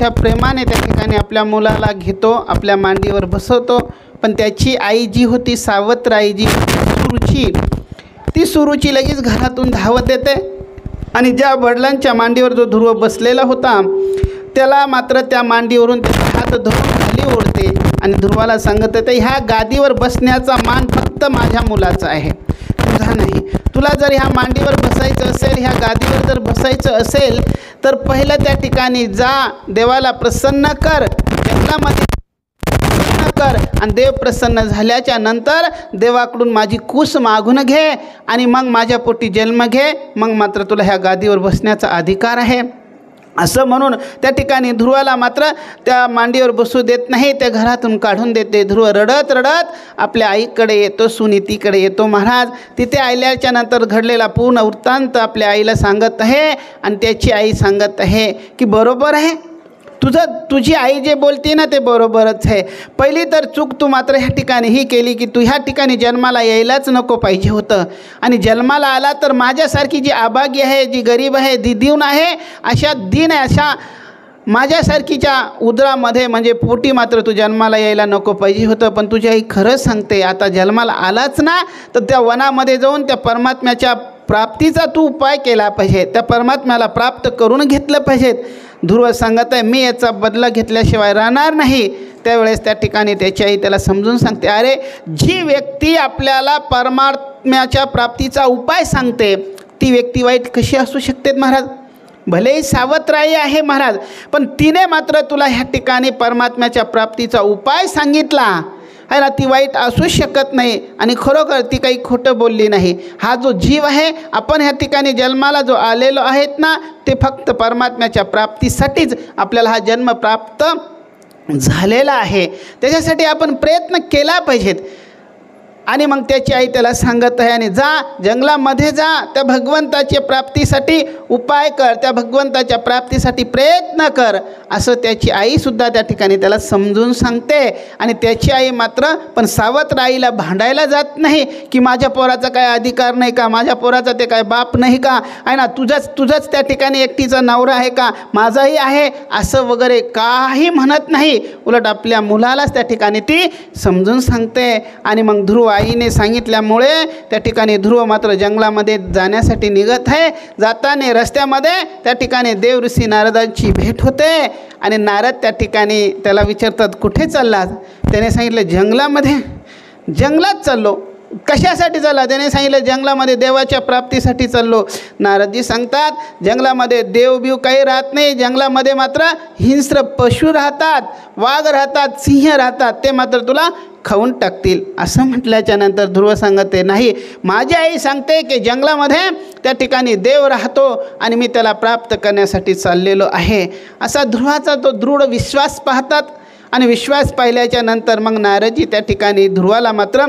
मोठ्या प्रेमाने त्या ठिकाणी आपल्या मुलाला घेतो, आपल्या मांडीवर बसवतो. पण त्याची आई जी होती, सावत्र आई जी सुरुची, ती सुरुची लगेच घरातून धावत येते आणि ज्या वडिलांच्या मांडीवर जो ध्रुव बसलेला होता त्याला मात्र त्या मांडीवरून हात धरून खाली ओढते आणि ध्रुवाला सांगत येते, ह्या गादीवर बसण्याचा मान फक्त माझ्या मुलाचा आहे, तुझा नाही. तुला जर ह्या मांडीवर बसायचं असेल, ह्या गादीवर जर बसायचं असेल तर पहिलं त्या ठिकाणी जा, देवाला प्रसन्न कर, जंगलामध्ये कर आणि देव प्रसन्न झाल्याच्या नंतर देवाकडून माझी कूस मागून घे आणि मग माझ्या पोटी जन्म घे, मग मात्र तुला ह्या गादीवर बसण्याचा अधिकार आहे. असं म्हणून त्या ठिकाणी ध्रुवाला मात्र त्या मांडीवर बसू देत नाही, त्या घरातून काढून देते. ध्रुव रडत रडत आपल्या आईकडे येतो, सुनीतीकडे येतो. महाराज तिथे आल्याच्या नंतर घडलेला पूर्ण वृत्तांत आपल्या आईला सांगत आहे आणि त्याची आई सांगत आहे की बरोबर आहे, तुझी आई जे बोलते ना ते बरोबरच आहे. पहिली तर चूक तू मात्र ह्या ठिकाणी ही केली की तू ह्या ठिकाणी जन्माला यायलाच नको पाहिजे होतं आणि जन्माला आला तर माझ्यासारखी जी अभागी आहे, जी गरीब आहे, दीन आहे, अशा दीन आहे, अशा माझ्यासारखीच्या उदरामध्ये म्हणजे पोटी मात्र तू जन्माला यायला नको पाहिजे होतं. पण तुझी आई खरंच सांगते, आता जन्माला आलाच ना तर त्या वनामध्ये जाऊन त्या परमात्म्याच्या प्राप्तीचा तू उपाय केला पाहिजे, त्या परमात्म्याला प्राप्त करून घेतलं पाहिजेत. ध्रुव सांगत आहे, मी याचा बदला घेतल्याशिवाय राहणार नाही. त्यावेळेस त्या ठिकाणी त्याची आई त्याला समजून सांगते, अरे जी व्यक्ती आपल्याला परमात्म्याच्या प्राप्तीचा उपाय सांगते ती व्यक्ती वाईट कशी असू शकते महाराज? भलेही सावत्र आई आहे महाराज, पण तिने मात्र तुला ह्या ठिकाणी परमात्म्याच्या प्राप्तीचा उपाय सांगितला आहे ना, ती वाईट असू शकत नाही आणि खरोखर ती काही खोटं बोलली नाही. हा जो जीव आहे, आपण ह्या ठिकाणी जन्माला जो आलेलो आहेत ना, ते फक्त परमात्म्याच्या प्राप्तीसाठीच आपल्याला हा जन्म प्राप्त झालेला आहे. त्याच्यासाठी आपण प्रयत्न केला पाहिजेत. आणि मग त्याची आई त्याला सांगत आहे, आणि जा जंगलामध्ये जा, त्या भगवंताच्या प्राप्तीसाठी उपाय कर, त्या भगवंताच्या प्राप्तीसाठी प्रयत्न कर, असं त्याची आईसुद्धा त्या ठिकाणी त्याला समजून सांगते. आणि त्याची आई मात्र पण सावत्र आईला भांडायला जात नाही की माझ्या पोराचा काय अधिकार नाही का, माझ्या पोराचा ते काय बाप नाही का, आहे ना, तुझंच त्या ठिकाणी एकटीचा नवरा आहे का, माझाही आहे, असं वगैरे काही म्हणत नाही. उलट आपल्या मुलालाच त्या ठिकाणी ती समजून सांगते. आणि मग ध्रुव आईने सांगितल्यामुळे त्या ठिकाणी ध्रुव मात्र जंगलामध्ये जाण्यासाठी निघत आहे. जाताना रस्त्यामध्ये त्या ठिकाणी देव ऋषी नारदांची भेट होते आणि नारद त्या ठिकाणी त्याला विचारतात, कुठे चाललात? त्याने सांगितलं, जंगलात चाललो. कशासाठी चालला? त्याने सांगितलं, जंगलामध्ये देवाच्या प्राप्तीसाठी चाललो. नारदजी सांगतात, जंगलामध्ये देवबिव काही राहत नाही, जंगलामध्ये मात्र हिंस्र पशु राहतात, वाघ राहतात, सिंह राहतात, ते मात्र तुला खाऊन टाकतील. असं म्हटल्याच्या नंतर ध्रुव सांगते, नाही, माझी आई सांगते की जंगलामध्ये त्या ठिकाणी देव राहतो आणि मी त्याला प्राप्त करण्यासाठी चाललेलो आहे. असा ध्रुवाचा तो दृढ विश्वास पाहतात. आणि विश्वास पाहिल्याच्या नंतर मग नारदजी त्या ठिकाणी ध्रुवाला मात्र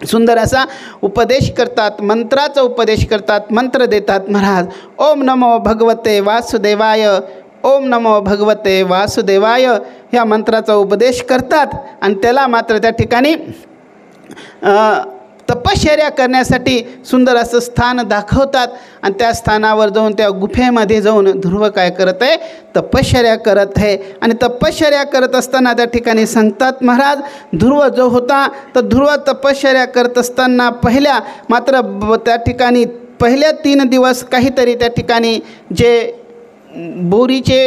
सुंदर असा उपदेश करतात, मंत्राचा उपदेश करतात, मंत्र देतात. महाराज ओम नमो भगवते वासुदेवाय, ओम नमो भगवते वासुदेवाय ह्या मंत्राचा उपदेश करतात. आणि त्याला मात्र त्या ठिकाणी तपश्चर्या करण्यासाठी सुंदर असं स्थान दाखवतात. आणि त्या स्थानावर जाऊन त्या गुफेमध्ये जाऊन ध्रुव काय करत आहे? तपश्चर्या करत आहे. आणि तपश्चर्या करत असताना त्या ठिकाणी सांगतात महाराज, ध्रुव जो होता तर ध्रुव तपश्चर्या करत असताना पहिल्या मात्र त्या ठिकाणी पहिल्या 3 दिवस काहीतरी त्या ठिकाणी जे बोरीचे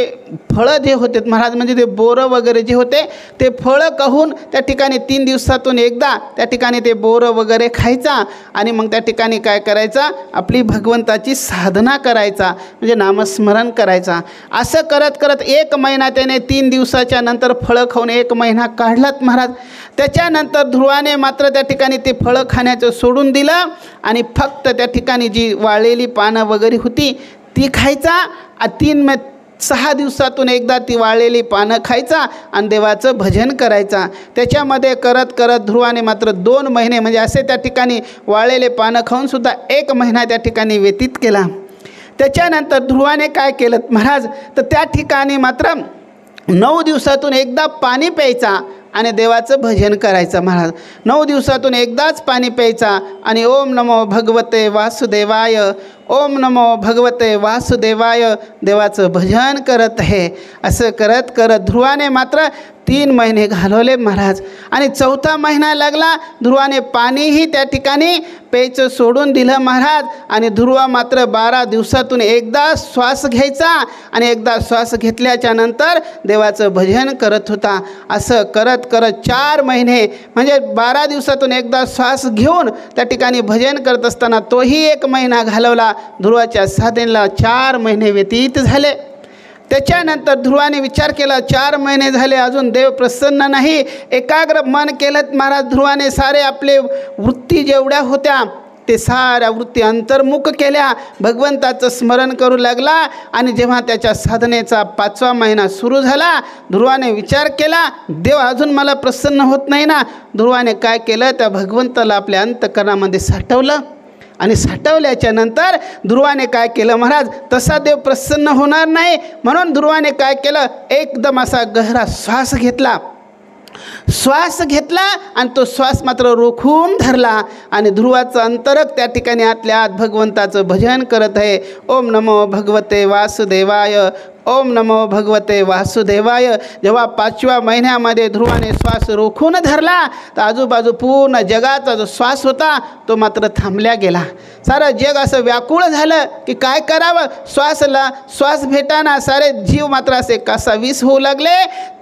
फळं जे होते महाराज, म्हणजे ते बोरं वगैरे जे होते ते फळं कहून त्या ठिकाणी 3 दिवसातून एकदा त्या ठिकाणी ते बोरं वगैरे खायचा. आणि मग त्या ठिकाणी काय करायचा? आपली भगवंताची साधना करायचा, म्हणजे नामस्मरण करायचा. असं करत करत 1 महिना त्याने 3 दिवसाच्या नंतर फळं खाऊन 1 महिना काढलात महाराज. त्याच्यानंतर ध्रुवाने मात्र त्या ठिकाणी ते फळं खाण्याचं सोडून दिलं आणि फक्त त्या ठिकाणी जी वाळलेली पानं वगैरे होती ती खायचा. 6 दिवसातून एकदा ती वाळलेली पानं खायचा आणि देवाचं भजन करायचा. त्याच्यामध्ये करत करत ध्रुवाने मात्र 2 महिने म्हणजे असे त्या ठिकाणी वाळलेले पानं खाऊनसुद्धा 1 महिना त्या ठिकाणी व्यतीत केला. त्याच्यानंतर ध्रुवाने काय केलं महाराज, तर त्या ठिकाणी मात्र 9 दिवसातून एकदा पाणी प्यायचा आणि देवाचं भजन करायचं महाराज. 9 दिवसातून एकदाच पाणी प्यायचा आणि ओम नमो भगवते वासुदेवाय, ओम नमो भगवते वासुदेवाय देवाचं भजन करत आहे. असं करत करत ध्रुवाने मात्र 3 महिने घालवले महाराज. आणि 4था महिना लागला. ध्रुवाने पाणीही त्या ठिकाणी प्यायचं सोडून दिलं महाराज. आणि ध्रुवा मात्र 12 दिवसातून एकदा श्वास घ्यायचा आणि एकदा श्वास घेतल्याच्या नंतर देवाचं भजन करत होता. असं करत करत 4 महिने म्हणजे 12 दिवसातून एकदा श्वास घेऊन त्या ठिकाणी भजन करत असताना तोही 1 महिना घालवला. ध्रुवाच्या साधनेला 4 महिने व्यतीत झाले. त्याच्यानंतर ध्रुवाने विचार केला, 4 महिने झाले अजून देव प्रसन्न नाही. एकाग्र मन केलं महाराज ध्रुवाने. सारे आपले वृत्ती जेवढ्या होत्या ते साऱ्या वृत्ती अंतर्मुख केल्या. भगवंताचं स्मरण करू लागला. आणि जेव्हा त्याच्या साधनेचा 5वा महिना सुरू झाला, ध्रुवाने विचार केला, देव अजून मला प्रसन्न होत नाही ना. ध्रुवाने काय केलं, त्या भगवंताला आपल्या अंतःकरणामध्ये साठवलं. आणि साठवल्याच्या नंतर ध्रुवाने काय केलं महाराज, तसा देव प्रसन्न होणार नाही म्हणून ध्रुवाने काय केलं, एकदम असा गहरा श्वास घेतला. श्वास घेतला आणि तो श्वास मात्र रोखून धरला. आणि ध्रुवाचं अंतरक त्या ठिकाणी आतल्या आत भगवंताचं भजन करत आहे. ओम नमो भगवते वासुदेवाय, ओम नमो भगवते वासुदेवाय. जेव्हा 5व्या महिन्यामध्ये ध्रुवाने श्वास रोखून धरला तर आजूबाजू पूर्ण जगाचा जो श्वास होता तो मात्र थांबल्या गेला. सारं जग असं व्याकुळ झालं की काय करावं. श्वास भेटाना सारे जीव मात्र असे कासावीस होऊ लागले.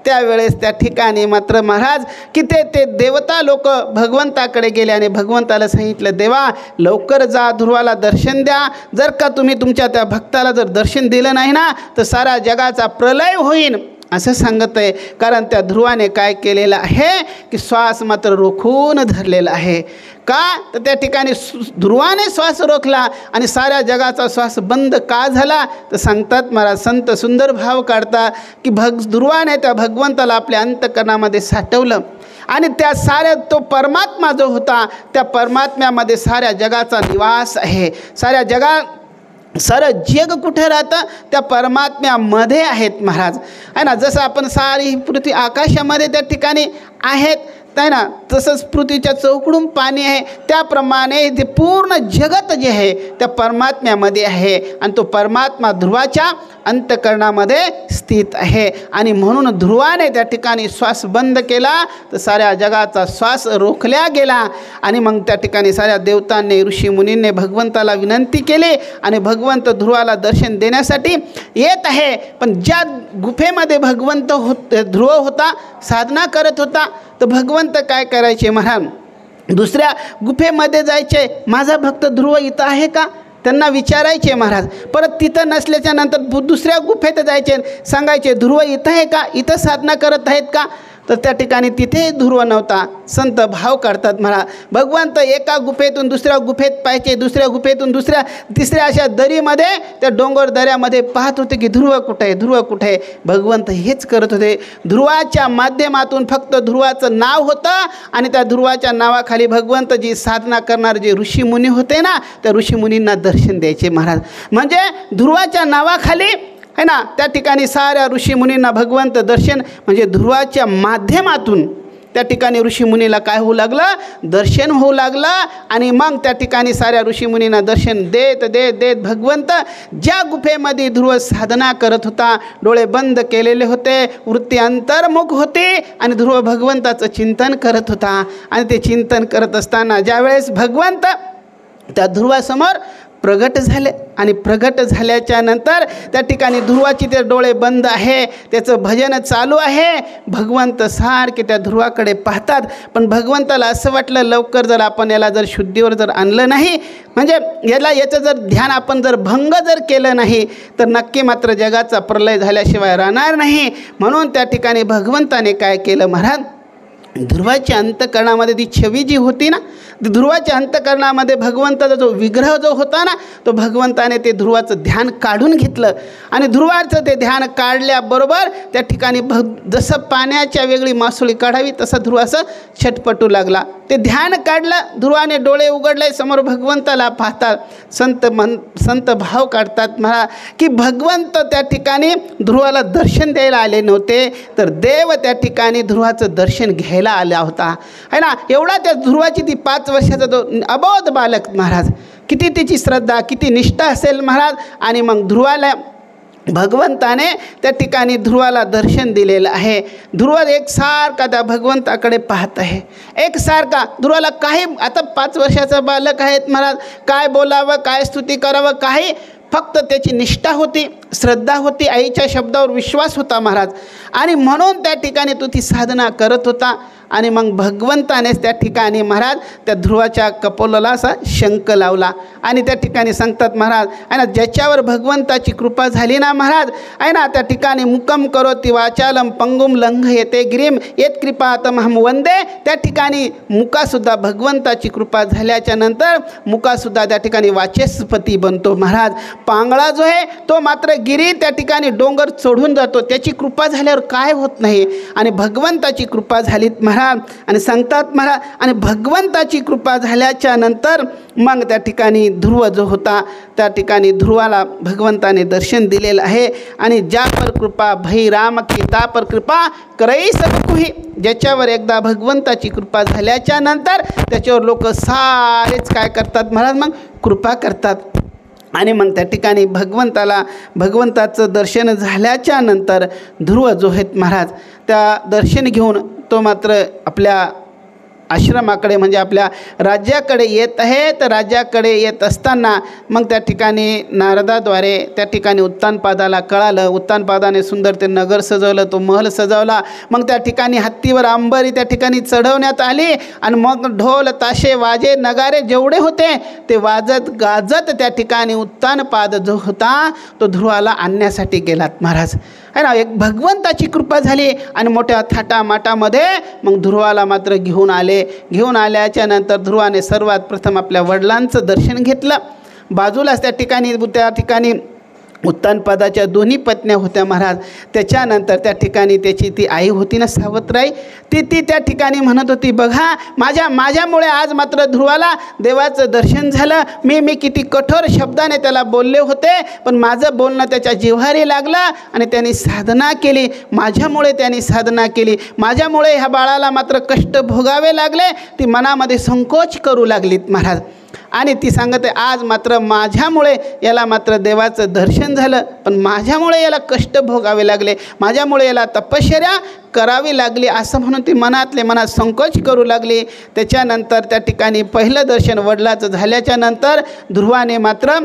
त्यावेळेस त्या ठिकाणी मात्र महाराज की ते देवता लोक भगवंताकडे गेले आणि भगवंताला सांगितलं, देवा लवकर जा, ध्रुवाला दर्शन द्या. जर का तुम्ही तुमच्या त्या भक्ताला जर दर्शन दिलं नाही ना तर सारा जगाचा प्रलय होईल असं सांगत आहे. कारण त्या ध्रुवाने काय केलेलं आहे की श्वास मात्र रोखून धरलेला आहे. का तर त्या ठिकाणी ध्रुवाने श्वास रोखला आणि साऱ्या जगाचा श्वास बंद का झाला तर सांगतात महाराज संत सुंदर भाव काढतात की ध्रुवाने त्या भगवंताला आपल्या अंतःकरणामध्ये साठवलं. आणि त्या साऱ्या तो परमात्मा जो होता त्या परमात्म्यामध्ये साऱ्या जगाचा निवास आहे. सारं जग कुठे राहतं, त्या परमात्म्यामध्ये आहेत महाराज आहे ना. जसं आपण सारी पृथ्वी आकाशामध्ये त्या ठिकाणी आहेत आहे ना, तसंच पृथ्वीच्या चौकडून पाणी आहे. त्याप्रमाणे ते पूर्ण जगत जे आहे त्या परमात्म्यामध्ये आहे. आणि तो परमात्मा ध्रुवाच्या अंतःकरणामध्ये स्थित आहे. आणि म्हणून ध्रुवाने त्या ठिकाणी श्वास बंद केला तर साऱ्या जगाचा श्वास रोखल्या गेला. आणि मग त्या ठिकाणी साऱ्या देवतांनी ऋषीमुनींनी भगवंताला विनंती केली आणि भगवंत ध्रुवाला दर्शन देण्यासाठी येत आहे. पण ज्या गुफेमध्ये भगवंत ध्रुव होता, साधना करत होता, तर भगवंत काय करायचे महाराज, दुसऱ्या गुफेमध्ये जायचे. माझा भक्त ध्रुव इथं आहे का त्यांना विचारायचे महाराज. परत तिथं नसल्याच्या नंतर दुसऱ्या गुफेत जायचे, सांगायचे ध्रुव इथं आहे का, इथं साधना करत आहेत का. तर त्या ठिकाणी तिथे ध्रुव नव्हता. संत भाव काढतात महाराज. भगवंत एका गुफेतून दुसऱ्या गुफेत पाहायचे, दुसऱ्या गुफेतून तिसऱ्या अशा दरीमध्ये त्या डोंगर दऱ्यामध्ये पाहत होते की ध्रुव कुठे आहे, ध्रुव कुठे आहे. भगवंत हेच करत होते. ध्रुवाच्या माध्यमातून फक्त ध्रुवाचं नाव होतं आणि त्या ध्रुवाच्या नावाखाली भगवंत जी साधना करणारे जे ऋषीमुनी होते ना त्या ऋषीमुनींना दर्शन द्यायचे महाराज. म्हणजे ध्रुवाच्या नावाखाली आहे ना त्या ठिकाणी साऱ्या ऋषीमुनींना भगवंत दर्शन म्हणजे ध्रुवाच्या माध्यमातून त्या ठिकाणी ऋषीमुनीला काय होऊ लागलं, दर्शन होऊ लागलं. आणि मग त्या ठिकाणी साऱ्या ऋषीमुनींना दर्शन देत देत देत भगवंत ज्या गुफेमध्ये ध्रुव साधना करत होता, डोळे बंद केलेले होते, वृत्ती अंतर्मुख होती आणि ध्रुव भगवंताचं चिंतन करत होता. आणि ते चिंतन करत असताना ज्यावेळेस भगवंत त्या ध्रुवासमोर प्रगट झाले आणि प्रगट झाल्याच्या नंतर त्या ठिकाणी ध्रुवाची ते डोळे बंद आहे, त्याचं भजन चालू आहे. भगवंत सारखे त्या ध्रुवाकडे पाहतात. पण भगवंताला असं वाटलं लवकर जर आपण याला जर शुद्धीवर जर आणलं नाही, म्हणजे याचं जर ध्यान आपण जर भंग जर केलं नाही तर नक्की मात्र जगाचा प्रलय झाल्याशिवाय राहणार नाही. म्हणून त्या ठिकाणी भगवंताने काय केलं महाराज, ध्रुवाच्या अंतःकरणामध्ये ती छवी जी होती ना, ध्रुवाच्या अंतःकरणामध्ये भगवंताचा जो विग्रह जो होता ना तो भगवंताने ते ध्रुवाचं ध्यान काढून घेतलं. आणि ध्रुवाचं ते ध्यान काढल्याबरोबर त्या ठिकाणी जसं पाण्याच्या वेगळी मासोळी काढावी तसा ध्रुव असं छटपटू लागला. ते ध्यान काढलं, ध्रुवाने डोळे उघडले, समोर भगवंताला पाहतात. संत भाव काढतात मला की भगवंत त्या ठिकाणी ध्रुवाला दर्शन द्यायला आले नव्हते, तर देव त्या ठिकाणी ध्रुवाचं दर्शन घ्यायला आला होता आहे ना. एवढा त्या ध्रुवाची ती 5 वर्षाचा जो अबोध बालक महाराज किती त्याची श्रद्धा, किती निष्ठा असेल महाराज. आणि मग ध्रुवाला भगवंताने त्या ठिकाणी ध्रुवाला दर्शन दिलेलं आहे. ध्रुव एकसारखा त्या भगवंताकडे पाहत आहे, एकसारखा. ध्रुवाला काही, आता 5 वर्षाचा बालक आहेत महाराज, काय बोलावं, काय स्तुती करावं, काही, फक्त त्याची निष्ठा होती, श्रद्धा होती, आईच्या शब्दावर विश्वास होता महाराज. आणि म्हणून त्या ठिकाणी तो ती साधना करत होता. आणि मग भगवंतानेच त्या ठिकाणी महाराज त्या ध्रुवाच्या कपोलाला असा शंख लावला. आणि त्या ठिकाणी सांगतात महाराज आहे ना, ज्याच्यावर भगवंताची कृपा झाली ना महाराज आहे ना, त्या ठिकाणी मुकम करोति वाचालम पंगुम लंघ येते गिरीम येत कृपा तमहम वंदे. त्या ठिकाणी मुकासुद्धा भगवंताची कृपा झाल्याच्या नंतर मुकासुद्धा त्या ठिकाणी वाचस्पती बनतो महाराज. पांगळा जो आहे तो मात्र गिरी त्या ठिकाणी डोंगर चढून जातो. त्याची कृपा झाल्यावर काय होत नाही. आणि भगवंताची कृपा झालीत महाराज. आणि सांगतात महाराज, आणि भगवंताची कृपा झाल्याच्या नंतर मग त्या ठिकाणी ध्रुव जो होता त्या ठिकाणी ध्रुवाला भगवंताने दर्शन दिलेलं आहे. आणि ज्या पर कृपा भई राम की ता पर कृपा करई सब कुही. ज्याच्यावर एकदा भगवंताची कृपा झाल्याच्या नंतर त्याच्यावर लोक सारेच काय करतात महाराज, मग कृपा करतात. आणि मग त्या ठिकाणी भगवंताचं दर्शन झाल्याच्या नंतर ध्रुव जो आहेत महाराज त्या दर्शन घेऊन तो मात्र आपल्या आश्रमाकडे म्हणजे आपल्या राज्याकडे येत आहे. तर राज्याकडे येत असताना मग त्या ठिकाणी नारदाद्वारे त्या ठिकाणी उत्तानपादाला कळालं. उत्तानपादाने सुंदर ते नगर सजवलं, तो महल सजवला. मग त्या ठिकाणी हत्तीवर अंबारी त्या ठिकाणी चढवण्यात आली. आणि मग ढोल ताशे वाजे नगारे जेवढे होते ते वाजत गाजत त्या ठिकाणी उत्तानपाद जो होता तो ध्रुवाला आणण्यासाठी गेलात महाराज आहे ना. एक भगवंताची कृपा झाली आणि मोठ्या थाटामाटामध्ये मग ध्रुवाला मात्र घेऊन आले. घेऊन आल्याच्या नंतर ध्रुवाने सर्वात प्रथम आपल्या वडिलांचं दर्शन घेतलं. बाजूलाच त्या ठिकाणी उत्तानपादाच्या दोन्ही पत्न्या होत्या महाराज. त्याच्यानंतर त्या ठिकाणी त्याची ती आई होती ना सावत्राई, ती त्या ठिकाणी म्हणत होती, बघा माझ्यामुळे आज मात्र ध्रुवाला देवाचं दर्शन झालं. मी किती कठोर शब्दाने त्याला बोलले होते, पण माझं बोलणं त्याच्या जिव्हारी लागलं आणि त्यांनी साधना केली. माझ्यामुळे त्यांनी साधना केली. माझ्यामुळे ह्या बाळाला मात्र कष्ट भोगावे लागले. ती मनामध्ये संकोच करू लागलीत महाराज. आणि ती सांगते, आज मात्र माझ्यामुळे याला मात्र देवाचं दर्शन झालं, पण माझ्यामुळे याला कष्ट भोगावे लागले, माझ्यामुळे याला तपश्चर्या करावी लागली, असं म्हणून ती मनात संकोच करू लागली. त्याच्यानंतर त्या ठिकाणी पहिलं दर्शन वडिलाचं झाल्याच्या नंतर ध्रुवाने मात्र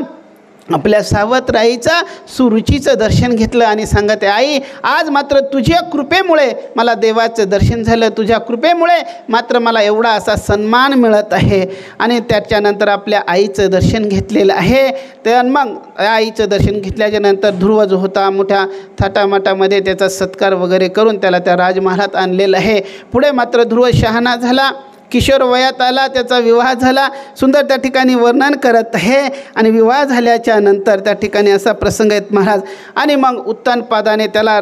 आपल्या सावत्राईचं सुरुचीचं दर्शन घेतलं आणि सांगते, आई आज मात्र तुझ्या कृपेमुळे मला देवाचं दर्शन झालं, तुझ्या कृपेमुळे मात्र मला एवढा असा सन्मान मिळत आहे. आणि त्याच्यानंतर आपल्या आईचं दर्शन घेतलेलं आहे. तर मग आईचं दर्शन घेतल्याच्या नंतर ध्रुव जो होता मोठ्या थाटामाटामध्ये त्याचा सत्कार वगैरे करून त्याला त्या राजमहालात आणलेलं आहे. पुढे मात्र ध्रुव शहाणा झाला, किशोर वयात आला, त्याचा विवाह झाला. सुंदर त्या ठिकाणी वर्णन करत आहे. आणि विवाह झाल्याच्या नंतर त्या ठिकाणी असा प्रसंग आहेत महाराज. आणि मग उत्तानपादाने त्याला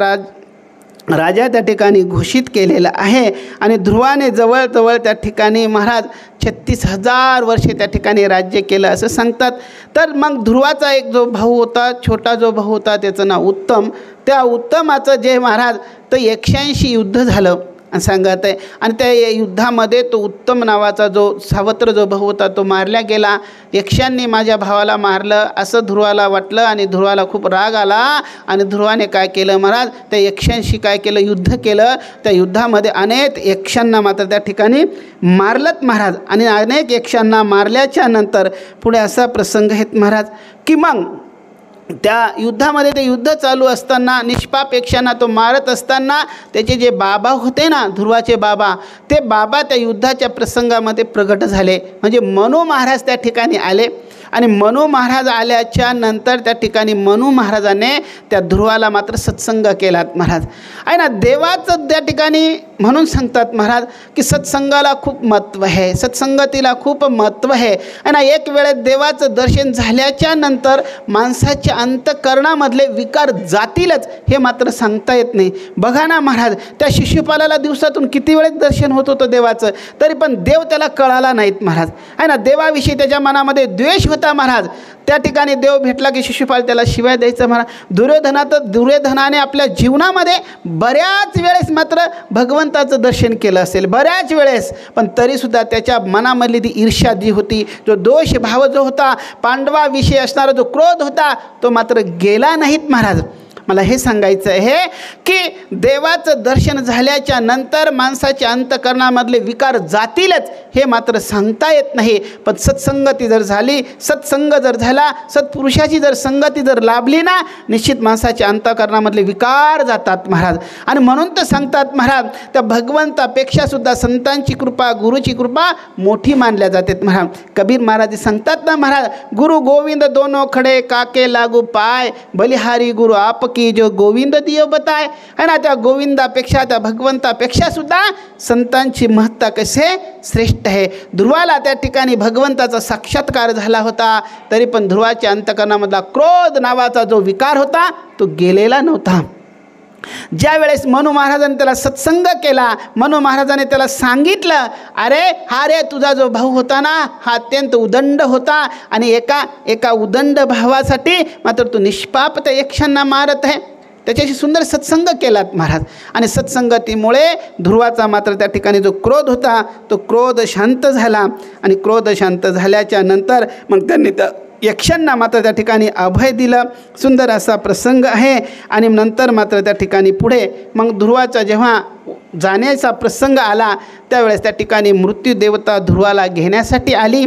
राजा त्या ठिकाणी घोषित केलेला आहे. आणि ध्रुवाने जवळजवळ त्या ठिकाणी महाराज 36,000 वर्षे त्या ठिकाणी राज्य केलं असं सांगतात. तर मग ध्रुवाचा एक जो भाऊ होता, छोटा जो भाऊ होता, त्याचं नाव उत्तम. त्या उत्तमाचं जे महाराज तर 180 युद्ध झालं सांगत आहे. आणि त्या युद्धामध्ये तो उत्तम नावाचा जो सावत्र जो भाऊ होता तो मारला गेला. यक्षांनी माझ्या भावाला मारलं असं ध्रुवाला वाटलं आणि ध्रुवाला खूप राग आला. आणि ध्रुवाने काय केलं महाराज, त्या यक्षांशी काय केलं, युद्ध केलं. त्या युद्धामध्ये अनेक यक्षांना मात्र त्या ठिकाणी मारलंत महाराज. आणि अनेक यक्षांना मारल्याच्या नंतर पुढे असा प्रसंग आहेत महाराज की मग त्या युद्धामध्ये ते युद्ध चालू असताना निष्पाप यक्षांना तो मारत असताना त्याचे जे बाबा होते ना, ध्रुवाचे बाबा, ते बाबा त्या युद्धाच्या प्रसंगामध्ये प्रगट झाले. म्हणजे मनू महाराज त्या ठिकाणी आले. आणि मनू महाराज आल्याच्या नंतर त्या ठिकाणी मनू महाराजाने त्या ध्रुवाला मात्र सत्संग केलात महाराज आहे ना. देवाचं त्या ठिकाणी म्हणून सांगतात महाराज की सत्संगाला खूप महत्त्व आहे, सत्संगतीला खूप महत्त्व आहे. आणि एक वेळेत देवाचं दर्शन झाल्याच्या नंतर माणसाच्या अंतःकरणामधले विकार जातीलच हे मात्र सांगता येत नाही. बघा ना महाराज, त्या शिशुपालाला दिवसातून किती वेळेस दर्शन होत होतं देवाचं, तरी पण देव त्याला कळाला नाहीत महाराज आहे ना. देवाविषयी त्याच्या मनामध्ये द्वेष होता महाराज. त्या ठिकाणी देव भेटला की शिशुपाल त्याला शिवाय द्यायचं महाराज. दुर्योधनाने आपल्या जीवनामध्ये बऱ्याच वेळेस मात्र भगवंत भगवंताचं दर्शन केलं असेल बऱ्याच वेळेस, पण तरीसुद्धा त्याच्या मनामधली ती ईर्ष्या जी होती, जो दोष भाव जो होता, पांडवाविषयी असणारा जो क्रोध होता, तो मात्र गेला नाहीत महाराज. मला हे सांगायचं आहे की देवाचं दर्शन झाल्याच्या नंतर माणसाच्या अंतःकरणामधले विकार जातीलच हे मात्र सांगता येत नाही. पण सत्संगती जर झाली, सत्संग जर झाला, सत्पुरुषाची जर संगती जर लाभली ना, निश्चित माणसाच्या अंतःकरणामधले विकार जातात महाराज. आणि म्हणून तर सांगतात महाराज, त्या भगवंतापेक्षा सुद्धा संतांची कृपा, गुरुची कृपा मोठी मानल्या जाते महाराज. कबीर महाराज सांगतात ना महाराज, गुरु गोविंद दोनों खडे काके लागू पाय, बलिहारी गुरु आप की जो गोविंद दियो बताय. है ना, त्या गोविंदापेक्षा, त्या भगवंतापेक्षा सुद्धा संतांची महत्ता कसे श्रेष्ठ आहे. ध्रुवाला त्या ठिकाणी भगवंताचा साक्षात्कार झाला होता, तरी पण ध्रुवाच्या अंतःकरणामधला क्रोध नावाचा जो विकार होता तो गेलेला नव्हता. ज्या वेळेस मनू महाराजांनी त्याला सत्संग केला, मनू महाराजाने त्याला सांगितलं, अरे हा रे तुझा जो भाऊ होता ना, हा अत्यंत उदंड होता आणि एका उदंड भावासाठी मात्र तू निष्पाप त्या यक्षांना मारत आहे. त्याच्याशी सुंदर सत्संग केलात महाराज. आणि सत्संगतीमुळे ध्रुवाचा मात्र त्या ठिकाणी जो क्रोध होता तो क्रोध शांत झाला. आणि क्रोध शांत झाल्याच्या नंतर मग त्यांनी त्या यक्षांना मात्र त्या ठिकाणी अभय दिलं. सुंदर असा प्रसंग आहे. आणि नंतर मात्र त्या ठिकाणी पुढे मग ध्रुवाचा जेव्हा जाण्याचा प्रसंग आला, त्यावेळेस त्या ठिकाणी मृत्यू देवता ध्रुवाला घेण्यासाठी आली.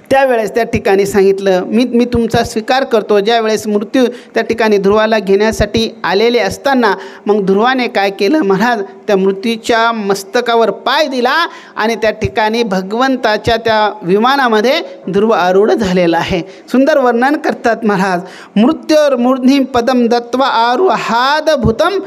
त्यावेळेस त्या ठिकाणी सांगितलं, मी तुमचा स्वीकार करतो. ज्यावेळेस मृत्यू त्या ठिकाणी ध्रुवाला घेण्यासाठी आलेले असताना मग ध्रुवाने काय केलं महाराज, त्या मृत्यूच्या मस्तकावर पाय दिला आणि त्या ठिकाणी भगवंताच्या त्या विमानामध्ये ध्रुव आरूढ झालेला आहे. सुंदर वर्णन करतात महाराज, मृत्योर्मूर्ध्नी पदम दत्वा आरुहाद भूतम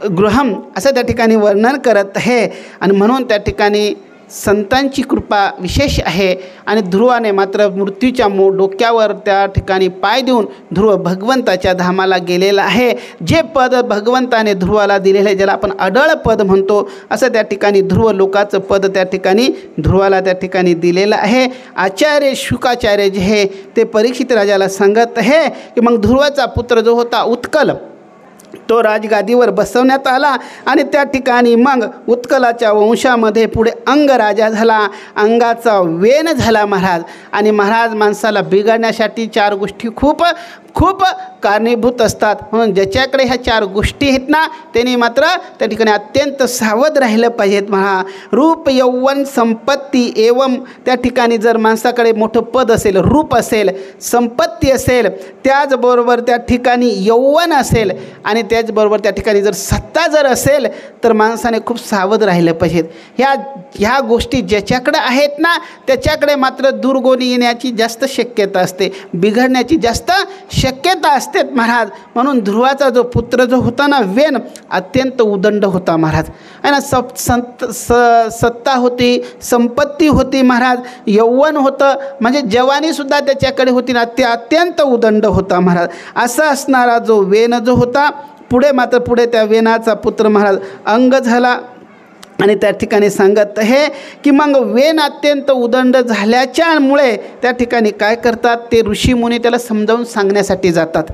गृहम, असं त्या ठिकाणी वर्णन करत आहे. आणि म्हणून त्या ठिकाणी संतांची कृपा विशेष आहे. आणि ध्रुवाने मात्र मृत्यूच्या डोक्यावर त्या ठिकाणी पाय देऊन ध्रुव भगवंताच्या धामाला गेलेला आहे. जे पद भगवंताने ध्रुवाला दिलेलं आहे, ज्याला आपण अडळ पद म्हणतो, असं त्या ठिकाणी ध्रुव लोकाचं पद त्या ठिकाणी ध्रुवाला त्या ठिकाणी दिलेलं आहे. आचार्य शुकाचार्य जे आहे ते परीक्षित राजाला सांगत आहे की मग ध्रुवाचा पुत्र जो होता उत्कल, तो राजगादीवर बसवण्यात आला. आणि त्या ठिकाणी मग उत्कलाच्या वंशामध्ये पुढे अंग राजा झाला, अंगाचा वेन झाला महाराज. आणि महाराज माणसाला बिघडण्यासाठी 4 गोष्टी खूप कारणीभूत असतात. म्हणून ज्याच्याकडे ह्या 4 गोष्टी आहेत ना, त्यांनी मात्र त्या ठिकाणी अत्यंत सावध राहिलं पाहिजेत म्हणा. रूप यौवन संपत्ती एवं, त्या ठिकाणी जर माणसाकडे मोठं पद असेल, रूप असेल, संपत्ती असेल, त्याचबरोबर त्या ठिकाणी यौवन असेल आणि त्याचबरोबर त्या ठिकाणी जर सत्ता जर असेल, तर माणसाने खूप सावध राहिलं पाहिजेत. ह्या गोष्टी ज्याच्याकडे आहेत ना, त्याच्याकडे मात्र दुर्गुणी येण्याची जास्त शक्यता असते, बिघडण्याची जास्त शक्यता असते महाराज. म्हणून ध्रुवाचा जो पुत्र जो होता ना, वेन, अत्यंत उदंड होता महाराज. आहे ना, सत्ता होती, संपत्ती होती महाराज, यौवन होतं, म्हणजे जवानीसुद्धा त्याच्याकडे होती ना, ते अत्यंत उदंड होता महाराज. असा असणारा जो वेन जो होता, पुढे त्या वेनाचा पुत्र महाराज अंग झाला. आणि त्या ठिकाणी सांगत आहे की मग वेन अत्यंत उदंड झाल्याच्यामुळे त्या ठिकाणी काय करतात, ते ऋषीमुनी त्याला समजावून सांगण्यासाठी जातात.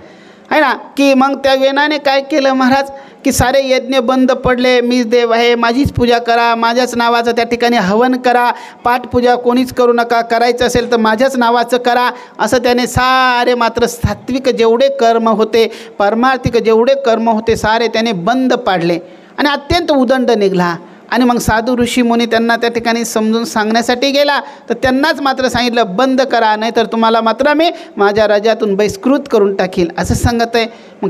आहे ना, की मग त्या वेनाने काय केलं महाराज, की सारे यज्ञ बंद पडले, मीच देव आहे, माझीच पूजा करा, माझ्याच नावाचं त्या ठिकाणी हवन करा, पाठपूजा कोणीच करू नका, करायचं असेल तर माझ्याच नावाचं करा, असं त्याने सारे मात्र सात्विक जेवढे कर्म होते, परमार्थिक जेवढे कर्म होते, सारे त्याने बंद पाडले आणि अत्यंत उदंड निघाला. आणि मग साधू ऋषी मुनी त्यांना त्या ठिकाणी समजून सांगण्यासाठी गेला, तर त्यांनाच मात्र सांगितलं बंद करा, नाहीतर तुम्हाला मात्र मी माझ्या राज्यातून बहिष्कृत करून टाकील, असं सांगत आहे. मग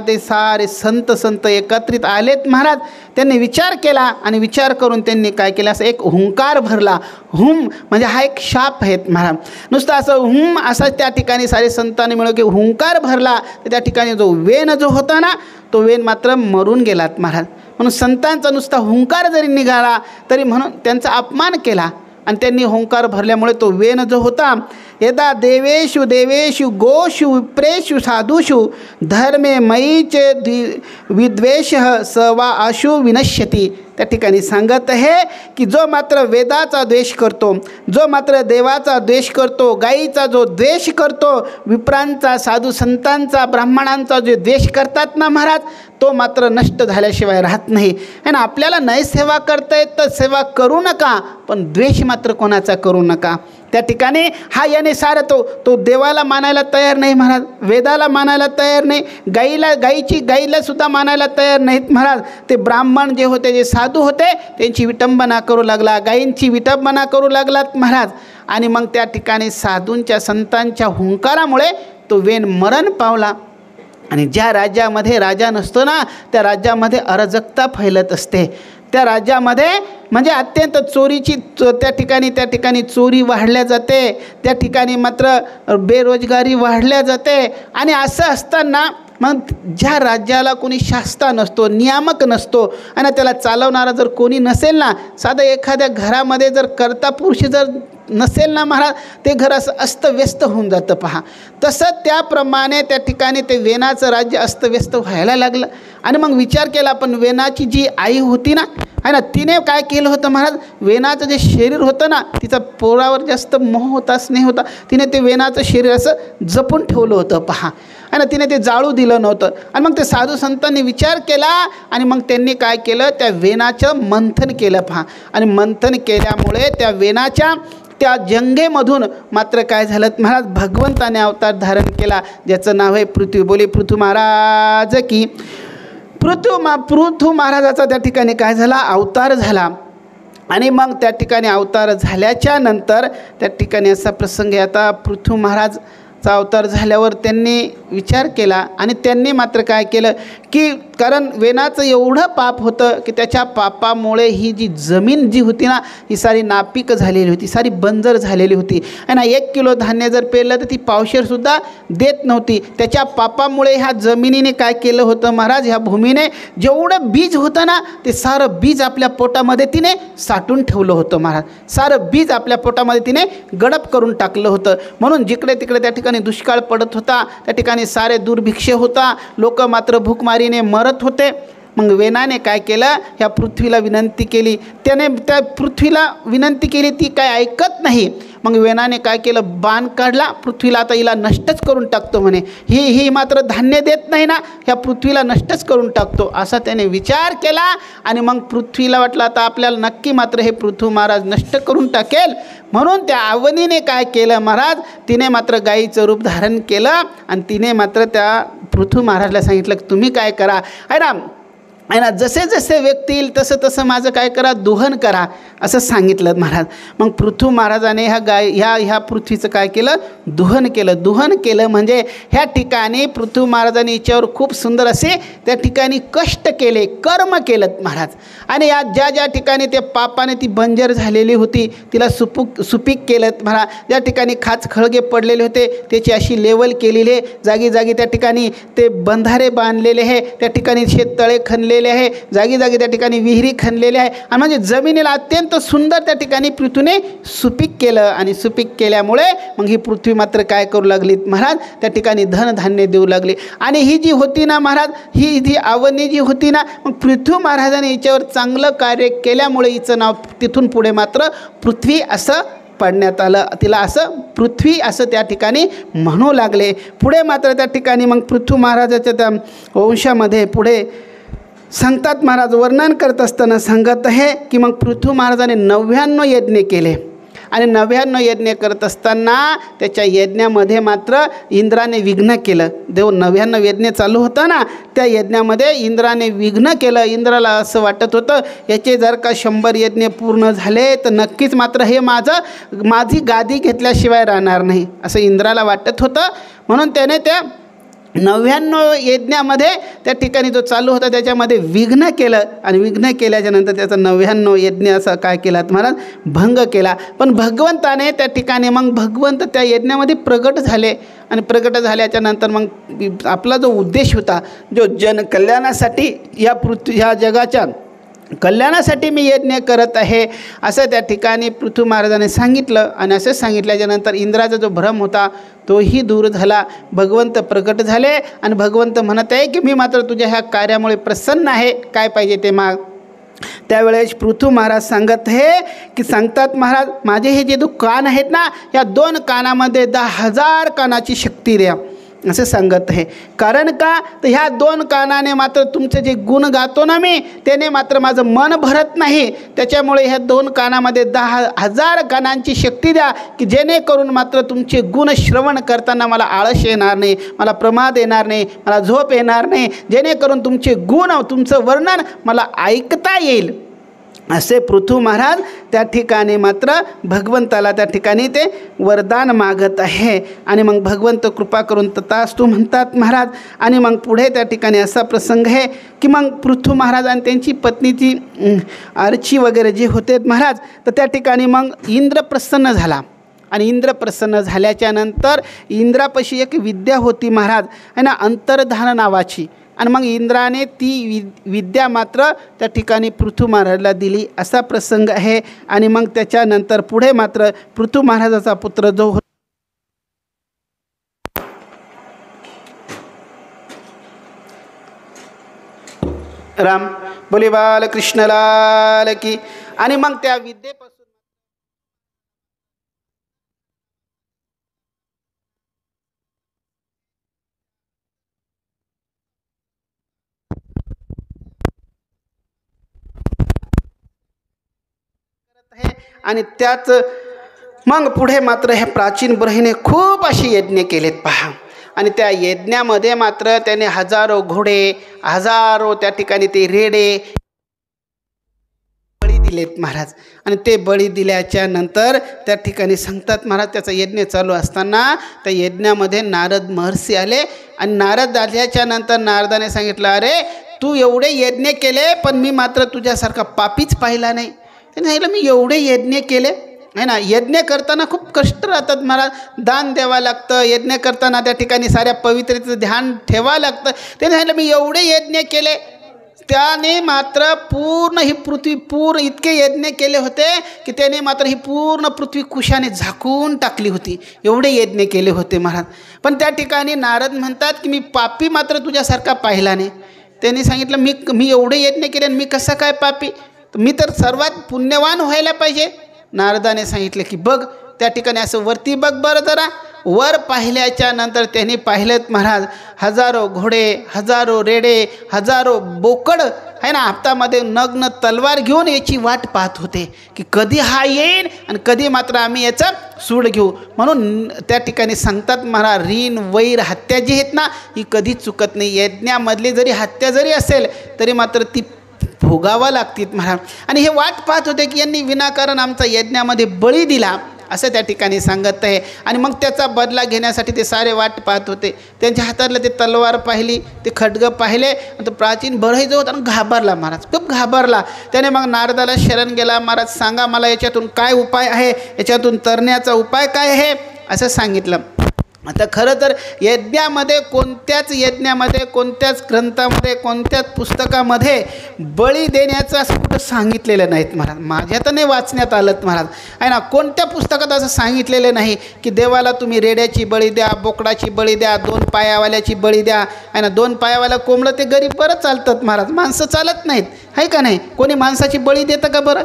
ते सारे संत एकत्रित आलेत महाराज. त्यांनी विचार केला आणि विचार करून त्यांनी काय केलं, असं एक हुंकार भरला. हुम म्हणजे हा एक शाप आहेत महाराज. नुसतं असं हुम असं त्या ठिकाणी सारे संतांनी मिळून की हुंकार भरला, तर त्या ठिकाणी जो वेन जो होता ना, तो वेन मात्र मरून गेलात महाराज. म्हणून संतांचा नुसता हुंकार जरी निघाला तरी म्हणून त्यांचा अपमान केला. आणि त्यांनी हुंकार भरल्यामुळे तो वेन जो होता यदा देवेषु देवेषु गोषु विप्रेषु साधुषु धर्मे मयी च विद्वेषः स वा आशु विनश्यति. त्या ठिकाणी सांगत आहे की जो मात्र वेदाचा द्वेष करतो, जो मात्र देवाचा द्वेष करतो, गायीचा जो द्वेष करतो, विप्रांचा, साधू संतांचा, ब्राह्मणांचा जो द्वेष करतात ना महाराज, तो मात्र नष्ट झाल्याशिवाय राहत नाही. आणि आपल्याला नाही सेवा करता येत तर सेवा करू नका, पण द्वेष मात्र कोणाचा करू नका. त्या ठिकाणी हा याने सारं तो देवाला मानायला तयार नाही महाराज, वेदाला मानायला तयार नाही, गाईला सुद्धा मानायला तयार नाहीत महाराज. ते ब्राह्मण जे होते, जे साधू होते, त्यांची विटंबना करू लागला, गायींची विटंबना करू लागलात महाराज. आणि मग त्या ठिकाणी साधूंच्या संतांच्या हुंकारामुळे तो वेण मरण पावला. आणि ज्या राज्यामध्ये राजा नसतो ना, त्या राज्यामध्ये अराजकता फैलत असते. त्या राज्यामध्ये म्हणजे अत्यंत चोरीची त्या ठिकाणी चोरी वाढल्या जाते, त्या ठिकाणी मात्र बेरोजगारी वाढल्या जाते. आणि असं असताना मग ज्या राज्याला कोणी शास्ता नसतो, नियामक नसतो, आणि त्याला चालवणारा जर कोणी नसेल ना, साधं एखाद्या घरामध्ये जर कर्ता पुरुष जर नसेल ना महाराज, ते घर असं अस्तव्यस्त होऊन जातं पहा. तसं त्याप्रमाणे त्या ठिकाणी ते वेनाचं राज्य अस्तव्यस्त व्हायला लागलं. आणि मग विचार केला, पण वेनाची जी आई होती ना, आहे ना, तिने काय केलं होतं महाराज, वेनाचं जे शरीर होतं ना, तिचा पोरावर जास्त मोह होता, स्नेह होता, तिने ते वेनाचं शरीर असं जपून ठेवलं होतं पहा. आणि तिने ते जाळू दिलं नव्हतं. आणि मग ते साधू संतांनी विचार केला आणि मग त्यांनी काय केलं, त्या वेनाचं मंथन केलं पहा. आणि मंथन केल्यामुळे त्या वेनाच्या त्या जंगेमधून मात्र काय झालं महाराज, भगवंताने अवतार धारण केला, ज्याचं नाव आहे पृथ्वी. बोले पृथ्वी महाराज की. पृथ्वी महाराजाचा त्या ठिकाणी काय झाला, अवतार झाला. आणि मग त्या ठिकाणी अवतार झाल्याच्या नंतर त्या ठिकाणी असा प्रसंग आहे. आता पृथ्वी महाराजचा अवतार झाल्यावर त्यांनी विचार केला आणि त्यांनी मात्र काय केलं की, कारण वेनाचं एवढं पाप होतं की त्याच्या पापामुळे ही जी जमीन जी होती ना, ही सारी नापीक झालेली होती, सारी बंजर झालेली होती. आणि ना 1 किलो धान्य जर पेरलं तर ती पावशेरसुद्धा देत नव्हती. त्याच्या पापामुळे ह्या जमिनीने काय केलं होतं महाराज, ह्या भूमीने जेवढं बीज होतं ना, ते सारं बीज आपल्या पोटामध्ये तिने साठून ठेवलं होतं महाराज. सारं बीज आपल्या पोटामध्ये तिने गडप करून टाकलं होतं. म्हणून जिकडे तिकडे त्या ठिकाणी दुष्काळ पडत होता, त्या ठिकाणी सारे दुर्भिक्ष होता, लोक मात्र भूकमारीने मरत होते. मग वेनाने काय केलं, ह्या पृथ्वीला विनंती केली. त्याने त्या पृथ्वीला विनंती केली, ती काय ऐकत नाही. मग वेनाने काय केलं, बाण काढला पृथ्वीला, आता हिला नष्टच करून टाकतो म्हणे, ही मात्र धान्य देत नाही ना, ह्या पृथ्वीला नष्टच करून टाकतो, असा त्याने विचार केला. आणि मग पृथ्वीला वाटलं आता आपल्याला नक्की मात्र हे पृथ्वी महाराज नष्ट करून टाकेल. म्हणून त्या अवनीने काय केलं महाराज, तिने मात्र गायीचं रूप धारण केलं आणि तिने मात्र त्या पृथ्वी महाराजला सांगितलं की तुम्ही काय करा, आहे ना, जसे जसे व्यक्ती येईल तसं तसं माझं काय करा, दुहन करा, असं सांगितलं महाराज. मग पृथ्वी महाराजाने ह्या पृथ्वीचं काय केलं, दुहन केलं. दुहन केलं म्हणजे ह्या ठिकाणी पृथ्वी महाराजांनी हिच्यावर खूप सुंदर असे त्या ठिकाणी कष्ट केले, कर्म केलं महाराज. आणि या ज्या ठिकाणी ते पापाने ती बंजर झालेली होती, तिला सुपीक केलं महाराज. ज्या ठिकाणी खाच खळगे पडलेले होते, त्याची अशी लेवल केलेली आहे, जागी जागी त्या ठिकाणी ते बंधारे बांधलेले आहे, त्या ठिकाणी शेततळे खणलेले आहे, जागी जागी त्या ठिकाणी विहिरी खणलेले आहे. आणि म्हणजे जमिनीला अत्यंत सुंदर त्या ठिकाणी पृथ्वीने सुपीक केलं. आणि सुपीक केल्यामुळे मग ही पृथ्वी मात्र काय करू लागली महाराज, त्या ठिकाणी धनधान्य देऊ लागली. आणि ही जी होती ना महाराज, ही जी अवनी जी होती ना, मग पृथ्वी महाराजाने हिच्यावर चांगलं कार्य केल्यामुळे हिचं नाव तिथून पुढे मात्र पृथ्वी असं पडण्यात आलं. तिला असं पृथ्वी असं त्या ठिकाणी म्हणू लागले. पुढे मात्र त्या ठिकाणी मग पृथ्वी महाराजाच्या त्या वंशामध्ये पुढे सांगतात महाराज, वर्णन करत असताना सांगत आहे की मग पृथ्वी महाराजाने 99 यज्ञ केले. आणि 99 यज्ञ करत असताना त्याच्या यज्ञामध्ये मात्र इंद्राने विघ्न केलं. 99 यज्ञ चालू होता ना, त्या यज्ञामध्ये इंद्राने विघ्न केलं. इंद्राला असं वाटत होतं, याचे जर का 100 यज्ञ पूर्ण झाले तर नक्कीच मात्र हे माझी गादी घेतल्याशिवाय राहणार नाही, असं इंद्राला वाटत होतं. म्हणून त्याने त्या 99 यज्ञामध्ये त्या ठिकाणी जो चालू होता त्याच्यामध्ये विघ्न केलं. आणि विघ्न केल्याच्या नंतर त्याचा 99 यज्ञ असा काय केला महाराज, भंग केला. पण भगवंताने त्या ठिकाणी मग भगवंत त्या यज्ञामध्ये प्रगट झाले. आणि प्रगट झाल्याच्या नंतर मग आपला जो उद्देश होता, जो जनकल्याणासाठी ह्या जगाच्या कल्याणासाठी मी यज्ञ करत आहे असं त्या ठिकाणी पृथ्वी महाराजाने सांगितलं. आणि असं सांगितल्याच्यानंतर इंद्राचा जो भ्रम होता तोही दूर झाला. भगवंत प्रकट झाले आणि भगवंत म्हणत आहे की मी मात्र तुझ्या ह्या कार्यामुळे प्रसन्न आहे, काय पाहिजे ते माग. त्यावेळेस पृथ्वी महाराज सांगत आहे की सांगतात महाराज माझे हे जे कान आहेत ना, या 2 कानामध्ये 10,000 कानाची शक्ती द्या असं सांगत आहे. कारण का तर ह्या 2 कानाने मात्र तुमचे जे गुण गातो ना मी, त्याने मात्र माझं मन भरत नाही. त्याच्यामुळे ह्या 2 कानामध्ये 10,000 कानांची शक्ती द्या की जेणेकरून मात्र तुमचे गुण श्रवण करताना मला आळस येणार नाही, मला प्रमाद येणार नाही, मला झोप येणार नाही, जेणेकरून तुमचे गुण तुमचं वर्णन मला ऐकता येईल असे पृथ्वी महाराज त्या ठिकाणी मात्र भगवंताला त्या ठिकाणी ते वरदान मागत आहे. आणि मग भगवंत कृपा करून तथास्तु म्हणतात महाराज. आणि मग पुढे त्या ठिकाणी असा प्रसंग आहे की मग पृथ्वी महाराज आणि त्यांची पत्नी ती अर्ची वगैरे जे होते महाराज, तर त्या ठिकाणी मग इंद्र प्रसन्न झाला. आणि इंद्र प्रसन्न झाल्याच्या नंतर इंद्रापाशी एक विद्या होती महाराज आहे ना, अंतर्धान नावाची. आणि मग इंद्राने ती विद्या मात्र त्या ठिकाणी पृथ्वी महाराजला दिली असा प्रसंग आहे. आणि मग त्याच्यानंतर पुढे मात्र पृथ्वी महाराजाचा पुत्र जो राम बोले बालकृष्ण लाल की. आणि मग त्या विद्येपासून आणि त्याच मग पुढे मात्र हे प्राचीन ब्रह्मने खूप असे यज्ञ केलेत पहा. आणि त्या यज्ञामध्ये मात्र त्याने हजारो घोडे, हजारो त्या ठिकाणी ते रेडे बळी दिलेत महाराज. आणि ते बळी दिल्याच्या नंतर त्या ठिकाणी सांगतात महाराज त्याचा यज्ञ चालू असताना त्या यज्ञामध्ये नारद महर्षी आले. आणि नारद आल्याच्या नंतर नारदाने सांगितलं अरे तू एवढे यज्ञ केले पण मी मात्र तुझ्यासारखा पापीच पाहिला नाही. त्याने सांगितलं मी एवढे यज्ञ केले आहे ना, यज्ञ करताना खूप कष्ट राहतात महाराज, दान द्यावं लागतं, यज्ञ करताना त्या ठिकाणी साऱ्या पवित्रतेचं ध्यान ठेवावं लागतं. त्याने सांगितलं मी एवढे यज्ञ केले, त्याने मात्र पूर्ण ही पृथ्वी इतके यज्ञ केले होते की त्याने मात्र ही पूर्ण पृथ्वी कुशाने झाकून टाकली होती, एवढे यज्ञ केले होते महाराज. पण त्या ठिकाणी नारद म्हणतात की मी पापी मात्र तुझ्यासारखा पाहिला नाही. त्यांनी सांगितलं मी एवढे यज्ञ केले आणि मी कसं काय पापी, मी तर सर्वात पुण्यवान व्हायला पाहिजे. नारदाने सांगितलं की बघ त्या ठिकाणी असं वरती बघ बरं जरा. वर पाहिल्याच्या नंतर त्यांनी पाहिलेत महाराज हजारो घोडे, हजारो रेडे, हजारो बोकड आहे ना, हातामध्ये नग्न तलवार घेऊन याची वाट पाहत होते की कधी हा येईल आणि कधी मात्र आम्ही याचा सूड घेऊ. म्हणून त्या ठिकाणी सांगतात महाराज ऋण वैर हत्या जी आहेत ना ही कधीच चुकत नाही. यज्ञामधली जरी हत्या जरी असेल तरी मात्र ती भोगावा लागतील महाराज. आणि हे वाट पाहत होते की यांनी विनाकारण आमचा यज्ञामध्ये बळी दिला असं त्या ठिकाणी सांगत आहे. आणि मग त्याचा बदला घेण्यासाठी ते सारे वाट पाहत होते. त्यांच्या हातातलं ते तलवार पाहिली, ते खड्ग पाहिले, तो प्राचीन बळी जो होता घाबरला महाराज, खूप घाबरला. त्याने मग नारदाला शरण गेला, महाराज सांगा मला याच्यातून काय उपाय आहे, याच्यातून तरण्याचा उपाय काय आहे असं सांगितलं. आता खरं तर यज्ञामध्ये कोणत्याच यज्ञामध्ये, कोणत्याच ग्रंथामध्ये, कोणत्याच पुस्तकामध्ये बळी देण्याचं असं कुठं सांगितलेलं नाहीत महाराज. माझ्या तर नाही वाचण्यात आलं महाराज आहे ना, कोणत्या पुस्तकात असं सांगितलेलं नाही की देवाला तुम्ही रेड्याची बळी द्या, बोकडाची बळी द्या, 2 पायावाल्याची बळी द्या आहे ना. 2 पायावाला कोंबडं ते गरीब बरं चालतात महाराज, माणसं चालत नाहीत आहे का नाही. कोणी माणसाची बळी देतं का बरं,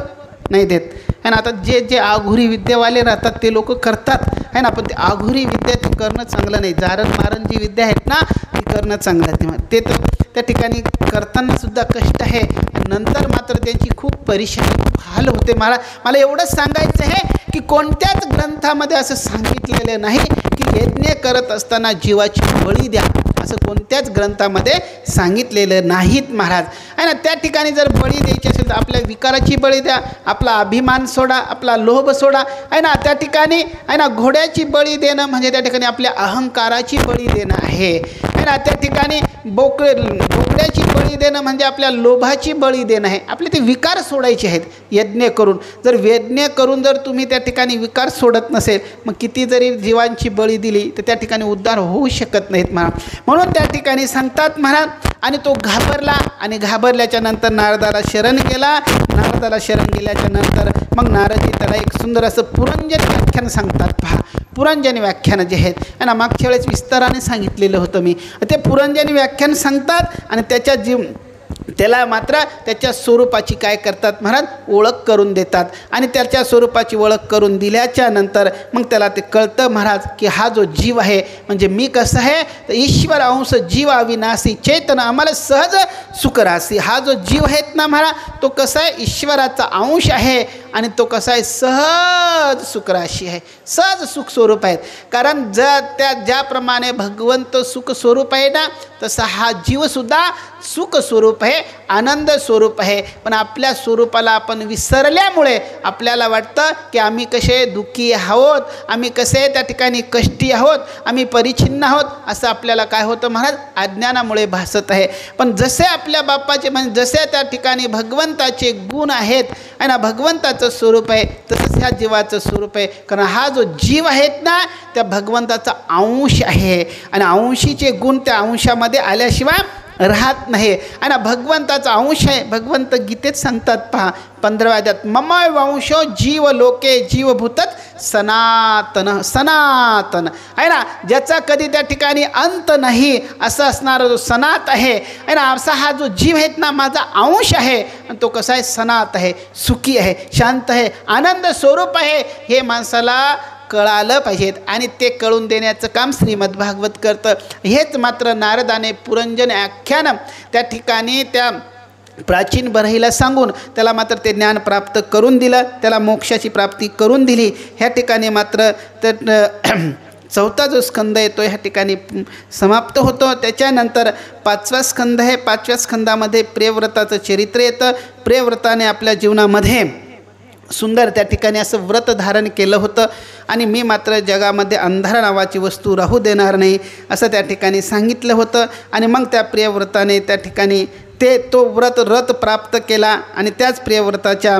नाही देत आहे ना. आता जे आघुरी विद्यावाले राहतात ते लोक करतात आहे ना, पण ते आघुरी विद्या ती करणं चांगलं नाही. जारण मारण जी विद्या आहेत ना ती करणं चांगलं ते तर त्या ठिकाणी करतानासुद्धा कष्ट आहे. नंतर मात्र त्यांची खूप परेशानी, खूप हाल होते महाराज. मला एवढंच सांगायचं आहे की कोणत्याच ग्रंथामध्ये असं सांगितलेलं नाही की यज्ञ करत असताना जीवाची बळी द्या, असं कोणत्याच ग्रंथामध्ये सांगितलेलं नाहीत महाराज आहे ना. त्या ठिकाणी जर बळी द्यायची असेल तर आपल्या विकाराची बळी द्या, आपला अभिमान सोडा, आपला लोभ सोडा आहे ना. त्या ठिकाणी आहे ना घोड्याची बळी देणं म्हणजे त्या ठिकाणी आपल्या अहंकाराची बळी देणं आहे ना. त्या ठिकाणी बोकड्याची बळी देणं म्हणजे आपल्या लोभाची बळी देणं आहे. आपले ते विकार सोडायचे आहेत यज्ञ करून. जर यज्ञ करून जर तुम्ही त्या ठिकाणी विकार सोडत नसेल मग किती जरी जीवांची बळी दिली तर त्या ठिकाणी उद्धार होऊ शकत नाहीत महाराज. म्हणून त्या ठिकाणी सांगतात महाराज आणि तो घाबरला आणि घाबरल्याच्या नंतर नारदाला शरण गेला. नारदाला शरण गेल्याच्या नंतर मग नारदजी त्याला एक सुंदर असं पुरंजन व्याख्यान सांगतात. पहा, पुरंजनी व्याख्यानं जे आहेत आणि मागच्या वेळेस विस्ताराने सांगितलेलं होतं मी. ते पुरंजनी व्याख्यान सांगतात आणि त्याला मात्र त्याच्या स्वरूपाची काय करतात महाराज, ओळख करून देतात. आणि त्याच्या स्वरूपाची ओळख करून दिल्याच्या नंतर मग त्याला ते कळतं महाराज की हा जो जीव आहे म्हणजे मी कसं आहे तर ईश्वर अंश जीव अविनाशी चेतन आम्हाला सहज सुखराशी. हा जो जीव आहेत ना महाराज तो कसा आहे ईश्वराचा अंश आहे आणि तो कसा आहे सहज सुखराशी आहे, सहज सुख स्वरूप आहेत. कारण ज्याप्रमाणे भगवंत सुख स्वरूप आहे ना तसा हा जीवसुद्धा सुख स्वरूप आहे, आनंद स्वरूप आहे. पण आपल्या स्वरूपाला आपण विसरल्यामुळे आपल्याला वाटतं की आम्ही कसे दुःखी आहोत, आम्ही कसे त्या ठिकाणी कष्टी आहोत, आम्ही परिच्छिन्न आहोत, असं आपल्याला काय होतं महाराज अज्ञानामुळे भासत आहे. पण जसे आपल्या बाप्पाचे म्हणजे जसे त्या ठिकाणी भगवंताचे गुण आहेत आणि ना भगवंताचं स्वरूप आहे तसंच ह्या जीवाचं स्वरूप आहे. कारण हा जो जीव आहेत ना त्या भगवंताचा अंश आहे आणि अंशीचे गुण त्या अंशामध्ये आल्याशिवाय राहत नाही. आणि भगवंताचा अंश आहे. भगवंत गीतेत सांगतात पहा 15व्या अध्यायात मम वंशो जीव लोके जीवभूतच सनातन. सनातन आहे ना ज्याचा कधी त्या ठिकाणी अंत नाही असं असणारा जो सनात आहे ना असा हा जो जीव आहेत ना माझा अंश आहे आणि तो कसा आहे सनात आहे, सुखी आहे, शांत आहे, आनंद स्वरूप आहे. हे माणसाला कळालं पाहिजेत आणि ते कळून देण्याचं काम श्रीमद्भागवत करतं. हेच मात्र नारदाने पुरंजन आख्यान त्या ठिकाणी त्या प्राचीन बरहीला सांगून त्याला मात्र ते ज्ञान प्राप्त करून दिलं, त्याला मोक्षाची प्राप्ती करून दिली. ह्या ठिकाणी मात्र चौथा जो स्कंद आहे तो ह्या ठिकाणी समाप्त होतो. त्याच्यानंतर 5वा स्कंद आहे. 5व्या स्कंदामध्ये प्रियव्रताचं चरित्र येतं. प्रियव्रताने आपल्या जीवनामध्ये सुंदर त्या ठिकाणी असं व्रत धारण केलं होतं आणि मी मात्र जगामध्ये अंधार नावाची वस्तू राहू देणार नाही असं त्या ठिकाणी सांगितलं होतं. आणि मग त्या प्रियव्रताने त्या ठिकाणी तो रथ प्राप्त केला आणि त्याच प्रियव्रताच्या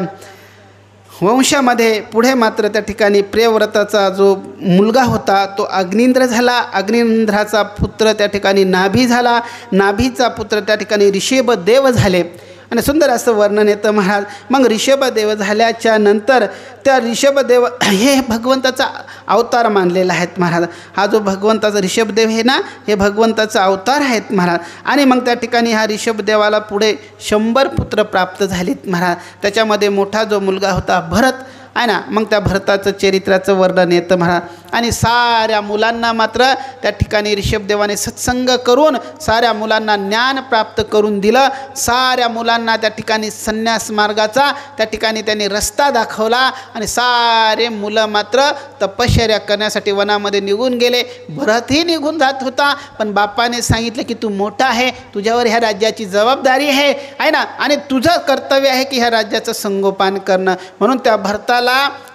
वंशामध्ये पुढे मात्र त्या ठिकाणी प्रियव्रताचा जो मुलगा होता तो अग्निंद्र झाला. अग्निंद्राचा पुत्र त्या ठिकाणी नाभी झाला. नाभीचा पुत्र त्या ठिकाणी ऋषभदेव झाले आणि सुंदर असं वर्णन येतं महाराज. मग ऋषभदेव झाल्याच्या नंतर त्या ऋषभदेव हे भगवंताचा अवतार मानलेला आहेत महाराज. हा जो भगवंताचा ऋषभदेव आहे ना हे भगवंताचा अवतार आहेत महाराज. आणि मग त्या ठिकाणी ह्या ऋषभदेवाला पुढे 100 पुत्र प्राप्त झालेत महाराज. त्याच्यामध्ये मोठा जो मुलगा होता भरत आहे ना मग त्या भरताचं चरित्राचं वर्णन येतं महाराज. आणि साऱ्या मुलांना मात्र त्या ठिकाणी ऋषभदेवाने सत्संग करून साऱ्या मुलांना ज्ञान प्राप्त करून दिलं. साऱ्या मुलांना त्या ठिकाणी संन्यास मार्गाचा त्या ठिकाणी त्यांनी रस्ता दाखवला आणि सारे मुलं मात्र तपश्चर्या करण्यासाठी वनामध्ये निघून गेले. भरतही निघून जात होता पण बापाने सांगितलं की तू मोठा आहे, तुझ्यावर ह्या राज्याची जबाबदारी आहे ना आणि तुझं कर्तव्य आहे की ह्या राज्याचं संगोपन करणं. म्हणून त्या भरताला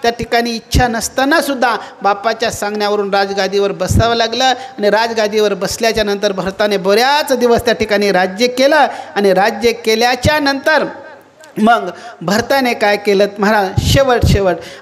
त्या ठिकाणी इच्छा नसताना सुद्धा बापाच्या सांगण्यावरून राजगादीवर बसावं लागलं आणि राजगादीवर बसल्याच्या नंतर भरताने बऱ्याच दिवस त्या ठिकाणी राज्य केलं. आणि राज्य केल्याच्या नंतर मग भरताने काय केलं महाराज शेवट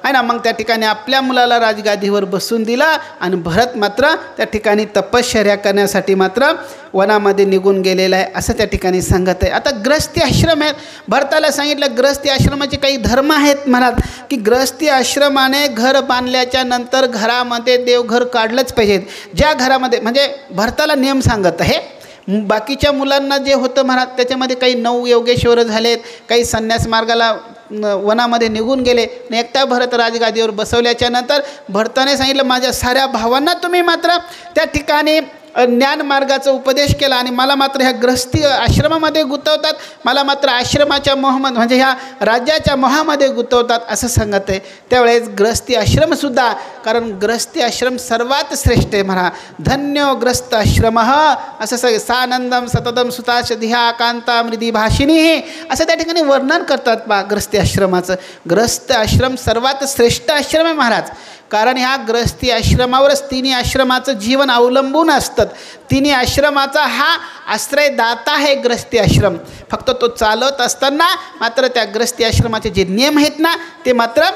आहे ना मग त्या ठिकाणी आपल्या मुलाला राजगादीवर बसून दिला आणि भरत मात्र त्या ठिकाणी तपश्चर्या करण्यासाठी मात्र वनामध्ये निघून गेलेला आहे असं त्या ठिकाणी सांगत आहे. आता ग्रहस्थी आश्रम आहेत. भरताला सांगितलं ग्रहस्थी आश्रमाचे काही धर्म आहेत महाराज की ग्रहस्थी आश्रमाने घर बांधल्याच्या नंतर घरामध्ये देवघर काढलंच पाहिजेत. ज्या घरामध्ये म्हणजे भरताला नियम सांगत आहे. बाकीच्या मुलांना जे होतं महाराज त्याच्यामध्ये काही 9 योगेश्वर झालेत, काही संन्यास मार्गाला वनामध्ये निघून गेले. एकटा भरत राजगादीवर बसवल्याच्या नंतर भरताने सांगितलं माझ्या साऱ्या भावांना तुम्ही मात्र त्या ठिकाणी ज्ञान मार्गाचा उपदेश केला आणि मला मात्र ह्या ग्रहस्थी आश्रमामध्ये गुंतवतात, मला मात्र आश्रमाच्या मोहामध्ये म्हणजे ह्या राज्याच्या मोहामध्ये गुंतवतात असं सांगत आहे. त्यावेळेस ग्रहस्थी आश्रमसुद्धा कारण ग्रहस्थी आश्रम सर्वात श्रेष्ठ आहे म्हणा. धन्यो ग्रस्त आश्रम असं सानंदम सततम सुताश धिया कांता मृदी भाषिणी असं त्या ठिकाणी वर्णन करतात बा ग्रहस्थी आश्रमाचं. ग्रहस्थ आश्रम सर्वात श्रेष्ठ आश्रम आहे महाराज. कारण ह्या ग्रहस्थी आश्रमावरच तिन्ही आश्रमाचं जीवन अवलंबून असतं. तिन्ही आश्रमाचा हा आश्रयदाता आहे ग्रहस्थी आश्रम. फक्त तो चालवत असताना मात्र त्या ग्रहस्थी आश्रमाचे जे नियम आहेत ना ते मात्र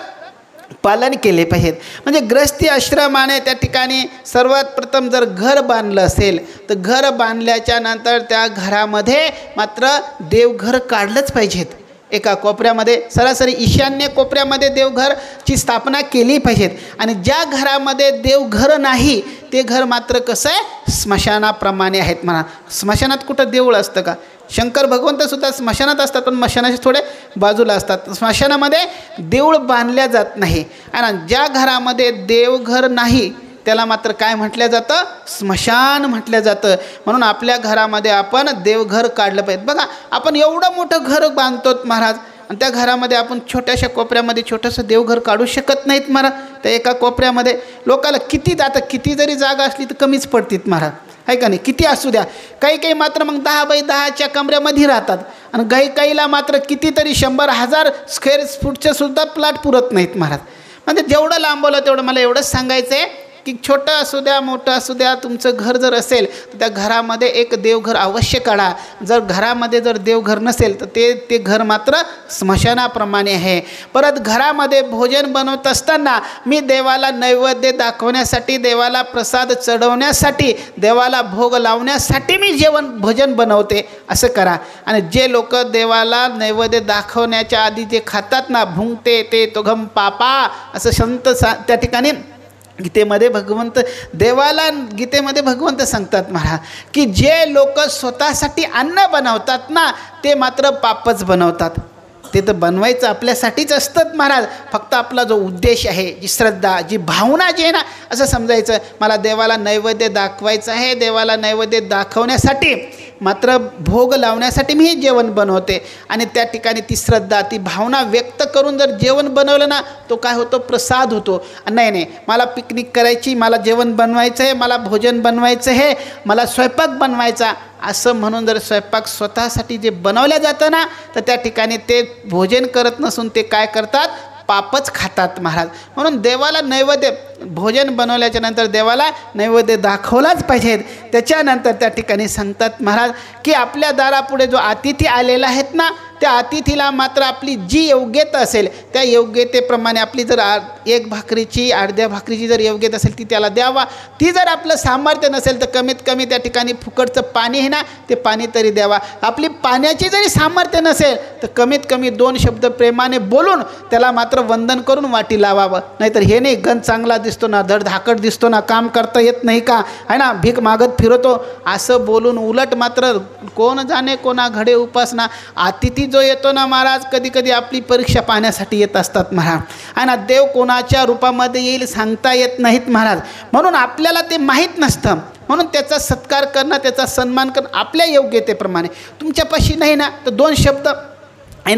पालन केले पाहिजेत. म्हणजे गृहस्थी आश्रमाने त्या ठिकाणी सर्वात प्रथम जर घर बांधलं असेल तर घर बांधल्याच्या नंतर त्या घरामध्ये मात्र देवघर काढलंच पाहिजेत. एका कोपऱ्यामध्ये सरासरी ईशान्य कोपऱ्यामध्ये देवघरची स्थापना केली पाहिजेत. आणि ज्या घरामध्ये देवघर नाही ते घर मात्र कसं आहे, स्मशानाप्रमाणे आहेत म्हणा. स्मशानात कुठं देऊळ असतं का? शंकर भगवंतसुद्धा स्मशानात असतात, पण स्मशानाचे थोडे बाजूला असतात. स्मशानामध्ये देऊळ बांधल्या जात नाही. आणि ज्या घरामध्ये देवघर नाही त्याला मात्र काय म्हटलं जातं, स्मशान म्हटलं जातं. म्हणून आपल्या घरामध्ये आपण देवघर काढलं पाहिजे. बघा, आपण एवढं मोठं घर बांधतो महाराज, आणि त्या घरामध्ये आपण छोट्याशा कोपऱ्यामध्ये छोटंसं देवघर काढू शकत नाहीत महाराज. त्या एका कोपऱ्यामध्ये लोकाला किती जरी जागा असली तर कमीच पडतीत महाराज, आहे का नाही? किती असू द्या. काही मात्र मग 10 बाय 10च्या कमऱ्यामध्ये राहतात. आणि काहीला मात्र कितीतरी 100,000 स्क्वेअर फूटचे सुद्धा प्लॉट पुरत नाहीत महाराज. म्हणजे जेवढं लांबवलं तेवढं मला एवढंच सांगायचं आहे की छोटं असू द्या मोठं असू द्या, तुमचं घर जर असेल तर त्या घरामध्ये एक देवघर अवश्य काढा. जर घरामध्ये जर देवघर नसेल तर ते घर मात्र स्मशानाप्रमाणे आहे. परत घरामध्ये भोजन बनवत असताना मी देवाला नैवेद्य दाखवण्यासाठी, देवाला प्रसाद चढवण्यासाठी, देवाला भोग लावण्यासाठी मी भोजन बनवते असं करा. आणि जे लोक देवाला नैवेद्य दाखवण्याच्या आधी जे खातात ना, भुंगते ते तोघम पापा असं संत त्या ठिकाणी गीतेमध्ये भगवंत सांगतात महाराज की जे लोक स्वतःसाठी अन्न बनवतात ना ते मात्र पापच बनवतात. ते तर बनवायचं आपल्यासाठीच असतं महाराज. फक्त आपला जो उद्देश आहे, जी श्रद्धा, जी भावना जी आहे ना, असं समजायचं मला देवाला नैवेद्य दाखवायचं आहे, देवाला नैवेद्य दाखवण्यासाठी मात्र भोग लावण्यासाठी मी हे जेवण बनवते. आणि त्या ठिकाणी ती श्रद्धा, ती भावना व्यक्त करून जर जेवण बनवलं ना तो काय होतो, प्रसाद होतो. नाही मला पिकनिक करायची, मला जेवण बनवायचं आहे, मला भोजन बनवायचं आहे, मला स्वयंपाक बनवायचा असं म्हणून जर स्वयंपाक स्वतःसाठी जे बनवल्या जातं ना तर त्या ठिकाणी ते भोजन करत नसून ते काय करतात, पापच खातात महाराज. म्हणून देवाला नैवेद्य, भोजन बनवल्याच्या नंतर देवाला नैवेद्य दाखवलाच पाहिजे. त्याच्यानंतर त्या ठिकाणी सांगतात महाराज की आपल्या दारापुढे जो अतिथी आलेला आहेत ना त्या अतिथीला मात्र आपली जी योग्यता असेल त्या योग्यतेप्रमाणे आपली जर एक भाकरीची अर्ध्या भाकरीची जर योग्यता असेल ती त्याला द्यावा. ती जर आपलं सामर्थ्य नसेल तर कमीत कमी त्या ठिकाणी फुकटचं पाणी आहे ना ते पाणी तरी द्यावा. आपली पाण्याची जरी सामर्थ्य नसेल तर कमीत कमी 2 शब्द प्रेमाने बोलून त्याला मात्र वंदन करून वाटी लावावं. नाहीतर हे नाही गंज चांगला दिसतो ना, धडधाकट दिसतो ना, काम करता येत नाही का, आहे ना, भीक मागत फिरतो असं बोलून उलट मात्र कोण जाणे कोणा घडे उपासना. अतिथी जो येतो ना महाराज कधी कधी आपली परीक्षा पाहण्यासाठी येत असतात महाराज. आहे ना, देव कोणाच्या रूपामध्ये येईल सांगता येत नाहीत महाराज. म्हणून आपल्याला ते माहीत नसतं. म्हणून त्याचा सत्कार करणं, त्याचा सन्मान करणं आपल्या योग्यतेप्रमाणे. तुमच्यापाशी नाही ना तर 2 शब्द आहे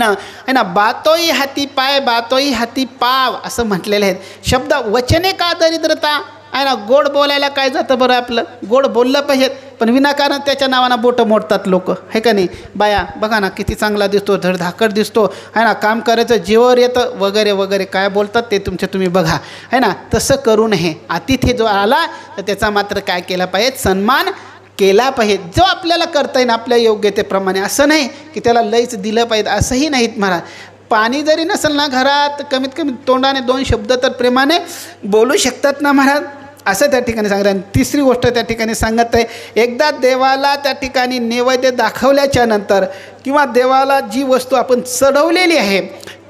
ना, बातोई हाती पाय बातोई हाती पाव असं म्हटलेलं आहे. शब्द वचने का दरिद्रता, आहे ना, गोड बोलायला काय जातं बरं, आपलं गोड बोललं पाहिजेत पण विनाकारण त्याच्या नावानं बोटं मोडतात लोक, आहे का नाही. बाया बघा ना किती चांगला दिसतो, धडधाकट दिसतो, आहे ना, काम करायचं जीवावर येतं वगैरे वगैरे काय बोलतात ते तुम्ही बघा, आहे ना. तसं करू नये. अतिथी जो आला तर त्याचा मात्र काय केला पाहिजे, सन्मान केला पाहिजे. जो आपल्याला करता येईल आपल्या योग्यतेप्रमाणे. असं नाही की त्याला लईच दिलं पाहिजे असंही नाहीत महाराज. पाणी जरी नसेल ना घरात कमीत कमी तोंडाने 2 शब्द तर प्रेमाने बोलू शकतात ना महाराज, असं त्या ठिकाणी सांगतात. आणि तिसरी गोष्ट त्या ठिकाणी सांगत आहे, एकदा देवाला त्या ठिकाणी नैवेद्य दाखवल्याच्या नंतर किंवा देवाला जी वस्तू आपण चढवलेली आहे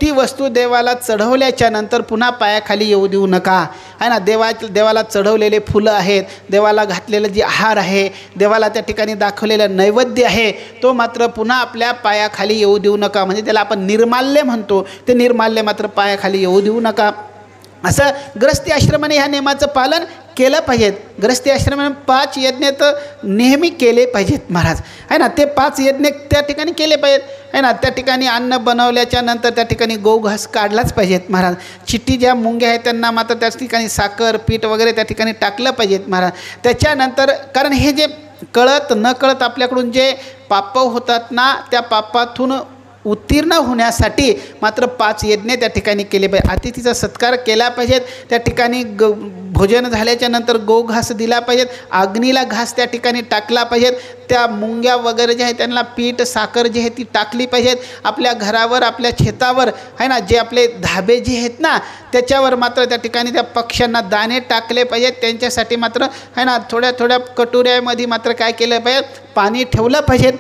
ती वस्तू देवाला चढवल्याच्या नंतर पुन्हा पायाखाली येऊ देऊ नका. आहे ना, देवाला चढवलेले फुलं आहेत, देवाला घातलेलं जे आहार आहे, देवाला त्या ठिकाणी दाखवलेलं नैवेद्य आहे तो मात्र पुन्हा आपल्या पायाखाली येऊ देऊ नका. म्हणजे त्याला आपण निर्माल्य म्हणतो, ते निर्माल्य मात्र पायाखाली येऊ देऊ नका. असं गृहस्थी आश्रमाने ह्या नियमाचं पालन केलं पाहिजेत. गृहस्थी आश्रमाने 5 यज्ञ तर नेहमी केले पाहिजेत महाराज, आहे ना. ते 5 यज्ञ त्या ठिकाणी केले पाहिजेत, आहे ना. त्या ठिकाणी अन्न बनवल्याच्या नंतर त्या ठिकाणी गोघास काढलाच पाहिजेत महाराज. चिट्टी ज्या मुंग्या आहेत त्यांना मात्र त्या ठिकाणी साखर पीठ वगैरे त्या ठिकाणी टाकलं पाहिजेत महाराज. त्याच्यानंतर कारण हे जे कळत न कळत आपल्याकडून जे पाप होतात ना त्या पापातून उत्तीर्ण होण्यासाठी मात्र 5 यज्ञ त्या ठिकाणी केले पाहिजे. अतिथीचा सत्कार केला पाहिजेत. त्या ठिकाणी भोजन झाल्याच्या नंतर गोघास दिला पाहिजेत. अग्नीला घास त्या ठिकाणी टाकला पाहिजेत. त्या मुंग्या वगैरे जे आहे त्यांना पीठ साखर जी आहे ती टाकली पाहिजेत. आपल्या घरावर आपल्या शेतावर आहे ना जे आपले धाबे जे आहेत ना त्याच्यावर मात्र त्या ठिकाणी त्या पक्ष्यांना दाणे टाकले पाहिजेत. त्यांच्यासाठी मात्र आहे ना थोड्या थोड्या कटोऱ्यामध्ये मात्र काय केलं पाहिजे, पाणी ठेवलं पाहिजे.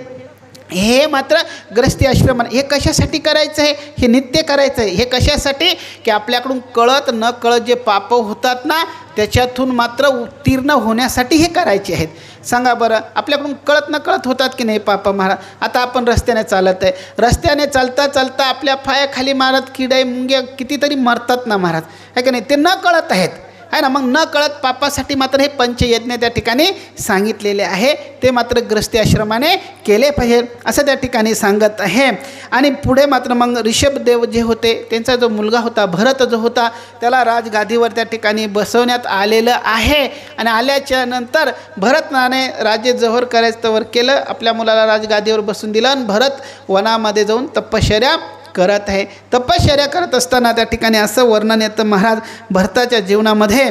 हे मात्र गृहस्थी आश्रम हे कशासाठी करायचं आहे, हे नित्य करायचं आहे. हे कशासाठी की आपल्याकडून कळत न कळत जे पाप होतात ना त्याच्यातून मात्र उत्तीर्ण होण्यासाठी हे करायचे आहेत. सांगा बरं, आपल्याकडून कळत न कळत होतात की नाही पाप महाराज. आता आपण रस्त्याने चालत आहे, रस्त्याने चालता चालता आपल्या पायाखाली महाराज किडे मुंग्या कितीतरी मरतात ना महाराज, आहे की नाही. ते न कळत आहेत आहे ना. मग न कळत पापासाठी मात्र हे पंचयज्ञ त्या ठिकाणी सांगितलेले आहे. ते मात्र गृहस्थी आश्रमाने केले पाहिजे असं त्या ठिकाणी सांगत आहे. आणि पुढे मात्र मग ऋषभदेव जे होते त्यांचा जो मुलगा होता भरत जो होता त्याला राजगादीवर त्या ठिकाणी बसवण्यात आलेलं आहे. आणि आल्याच्या नंतर भरतनाने राज्य जवळ करायचं तवर केलं, आपल्या मुलाला राजगादीवर बसून दिलं आणि भरत वनामध्ये जाऊन तपश्चर्या करत आहे. तपश्चर्या करत असताना त्या ठिकाणी असं वर्णन येतं महाराज भरताच्या जीवनामध्ये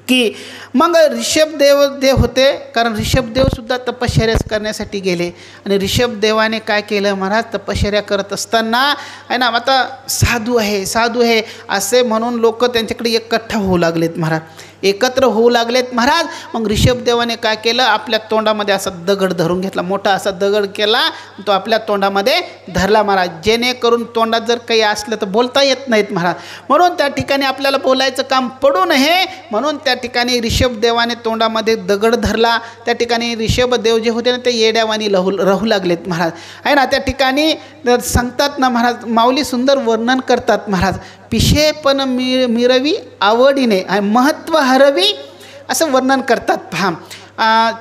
की मग ऋषभदेव जे होते, कारण ऋषभदेवसुद्धा तपश्चर्या करण्यासाठी गेले. आणि ऋषभदेवाने काय केलं महाराज, तपश्चर्या करत असताना आहे ना आता साधू आहे असे म्हणून लोक त्यांच्याकडे एकट्ठा होऊ लागलेत महाराज, एकत्र होऊ लागलेत महाराज. मग ऋषभदेवाने काय केलं, आपल्या तोंडामध्ये असा दगड धरून घेतला, मोठा असा दगड केला, तो आपल्या तोंडामध्ये धरला महाराज. जेणेकरून तोंडात जर काही असलं तर बोलता येत नाहीत महाराज. म्हणून त्या ठिकाणी आपल्याला बोलायचं काम पडू नये म्हणून त्या ठिकाणी ऋषभदेवाने तोंडामध्ये दगड धरला. त्या ठिकाणी ऋषभदेव जे होते ना ते येड्यावानी राहू लागलेत महाराज, आहे ना. त्या ठिकाणी सांगतात ना महाराज, माऊली सुंदर वर्णन करतात महाराज, पिशेपण मिरवी आवडीने महत्त्व हरवी असं वर्णन करतात. पहा,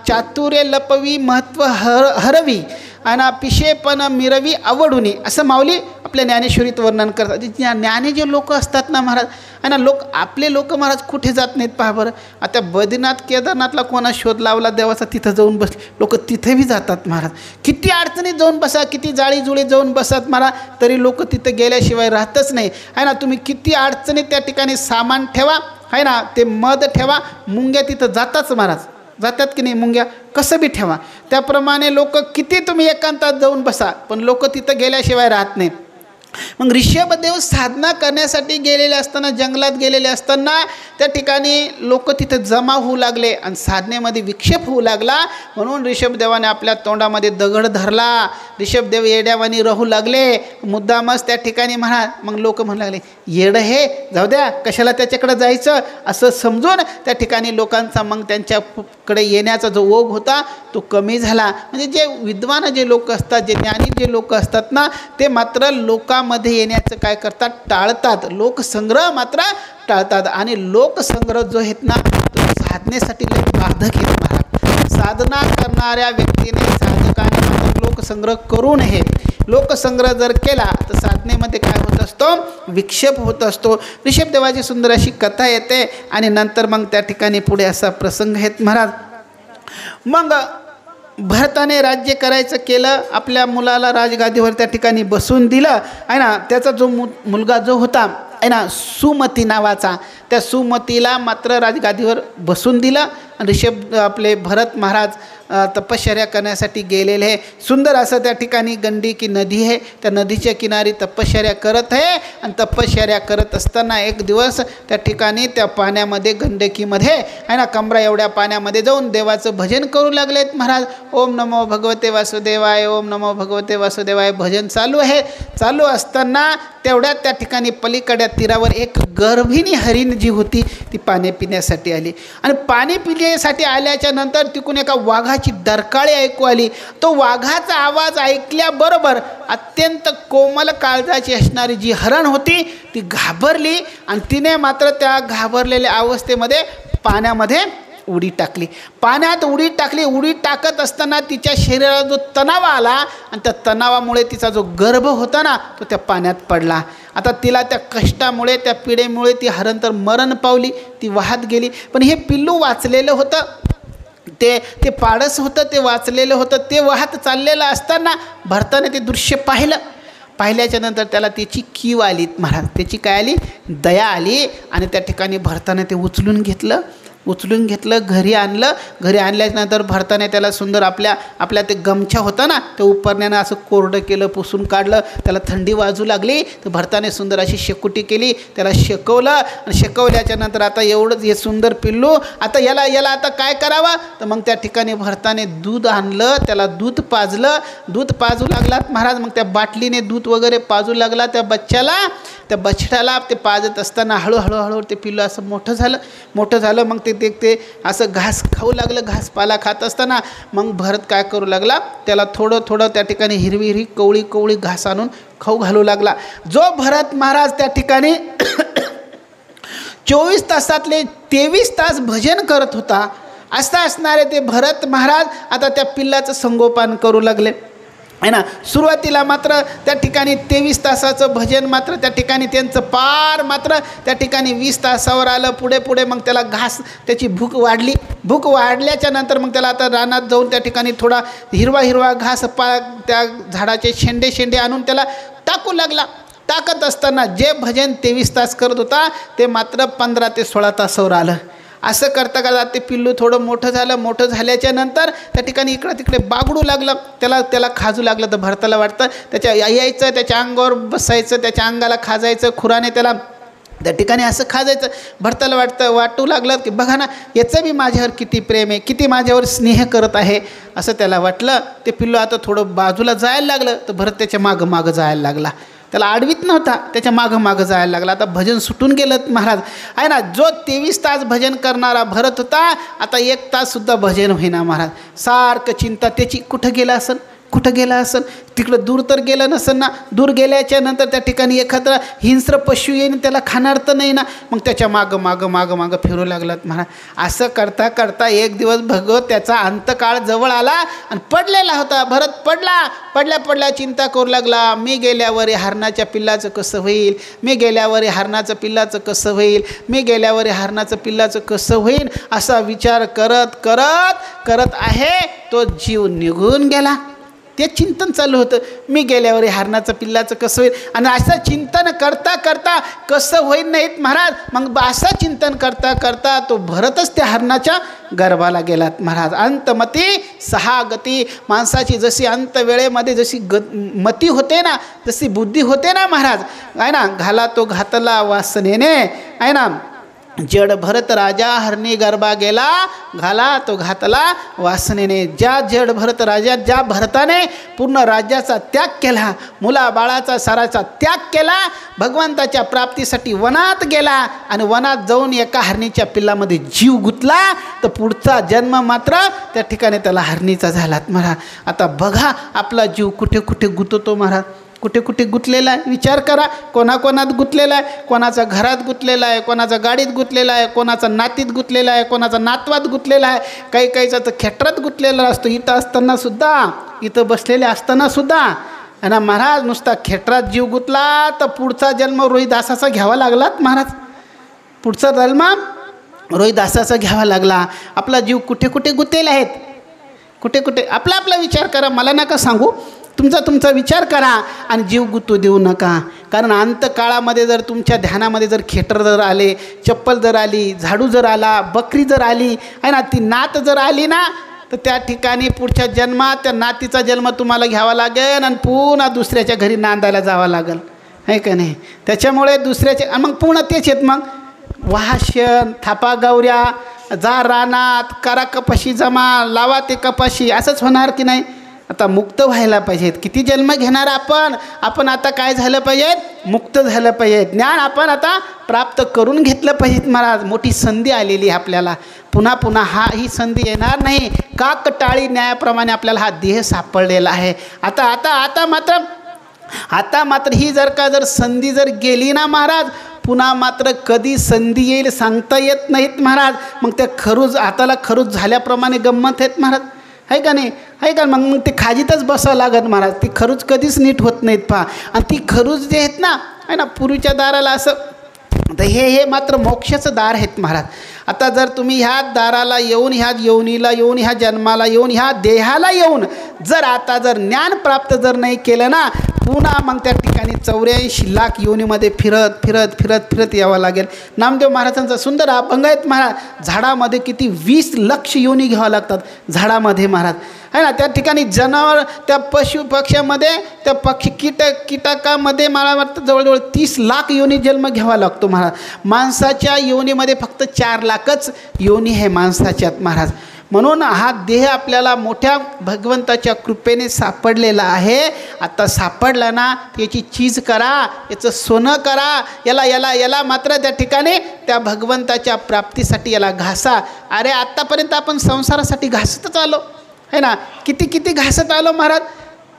चातुर्य लपवी महत्त्व हरवी आणि पिशेपण मिरवी आवडूने असं माऊली आपल्या ज्ञानेश्वरीत वर्णन करतात. ज्ञानी जे लोक असतात ना महाराज आहे ना, आपले लोक महाराज कुठे जात नाहीत पहा बरं. आता बद्रीनाथ केदारनाथला कोणा शोध लावला देवाचा तिथं जाऊन बस, लोक तिथेही जातात महाराज. किती अडचणीत जाऊन बसा, किती जाळीजुळीत जाऊन बसत महाराज, तरी लोक तिथं गेल्याशिवाय राहतच नाही आहे ना. तुम्ही किती अडचणीत त्या ठिकाणी सामान ठेवा आहे ना, ते मध ठेवा, मुंग्या तिथं जाताच महाराज, जातात की नाही मुंग्या, कसं बी ठेवा. त्याप्रमाणे लोक किती तुम्ही एकांतात जाऊन बसा पण लोक तिथं गेल्याशिवाय राहत नाही. मग ऋषभदेव साधना करण्यासाठी गेलेले असताना, जंगलात गेलेले असताना त्या ठिकाणी लोक तिथं जमा होऊ लागले आणि साधनेमध्ये विक्षेप होऊ लागला. म्हणून ऋषभदेवाने आपल्या तोंडामध्ये दगड धरला. ऋषभदेव येड्यावानी राहू लागले मुद्दामच त्या ठिकाणी महाराज. मग लोक म्हणू लागले येडं हे, जाऊ द्या कशाला त्याच्याकडे जायचं असं समजून त्या ठिकाणी लोकांचा मग त्यांच्याकडे येण्याचा जो ओघ होता तो कमी झाला. म्हणजे जे विद्वान जे लोक असतात, जे ज्ञानी जे लोक असतात ना ते मात्र लोकांमध्ये येण्याचं काय करतात, टाळतात. लोकसंग्रह मात्र टाळतात. आणि लोकसंग्रह जो आहेत ना तो साधनेसाठी लई बाधक आहे महाराज. साधना करणाऱ्या व्यक्तीने, साधकाने लोकसंग्रह करू नये. लोकसंग्रह जर केला तर साधनेमध्ये काय होत असतो, विक्षेप होत असतो. ऋषभदेवाची सुंदर अशी कथा येते आणि नंतर मग त्या ठिकाणी पुढे असा प्रसंग आहेत महाराज. मग भरताने राज्य करायचं केलं, आपल्या मुलाला राजगादीवर त्या ठिकाणी बसून दिलं आहे ना. त्याचा जो मुलगा जो होता आहे ना सुमती नावाचा, त्या सुमतीला मात्र राजगादीवर बसून दिलं. ऋषभ आपले भरत महाराज तपश्चर्या करण्यासाठी गेलेले. सुंदर असं त्या ठिकाणी गंडकी नदी आहे, त्या नदीच्या किनारी तपश्चर्या करत आहे. आणि तपश्चर्या करत असताना एक दिवस त्या ठिकाणी त्या पाण्यामध्ये गंडकीमध्ये आहे ना कमरा एवढ्या पाण्यामध्ये जाऊन देवाचं भजन करू लागलेत महाराज. ओम नमो भगवते वासुदेवाय, ओम नमो भगवते वासुदेवाय भजन चालू आहे. चालू असताना तेवढ्यात त्या ठिकाणी पलीकडच्या तीरावर एक गर्भिणी हरिण जी होती ती पाणी पिण्यासाठी आली. आणि पाणी पिण्यासाठी आल्याच्या नंतर तिकडून एका वाघाची डरकाळी ऐकू आली. तो वाघाचा आवाज ऐकल्याबरोबर अत्यंत कोमल काळजाची असणारी जी हरण होती ती घाबरली आणि तिने मात्र त्या घाबरलेल्या अवस्थेमध्ये पाण्यामध्ये उडी टाकली. पाण्यात उडी टाकली. उडी टाकत असताना तिच्या शरीराला जो तणाव आला आणि त्या तणावामुळे तिचा जो गर्भ होता ना तो त्या पाण्यात पडला. आता तिला त्या कष्टामुळे, त्या पिढेमुळे ती हरण तर मरण पावली, ती वाहत गेली. पण हे पिल्लू वाचलेलं होतं, ते पाडस होतं, ते वाचलेलं होतं. ते वाहत चाललेलं असताना भरताने ते दृश्य पाहिलं. पाहिल्याच्या नंतर त्याला त्याची कीव आली महाराज, त्याची काय आली, दया आली. आणि त्या ठिकाणी भरताने ते उचलून घेतलं, घरी आणलं. घरी आणल्यानंतर भरताने त्याला सुंदर आपल्या ते गमछा होता ना, ते उपरण्यानं असं कोरडं केलं, पुसून काढलं. त्याला थंडी वाजू लागली तर भरताने सुंदर अशी शेकोटी केली, त्याला शेकवलं. आणि शेकवल्याच्या नंतर आता एवढंच हे सुंदर पिल्लू, आता याला आता काय करावं, तर मग त्या ठिकाणी भरताने दूध आणलं, त्याला दूध पाजलं. दूध पाजू लागलात महाराज. मग त्या बाटलीने दूध वगैरे पाजू लागला त्या बछड्याला. ते पाजत असताना हळूहळू ते पिल्लू असं मोठं झालं. मग ते असं घास खाऊ लागलं. घासपाला खात असताना मग भरत काय करू लागला, त्याला थोडं त्या ठिकाणी हिरवी कवळी घास आणून खाऊ घालू लागला. जो भरत महाराज त्या ठिकाणी 24 तासातले 23 तास भजन करत होता, असं असणारे ते भरत महाराज आता त्या पिल्लाचं संगोपन करू लागले आहे ना. सुरुवातीला मात्र त्या ठिकाणी 23 तासाचं भजन मात्र त्या ठिकाणी त्यांचं पार मात्र त्या ठिकाणी 20 तासावर आलं. पुढे मग त्याला त्याची भूक वाढल्याच्या नंतर मग त्याला आता रानात जाऊन त्या ठिकाणी थोडा हिरवा घास त्या झाडाचे शेंडे आणून त्याला टाकू लागला. टाकत असताना जे भजन 23 तास करत होता ते मात्र 15 ते 16 तासावर आलं. असं करता ते पिल्लू थोडं मोठं झाल्याच्या नंतर त्या ठिकाणी इकडं तिकडे बागडू लागलं, त्याला खाजू लागलं. तर भरताला वाटतं यायचं, त्याच्या अंगावर बसायचं, त्याच्या अंगाला खाजायचं, खुराने त्याला त्या ठिकाणी असं खाजायचं. भरताला वाटू लागलं की बघा ना, याचं बी माझ्यावर किती प्रेम आहे, किती माझ्यावर स्नेह करत आहे, असं त्याला वाटलं. ते पिल्लू आता थोडं बाजूला जायला लागलं तर भरत त्याच्या मागं जायला लागला. त्याला आडवीत नव्हता, त्याच्या मागं जायला लागला. आता भजन सुटून गेलं महाराज आहे ना. जो 23 तास भजन करणारा भरत होता, आता 1 ताससुद्धा भजन होईना महाराज. सारखं चिंता त्याची, कुठं गेला असेल, तिकडं दूर तर गेलं नसेल ना. दूर गेल्याच्या नंतर त्या ठिकाणी एखादा हिंस्र पशु येईन, त्याला खाणार तर नाही ना. मग त्याच्या मागं फिरू लागलात महाराज. असं करता एक दिवस भगवत त्याचा अंतकाळ जवळ आला आणि पडलेला होता. भरत पडल्या चिंता करू लागला. मी गेल्यावर हरणाच्या पिल्लाचं कसं होईल, कसं होईल असा विचार करत आहे तो जीव निघून गेला. ते चिंतन चालू होतं, मी गेल्यावर हरणाचं पिल्लाचं कसं होईल. आणि असं चिंतन करता कसं होईल नाहीत महाराज. मग असं चिंतन करता तो भरतच त्या हरणाच्या गर्भाला गेलात महाराज. अंतमती 6 गती. माणसाची जशी अंत वेळेमध्ये जशी मती होते ना, जशी बुद्धी होते ना महाराज आहे ना. घाला तो घातला वासनेने आहे ना. जड भरत राजा हरणी गर्भा गेला, घाला तो घातला वासनेने. जड भरत राजा, ज्या भरताने पूर्ण राज्याचा त्याग केला, मुलाबाळाचा साराचा त्याग केला, भगवंताच्या प्राप्तीसाठी वनात गेला आणि वनात जाऊन एका हरणीच्या पिल्लामध्ये जीव गुंतला, तर पुढचा जन्म मात्र त्या ठिकाणी त्याला हरणीचा झालात महाराज. आता बघा आपला जीव कुठे गुंततो महाराज, कुठे गुंतलेला आहे. विचार करा, कोणाकोणात गुंतलेला आहे. कोणाचा घरात गुंतलेला आहे, कोणाचा गाडीत गुंतलेला आहे, कोणाचा नातीत गुंतलेला आहे, कोणाचा नातवात गुंतलेला आहे, काहीचा तर खेटरात गुंतलेला असतो. इथं बसलेले असताना सुद्धा आणि महाराज नुसता खेटरात जीव गुंतला तर पुढचा जन्म रोहिदासाचा घ्यावा लागलात महाराज. पुढचा जन्म रोहिदासाचा घ्यावा लागला. आपला जीव कुठे गुंतलेला आहेत, कुठे आपला विचार करा. मला नका सांगू, तुमचा विचार करा आणि जीव गुंतू देऊ नका. कारण अंतकाळामध्ये जर तुमच्या ध्यानामध्ये जर खेटर जर आले, चप्पल जर आली, झाडू जर आला, बकरी जर आली आहे ना, ती नात जर आली ना, तर त्या ठिकाणी पुढच्या जन्मात त्या नातीचा जन्म तुम्हाला घ्यावा लागेल आणि पुन्हा दुसऱ्याच्या घरी नांदायला जावं लागेल, आहे का नाही. त्याच्यामुळे दुसऱ्याचे मग पुन्हा तेच आहेत. मग वाहशन, थापा गावऱ्या, जा रानात, करा कपाशी जमा, लावा ते कपाशी, असंच होणार की नाही. आता मुक्त व्हायला पाहिजेत. किती जन्म घेणार आपण आता काय झालं पाहिजे, मुक्त झालं पाहिजे. ज्ञान आपण आता प्राप्त करून घेतलं पाहिजेत महाराज. मोठी संधी आलेली आहे आपल्याला. पुन्हा ही संधी येणार नाही. काकटाळी न्यायाप्रमाणे आपल्याला हा देह सापडलेला आहे. आता मात्र ही जर संधी जर गेली ना महाराज, पुन्हा मात्र कधी संधी येईल सांगता येत नाहीत महाराज. मग त्या हाताला खरूज झाल्याप्रमाणे गंमत आहेत महाराज, आहे का नाही, आहे का. मग ते खाजीतच बसावं लागत महाराज. ती खरूज कधीच नीट होत नाहीत पहा. आणि ती खरूज जे आहेत ना, आहे ना, पूर्वीच्या दाराला असं, तर हे मात्र मोक्षाचं दार आहेत महाराज. आता जर तुम्ही ह्या दाराला येऊन, ह्या योनीला येऊन, ह्या जन्माला येऊन, ह्या देहाला येऊन जर ज्ञान प्राप्त जर नाही केलं ना, पुन्हा मग त्या ठिकाणी 84 लाख योनीमध्ये फिरत फिरत फिरत फिरत यावं लागेल. नामदेव महाराजांचा सुंदर अभंग आहेत महाराज. झाडामध्ये किती 20 लक्ष योनी घ्यावं लागतात झाडामध्ये महाराज आहे ना. त्या ठिकाणी जनावर, त्या पशु पक्ष्यामध्ये, त्या पक्षी कीटकामध्ये मला वाटतं जवळजवळ 30 लाख योनी जन्म घ्यावा लागतो महाराज. माणसाच्या योनीमध्ये फक्त 4 लाखच योनी आहे माणसाच्यात महाराज. म्हणून हा देह आपल्याला मोठ्या भगवंताच्या कृपेने सापडलेला आहे. आता सापडला ना, याची चीज करा, याचं सोनं करा, याला मात्र त्या ठिकाणी त्या भगवंताच्या प्राप्तीसाठी याला घासा. अरे आत्तापर्यंत आपण संसारासाठी घासतच आलो आहे ना, किती घासत आलो महाराज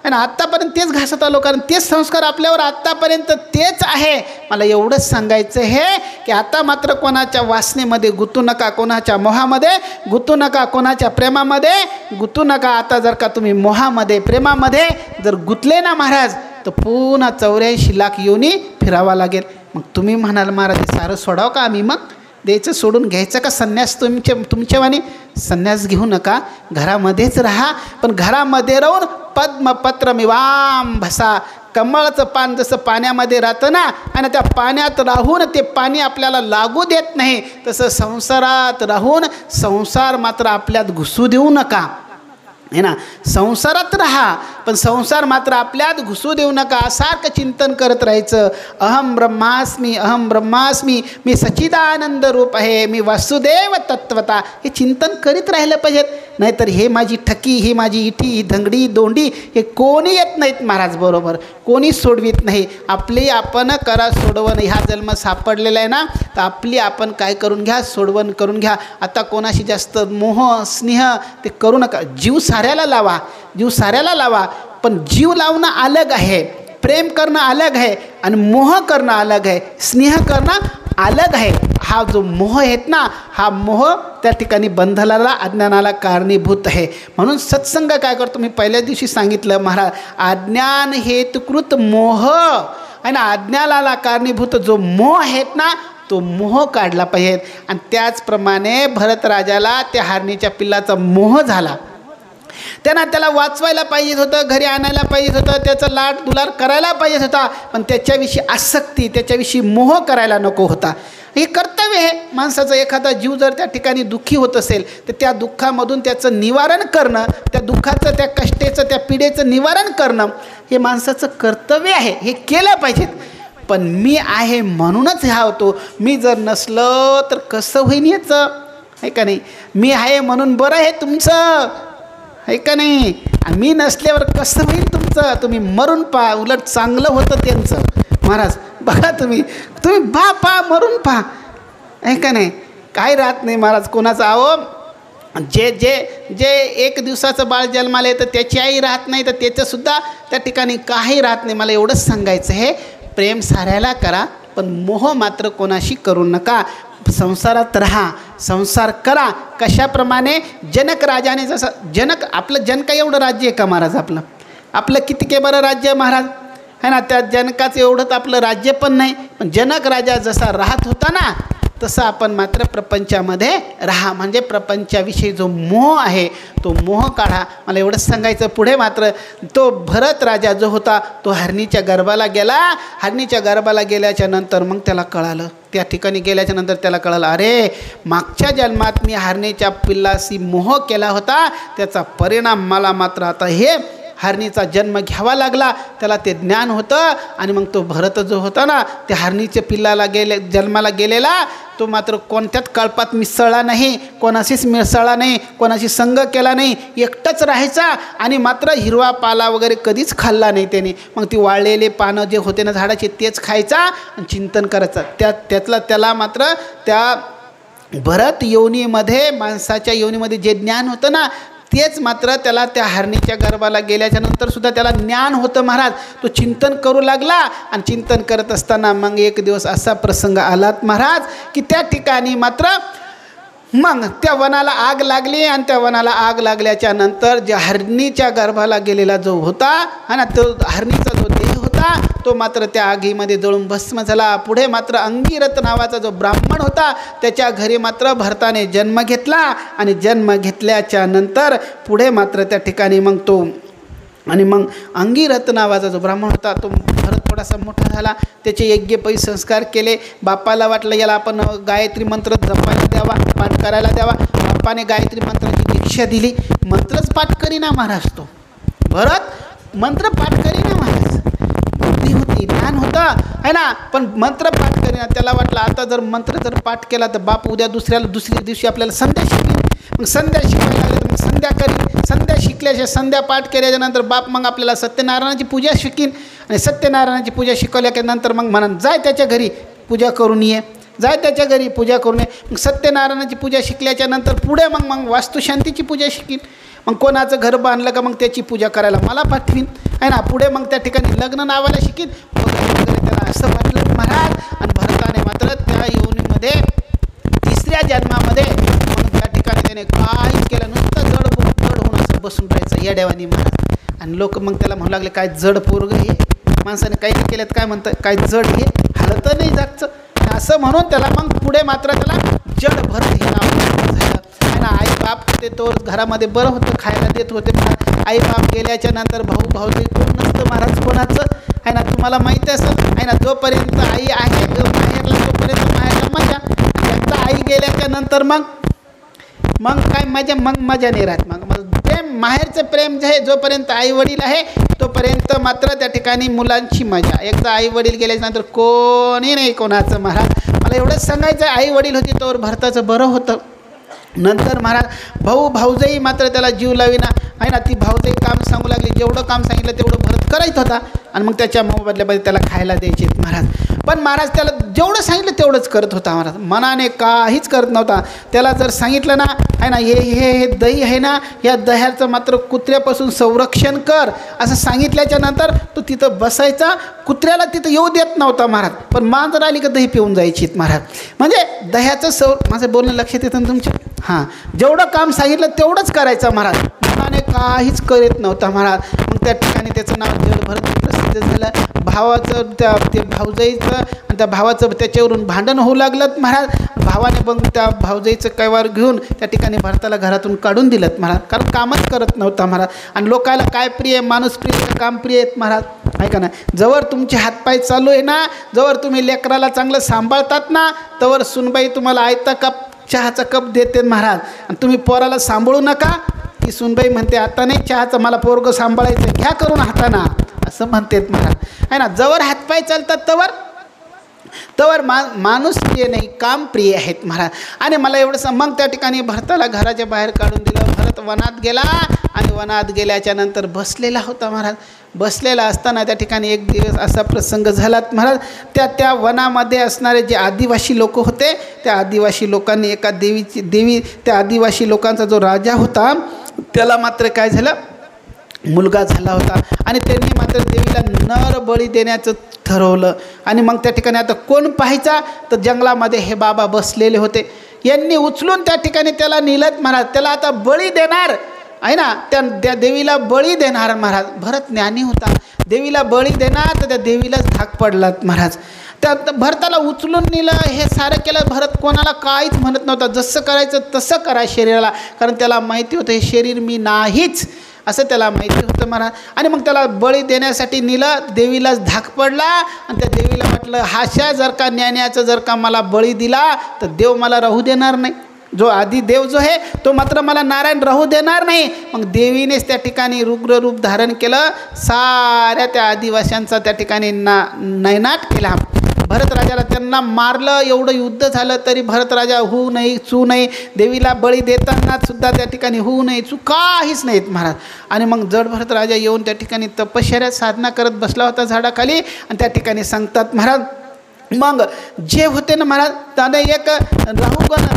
आहे ना. आत्तापर्यंत तेच घासत आलो, कारण तेच संस्कार आपल्यावर आत्तापर्यंत तेच आहे. मला एवढंच सांगायचं आहे की आता मात्र कोणाच्या वासनेमध्ये गुंतू नका, कोणाच्या मोहामध्ये गुंतू नका, कोणाच्या प्रेमामध्ये गुंतू नका. आता जर का तुम्ही मोहामध्ये, प्रेमामध्ये जर गुंतले ना महाराज, तर पुन्हा 84 लाख योनी फिरावा लागेल. मग तुम्ही म्हणाल महाराज हे सारं सोडाव का आम्ही, मग द्यायचं सोडून घ्यायचं का संन्यास? तुमच्यावानी संन्यास घेऊ नका, घरामध्येच राहा. पण घरामध्ये राहून पद्मपत्रमिवां भसा, कमळाचं पान जसं पाण्यामध्ये राहतं ना, आणि त्या पाण्यात राहून ते पाणी आपल्याला लागू देत नाही, तसं संसारात राहून संसार मात्र आपल्यात घुसू देऊ नका आहे ना. संसारात राहा, पण संसार मात्र आपल्यात घुसू देऊ नका. सारखं चिंतन करत राहायचं, अहम ब्रह्मास्मी, अहम ब्रह्मास्मी, मी सच्चिदानंद रूप आहे, मी वासुदेव तत्वता, हे चिंतन करीत राहिलं पाहिजेत. नाहीतर हे माझी ठकी, ही माझी इठी, ही धंगडी दोंडी, हे कोणी येत नाहीत महाराज बरोबर, कोणी सोडवित नाही. आपली आपण करा सोडवण. ह्या जन्म सापडलेला आहे ना, तर आपली आपण काय करून घ्या, सोडवण करून घ्या. आता कोणाशी जास्त मोह स्नेह ते करू नका. जीव साऱ्याला लावा, जीव साऱ्याला लावा, पण जीव लावणं अलग आहे, प्रेम करणं अलग आहे, आणि मोह करणं अलग आहे, स्नेह करणं अलग आहे. हा जो मोह आहेत ना, हा मोह त्या ठिकाणी बंधनाला, अज्ञानाला कारणीभूत आहे. म्हणून सत्संग काय करतो, मी पहिल्या दिवशी सांगितलं महाराज, अज्ञान हेतुकृत मोह आहे ना, अज्ञानाला कारणीभूत जो मोह आहेत ना, तो मोह काढला पाहिजे. आणि त्याचप्रमाणे भरतराजाला त्या हरणीच्या पिल्लाचा मोह झाला. त्याला वाचवायला पाहिजे होतं, घरी आणायला पाहिजे होतं, त्याचं लाड दुलार करायला पाहिजे होता, पण त्याच्याविषयी आसक्ती, त्याच्याविषयी मोह करायला नको होता. हे कर्तव्य आहे माणसाचं. एखादा जीव जर त्या ठिकाणी दुःखी होत असेल, तर त्या दुःखामधून त्याचं निवारण करणं, त्या दुःखाचं, त्या कष्टेचं, त्या पिढेचं निवारण करणं हे माणसाचं कर्तव्य आहे. हे केलं पाहिजेत. पण मी आहे म्हणूनच ह्या होतो, मी जर नसलं तर कसं होईन याचं, आहे का नाही. मी आहे म्हणून बरं आहे तुमचं, आहे का नाही. आणि मी नसल्यावर कसं होईल तुमचं, तुम्ही मरून पहा, उलट चांगलं होतं त्यांचं महाराज. बघा तुम्ही पहा मरून पहा, आहे का नाही. काय राहत नाही महाराज कोणाचं. अहो जे 1 दिवसाचं बाळ जन्माला येतं त्याची आई राहत नाही, तर त्याचंसुद्धा त्या ठिकाणी काही राहत नाही. मला एवढंच सांगायचं आहे, प्रेम साऱ्याला करा, पण मोह मात्र कोणाशी करू नका. संसारात राहा, संसार करा. कशाप्रमाणे जनक राजाने, जसं आपलं जनक एवढं राज्य आहे का महाराज, आपलं किती बरं राज्य महाराज आहे ना. त्या जनकाचं एवढंच आपलं राज्य पण नाही, पण जनक राजा जसा राहत होता ना, तसं आपण मात्र प्रपंचामध्ये राहा. म्हणजे प्रपंचाविषयी जो मोह आहे तो मोह काढा. मला एवढंच सांगायचं. पुढे मात्र तो भरत राजा जो होता तो हरणीच्या गर्भाला गेला. हरणीच्या गर्भाला गेल्याच्या नंतर मग त्याला कळालं, त्या ठिकाणी गेल्याच्या नंतर त्याला कळालं, अरे मागच्या जन्मात मी हरणीच्या पिल्लाशी मोह केला होता, त्याचा परिणाम मला मात्र आता हे हरणीचा जन्म घ्यावा लागला. त्याला ते ज्ञान होतं. आणि मग तो भरत जो होता ना, त्या हरणीच्या पिल्लाला जन्माला गेलेला, तो मात्र कोणत्याच कळपात मिसळला नाही, कोणाशीच मिसळला नाही, कोणाशी संग केला नाही, एकटंच राहायचा. आणि मात्र हिरवा पाला वगैरे कधीच खाल्ला नाही त्याने. मग ती वाळलेले पानं जे होते ना झाडाचे तेच खायचा आणि चिंतन करायचं. त्याला मात्र त्या भरत योनीमध्ये, माणसाच्या योनीमध्ये जे ज्ञान होतं ना, तेच मात्र त्याला त्या हरणीच्या गर्भाला गेल्याच्या नंतरसुद्धा त्याला ज्ञान होतं महाराज. तो चिंतन करू लागला. आणि चिंतन करत असताना मग एक दिवस असा प्रसंग आलात महाराज, की त्या ठिकाणी मात्र मग त्या वनाला आग लागली. आणि त्या वनाला आग लागल्याच्या नंतर ज्या हरणीच्या गर्भाला गेलेला जो होता हा ना, तो हरणीचा जो देह होता तो मात्र त्या आगीमध्ये जळून भस्म झाला. पुढे मात्र अंगिरथ नावाचा जो ब्राह्मण होता त्याच्या घरी मात्र भरताने जन्म घेतला. आणि जन्म घेतल्याच्या नंतर पुढे मात्र त्या ठिकाणी मग तो आणि मग अंगिरथ नावाचा जो ब्राह्मण होता तो भरत थोडासा मोठा झाला, त्याचे यज्ञ संस्कार केले. बापाला वाटलं याला आपण गायत्री मंत्र जपायला द्यावा, पाठ करायला द्यावा. बापाने गायत्री मंत्राची दीक्षा दिली. मंत्रच पाठ करीना महाराज तो भरत, मंत्र पाठ करीना महाराज. बुद्धी होती, ज्ञान होतं आहे ना, पण मंत्र पाठ करीना. त्याला वाटलं आता जर मंत्र जर पाठ केला तर बाप उद्या दुसऱ्या दिवशी आपल्याला संध्या शिकेल. मग संध्या शिकायला लागले तर मग संध्या करीन. संध्या शिकल्याच्या संध्या पाठ केल्याच्यानंतर बाप मग आपल्याला सत्यनारायणाची पूजा शिकीन. आणि सत्यनारायणाची पूजा शिकवल्यानंतर मग म्हणा जाय त्याच्या घरी पूजा करून ये, जाय त्याच्या घरी पूजा करून ये. मग सत्यनारायणाची पूजा शिकल्याच्या नंतर पुढे मग वास्तुशांतीची पूजा शिकीन. मग कोणाचं घर बांधलं का मग त्याची पूजा करायला मला पाठवीन आहे ना. पुढे मग त्या ठिकाणी लग्न नावाला शिकीन वगैरे त्याला असं वाटलं महाराज. आणि भरताने मात्र त्या योनीमध्ये 3ऱ्या जन्मामध्ये मग त्या ठिकाणी त्याने काहीच केलं, नुसतं जड होऊन असं बसून राहायचं येड्यावानी महाराज. आणि लोक मग त्याला म्हणू लागले काय जड पोरग हे, माणसाने काही नाही केलं काय म्हणतं, काय जड हे हालत नाही जागचं असं म्हणून त्याला मग पुढे मात्र त्याला जड भरत हे नाव झालं आहे ना. आई बाप होते तो घरामध्ये बरं होतं, खायला देत होते. आई बाप गेल्याच्या नंतर भाऊजी कोण नसतं महाराज कोणाचं आहे ना, तुम्हाला माहिती असं आहे ना. जोपर्यंत आई आहे माहेरला तोपर्यंत माहेरला मजा. एकदा आई गेल्याच्या नंतर मग काय मजा नाही राहत. मग प्रेम माहेरचं प्रेम जे आहे जोपर्यंत आई वडील आहे तोपर्यंत मात्र त्या ठिकाणी मुलांची मजा. एकदा आई वडील गेल्याच्यानंतर कोणी नाही कोणाचं महाराज. मला एवढंच सांगायचं आहे, आई वडील होते तोवर भरताचं बरं होतं. नंतर महाराज भाऊजाई मात्र त्याला जीव लावीना आहे ना. ती भाऊजाई काम सांगू लागली, जेवढं काम सांगितलं तेवढं भरत करायच होता. आणि मग त्याच्या मोबदल्यामध्ये त्याला खायला द्यायचे महाराज. पण महाराज त्याला जेवढं सांगितलं तेवढंच करत होता महाराज, मनाने काहीच करत नव्हता. त्याला जर सांगितलं ना आहे ना हे दही आहे ना, या दह्याचं मात्र कुत्र्यापासून संरक्षण कर असं सांगितल्याच्या नंतर तो तिथं बसायचा. कुत्र्याला तिथं येऊ देत नव्हता महाराज, पण मांजर आली का दही पिऊन जायचीत महाराज. म्हणजे दह्याचं माझं बोलणं लक्षात येतं ना तुमच्या. हां, जेवढं काम सांगितलं तेवढंच करायचं महाराज, मनाने काहीच करत नव्हता महाराज. मग त्या ठिकाणी त्याचं नाव जड भरत प्रसिद्ध झालं. भावाचं ते भाऊजाईचं आणि त्या भावाचं त्याच्यावरून भांडण होऊ लागलं महाराज. भावाने मग त्या भाऊजाईचं कैवार घेऊन त्या ठिकाणी भरताला घरातून काढून दिलं महाराज, कारण कामच करत नव्हता महाराज. आणि लोकाला काय प्रिय, माणूस प्रिय काम प्रिय आहेत महाराज ऐका ना. जवळ तुमचे हातपाय चालू आहे ना, जवळ तुम्ही लेकराला चांगलं सांभाळतात ना, तवर सुनबाई तुम्हाला आयता कप चहाचा कप देते महाराज. आणि तुम्ही पोराला सांभाळू नका, की सुनबाई म्हणते आता नाही चहाचं मला पोरगं सांभाळायचं, घ्या करून हाताना असं म्हणतात महाराज आहे ना. जवळ हातपाय चालतात तवर माणूस प्रिय नाही, काम प्रिय आहेत महाराज. आणि मला एवढंसं मग त्या ठिकाणी भरताला घराच्या बाहेर काढून दिलं. भरत वनात गेला आणि वनात गेल्याच्या नंतर बसलेला होता महाराज. बसलेला असताना त्या ठिकाणी एक दिवस असा प्रसंग झालात महाराज. त्या वनामध्ये असणारे जे आदिवासी लोक होते, त्या आदिवासी लोकांनी एका त्या आदिवासी लोकांचा जो राजा होता त्याला मात्र काय झालं, मुलगा झाला होता. आणि त्यांनी मात्र देवीला नर बळी देण्याचं ठरवलं. आणि मग त्या ठिकाणी आता कोण पाहायचा, तर जंगलामध्ये हे बाबा बसलेले होते. यांनी उचलून त्या ठिकाणी त्याला नेलत महाराज. त्याला आता बळी देणार आहे ना, त्या देवीला बळी देणार महाराज. भरत ज्ञानी होता, देवीला बळी देणार तर त्या देवीलाच धाक पडलात महाराज. त्या भरताला उचलून नेलं, हे सारं केलं. भरत कोणाला काहीच म्हणत नव्हता, जसं करायचं तसं करा शरीराला, कारण त्याला माहिती होतं हे शरीर मी नाहीच असं त्याला माहिती होतं महाराज. आणि मग त्याला बळी देण्यासाठी नेलं, देवीलाच धाक पडला. आणि त्या देवीला म्हटलं हाशा जर का ज्ञानाचं जर का मला बळी दिला तर देव मला राहू देणार नाही. जो आधी देव जो आहे तो मात्र मला नारायण राहू देणार नाही. मग देवीनेच त्या ठिकाणी रुग्र रूप धारण केलं, साऱ्या त्या आदिवाशांचा त्या ठिकाणी नैनाट केला. भरत राजाला त्यांना मारलं, एवढं युद्ध झालं तरी भरत राजा होऊ नाही चू नाही. देवीला बळी देताना सुद्धा त्या ठिकाणी होऊ नाही चू काहीच नाहीत महाराज. आणि मग जड भरत राजा येऊन त्या ठिकाणी तपश्चर्या साधना करत बसला होता झाडाखाली. आणि त्या ठिकाणी सांगतात महाराज, मग जे होते ना महाराज, त्याने एक राहुगण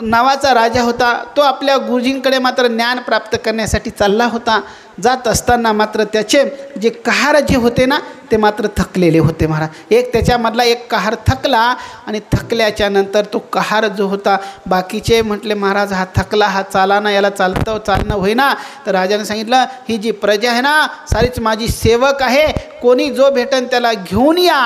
नावाचा राजा होता. तो आपल्या गुरुजींकडे मात्र ज्ञान प्राप्त करण्यासाठी चालला होता. जात असताना मात्र त्याचे जे कहार जे होते ना ते मात्र थकलेले होते महाराज. त्याच्यामधला एक कहार थकला. आणि थकल्याच्या नंतर तो कहार जो होता, बाकीचे म्हटले महाराज हा थकला, हा चाला ना, याला चालणं होईना. तर राजाने सांगितलं ही जी प्रजा आहे ना सारीच माझी सेवक आहे, कोणी जो भेटन त्याला घेऊन या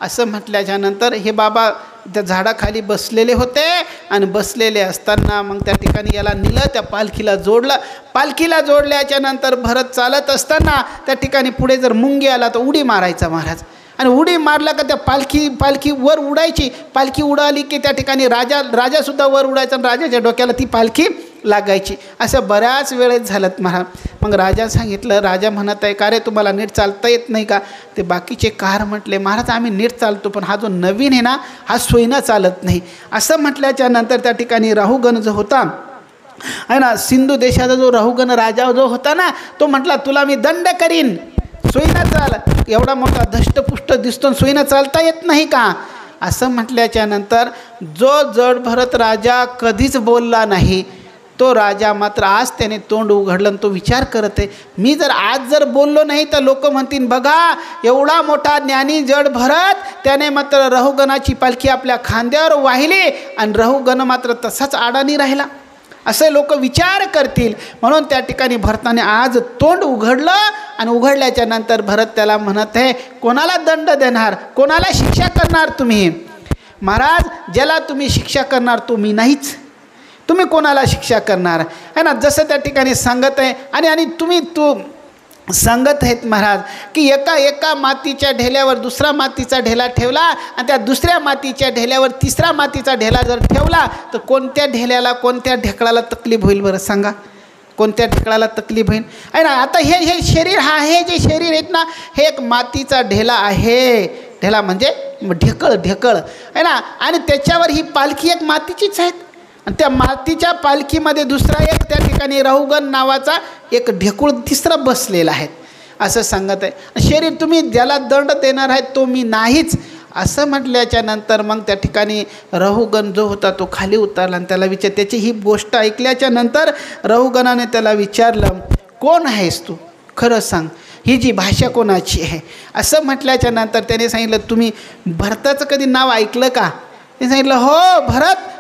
असं म्हटल्याच्या नंतर हे बाबा त्या झाडाखाली बसलेले होते आणि बसलेले असताना मग त्या ठिकाणी याला नेलं, त्या पालखीला जोडलं. पालखीला जोडल्याच्या नंतर भरत चालत असताना त्या ठिकाणी पुढे जर मुंगी आला तर उडी मारायचा महाराज. आणि उडी मारला का त्या पालखी वर उडायची. पालखी उडाली की त्या ठिकाणी राजासुद्धा वर उडायचा आणि राजाच्या डोक्याला ती पालखी लागायची. असं बऱ्याच वेळेस झालं महाराज. मग राजा सांगितलं, राजा म्हणत आहे का रे तुम्हाला नीट चालता येत नाही का? ते बाकीचे कार म्हटले महाराज आम्ही नीट चालतो, पण हा जो नवीन आहे ना हा सोयीनं चालत नाही. असं म्हटल्याच्या नंतर त्या ठिकाणी राहुगण जो होता आहे ना, सिंधू देशाचा जो राहुगण राजा जो होता ना, तो म्हटला तुला मी दंड करीन, सोयीनं चाल. एवढा मोठा धष्टपुष्ट दिसतो, सोयीनं चालता येत नाही का? असं म्हटल्याच्या नंतर जो जड भरत राजा कधीच बोलला नाही, तो राजा मात्र आज त्याने तोंड उघडलं आणि तो विचार करत आहे, मी आज जर बोललो नाही तर लोक म्हणतील बघा एवढा मोठा ज्ञानी जड भरत त्याने मात्र राहुगणाची पालखी आपल्या खांद्यावर वाहिली आणि राहुगण मात्र तसाच आडानी राहिला, असे लोक विचार करतील. म्हणून त्या ठिकाणी भरताने आज तोंड उघडलं आणि उघडल्याच्या नंतर भरत त्याला म्हणत आहे कोणाला दंड देणार, कोणाला शिक्षा करणार तुम्ही? महाराज ज्याला तुम्ही शिक्षा करणार तो मी नाहीच, तुम्ही कोणाला शिक्षा करणार आहे ना. जसं त्या ठिकाणी सांगत आहे आणि तुम्ही सांगत आहेत महाराज की एका मातीच्या ढेल्यावर दुसरा मातीचा ढेला ठेवला आणि त्या दुसऱ्या मातीच्या ढेल्यावर तिसरा मातीचा ढेला जर ठेवला तर कोणत्या ढेल्याला कोणत्या ढेकळाला तकलीफ होईल बरं सांगा? कोणत्या ढेकळाला तकलीफ होईल आहे ना. आता हे शरीर हे जे शरीर आहेत ना हे एक मातीचा ढेला आहे. ढेला म्हणजे ढेकळ आहे ना, आणि त्याच्यावर ही पालखी एक मातीचीच आहेत आणि त्या मातीच्या पालखीमध्ये दुसरा एक त्या ठिकाणी राहुगण नावाचा एक ढेकूळ तिसरा बसलेला आहे असं सांगत आहे. शरीर तुम्ही ज्याला दंड देणार आहे तो मी नाहीच असं म्हटल्याच्या नंतर मग त्या ठिकाणी राहुगण जो होता तो खाली उतरला आणि त्याला त्याची ही गोष्ट ऐकल्याच्या नंतर राहुगणाने त्याला विचारलं कोण आहेस तू, खरं सांग, ही जी भाषा कोणाची आहे? असं म्हटल्याच्या नंतर त्याने सांगितलं तुम्ही भरताचं कधी नाव ऐकलं का? ते सांगितलं हो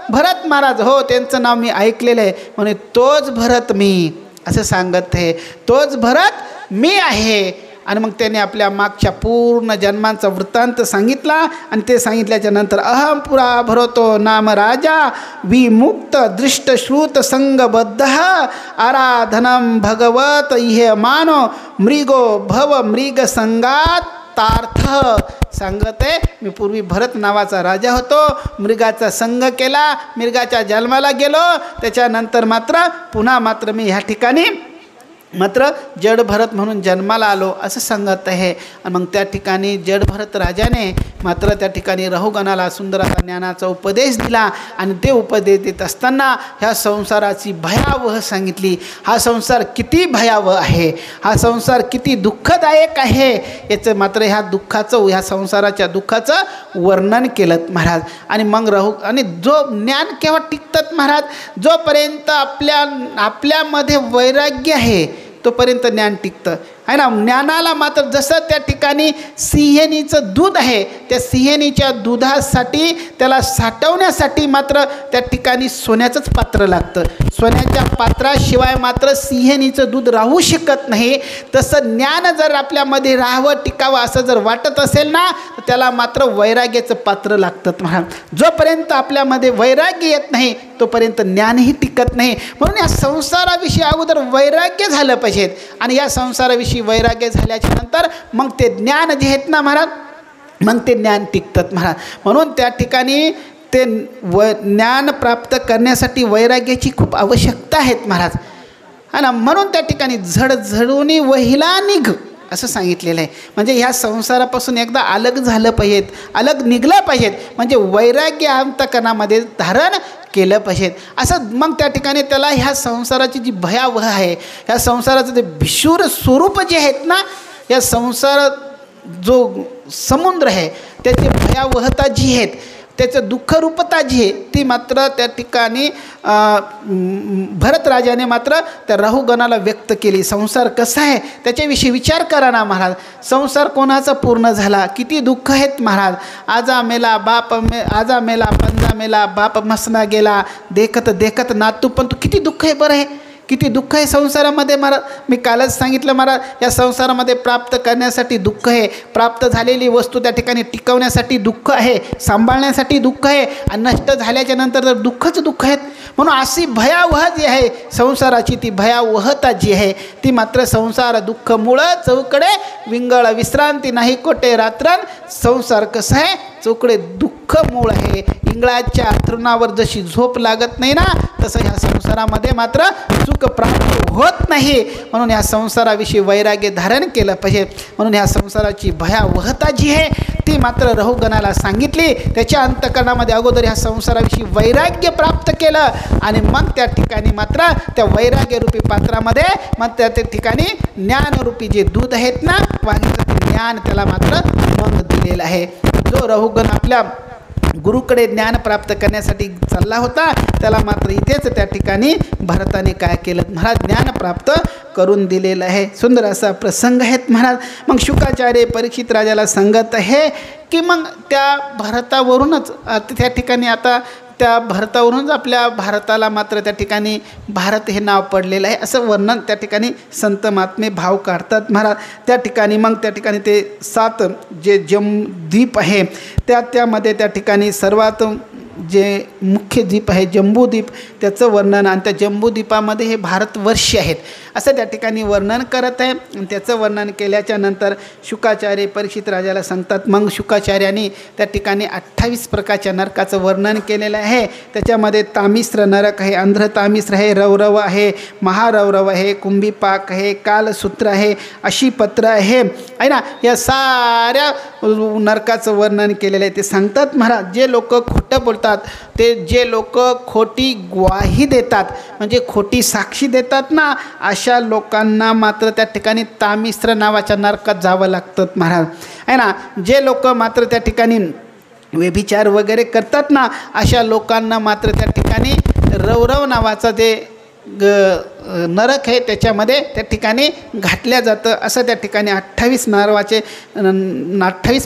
भरत महाराज, हो त्यांचं नाव मी ऐकलेलं आहे. म्हणे तोच भरत मी, असं सांगत आहे, तोच भरत मी आहे. आणि मग त्याने आपल्या मागच्या पूर्ण जन्मांचा वृत्तांत सांगितला आणि ते सांगितल्याच्या नंतर अहम पुरा भरतो नाम राजा विमुक्त दृष्ट श्रुत संगबद्ध आराधनम भगवत इहे मानो मृगो भव मृग संगात तार्थ. सांगत आहे मी पूर्वी भरत नावाचा राजा होतो, मृगाचा संग केला, मृगाच्या जन्माला गेलो, त्याच्यानंतर मात्र पुन्हा मात्र मी ह्या ठिकाणी मात्र जड भरत म्हणून जन्माला आलो असं सांगत आहे. आणि मग त्या ठिकाणी जड भरत राजाने मात्र त्या ठिकाणी राहुगणाला सुंदर असा ज्ञानाचा उपदेश दिला आणि ते उपदेश देत असताना ह्या संसाराची भयावह सांगितली. हा संसार किती भयावह आहे, हा संसार किती दुःखदायक आहे याचं मात्र ह्या संसाराच्या दुःखाचं वर्णन केलं महाराज. आणि मग आणि जो ज्ञान केव्हा टिकतात महाराज, जोपर्यंत आपल्यामध्ये वैराग्य आहे तोपर्यंत ज्ञान टिकतं आहे ना. ज्ञानाला मात्र जसं त्या ठिकाणी सिंहनीचं दूध आहे, त्या सिंहनीच्या दुधासाठी त्याला साठवण्यासाठी मात्र त्या ठिकाणी सोन्याचंच पात्र लागतं. सोन्याच्या पात्राशिवाय मात्र सिंहनीचं दूध राहू शकत नाही. तसं ज्ञान जर आपल्यामध्ये राहावं टिकावं असं जर वाटत असेल ना तर त्याला मात्र वैराग्याचं पात्र लागतं महाराज. जोपर्यंत आपल्यामध्ये वैराग्य येत नाही तोपर्यंत ज्ञानही टिकत नाही. म्हणून या संसाराविषयी अगोदर वैराग्य झालं पाहिजेत आणि या संसाराविषयी वैराग्य झाल्याच्या नंतर मग ते ज्ञान जे आहेत ना महाराज, मग ते ज्ञान टिकतात महाराज. म्हणून त्या ठिकाणी ते ज्ञान प्राप्त करण्यासाठी वैराग्याची खूप आवश्यकता आहेत महाराज है ना. म्हणून त्या ठिकाणी झडझडूनी वहिला निघ असं सांगितलेलं आहे. म्हणजे ह्या संसारापासून एकदा अलग झालं पाहिजेत, अलग निघलं पाहिजेत, म्हणजे वैराग्य अंतकरणामध्ये धारण केलं पाहिजेत असं. मग त्या ठिकाणी त्याला ह्या संसाराची जी भयावह आहे, ह्या संसाराचं ते भिषूर स्वरूप जे आहेत ना, या संसार जो समुद्र आहे त्याची भयावहता जी आहेत, त्याचं दुःखरूपता जी आहे ती मात्र त्या ठिकाणी भरत राजाने मात्र त्या राहुगणाला व्यक्त केली. संसार कसा आहे त्याच्याविषयी विचार करा ना महाराज. संसार कोणाचा पूर्ण झाला, किती दुःख आहेत महाराज. आजा मेला पंजा मेला बाप मसना गेला, देखत देखत नातू, पण तू किती दुःख आहे बरं आहे. किती दुःख आहे संसारामध्ये महाराज. मी कालच सांगितलं महाराज, या संसारामध्ये प्राप्त करण्यासाठी दुःख आहे, प्राप्त झालेली वस्तू त्या ठिकाणी टिकवण्यासाठी दुःख आहे, सांभाळण्यासाठी दुःख आहे, आणि नष्ट झाल्याच्या नंतर तर दुःखच दुःख आहेत. म्हणून अशी भयावह जी आहे संसाराची, ती भयावहता जी आहे ती मात्र संसार दुःख मूळ चौकडे विंगळ विश्रांती नाही कोटे रात्रन. संसार कसं आहे, चौकडे दुःख मूळ आहे. इंगळाच्या अंथरुणावर जशी झोप लागत नाही ना, तसं ह्या संसारामध्ये मात्र सुख प्राप्त होत नाही. म्हणून ह्या संसाराविषयी वैराग्य धारण केलं पाहिजे. म्हणून ह्या संसाराची भयावहता जी आहे ती मात्र रहुगणाला सांगितली. त्याच्या अंतःकरणामध्ये अगोदर ह्या संसाराविषयी वैराग्य प्राप्त केलं, आणि मग त्या ठिकाणी मात्र त्या वैराग्यरूपी पात्रामध्ये मग त्या ठिकाणी ज्ञानरूपी जे दूध आहेत ना, वाघीचं ते ज्ञान त्याला मात्र मग दिलेलं आहे. जो रहुगण आपल्या गुरुकडे ज्ञान प्राप्त करण्यासाठी चालला होता, त्याला मात्र इथेच त्या ठिकाणी भरताने काय केलं महाराज, ज्ञान प्राप्त करून दिलेलं आहे. सुंदर असा प्रसंग आहेत महाराज. मग शुकाचार्य परीक्षित राजाला सांगत आहे की मग त्या भरतावरूनच त्या ठिकाणी आता त्या भारतावरूनच आपल्या भारताला मात्र त्या ठिकाणी भारत हे नाव पडलेलं आहे असं वर्णन त्या ठिकाणी संत महात्मे भाव काढतात महाराज. त्या ठिकाणी मग त्या ठिकाणी ते 7 जे द्वीप आहे त्यामध्ये त्या ठिकाणी सर्वात जे मुख्य द्वीप आहे जम्बूद्वीप, त्याचं वर्णन, आणि त्या जम्बूद्वीपामध्ये हे भारतवर्ष आहेत असं त्या ठिकाणी वर्णन करत आहे. आणि त्याचं वर्णन केल्याच्या नंतर शुकाचार्य परीक्षित राजाला सांगतात. मग शुकाचार्यांनी त्या ठिकाणी 28 प्रकारच्या नरकाचं वर्णन केलेलं आहे. त्याच्यामध्ये तामिश्र नरक आहे, अंध्र तामिश्र आहे, रौरव आहे, महारौरव आहे, कुंभीपाक आहे, कालसूत्र आहे, अशीपत्र आहे ना. या साऱ्या नरकाचं वर्णन केलेलं आहे. ते सांगतात महाराज, जे लोक खोटं बोलतात, ते जे लोक खोटी ग्वाही देतात म्हणजे खोटी साक्षी देतात ना, अशा लोकांना मात्र त्या ठिकाणी तामिश्र नावाच्या नरकात जावं लागतं महाराज आहे ना. जे लोक मात्र त्या ठिकाणी व्यभिचार वगैरे करतात ना, अशा लोकांना मात्र त्या ठिकाणी रौरव नावाचा जे नरक आहे त्याच्यामध्ये त्या ठिकाणी घातल्या जातं असं त्या ठिकाणी 28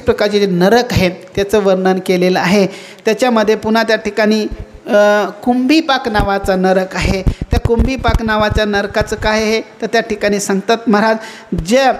प्रकारचे जे नरक आहेत त्याचं वर्णन केलेलं आहे. त्याच्यामध्ये पुन्हा त्या ठिकाणी कुंभीपाक नावाचा नरक आहे. त्या कुंभीपाक नावाच्या नरकाचं काय आहे तर त्या ठिकाणी सांगतात महाराज, जे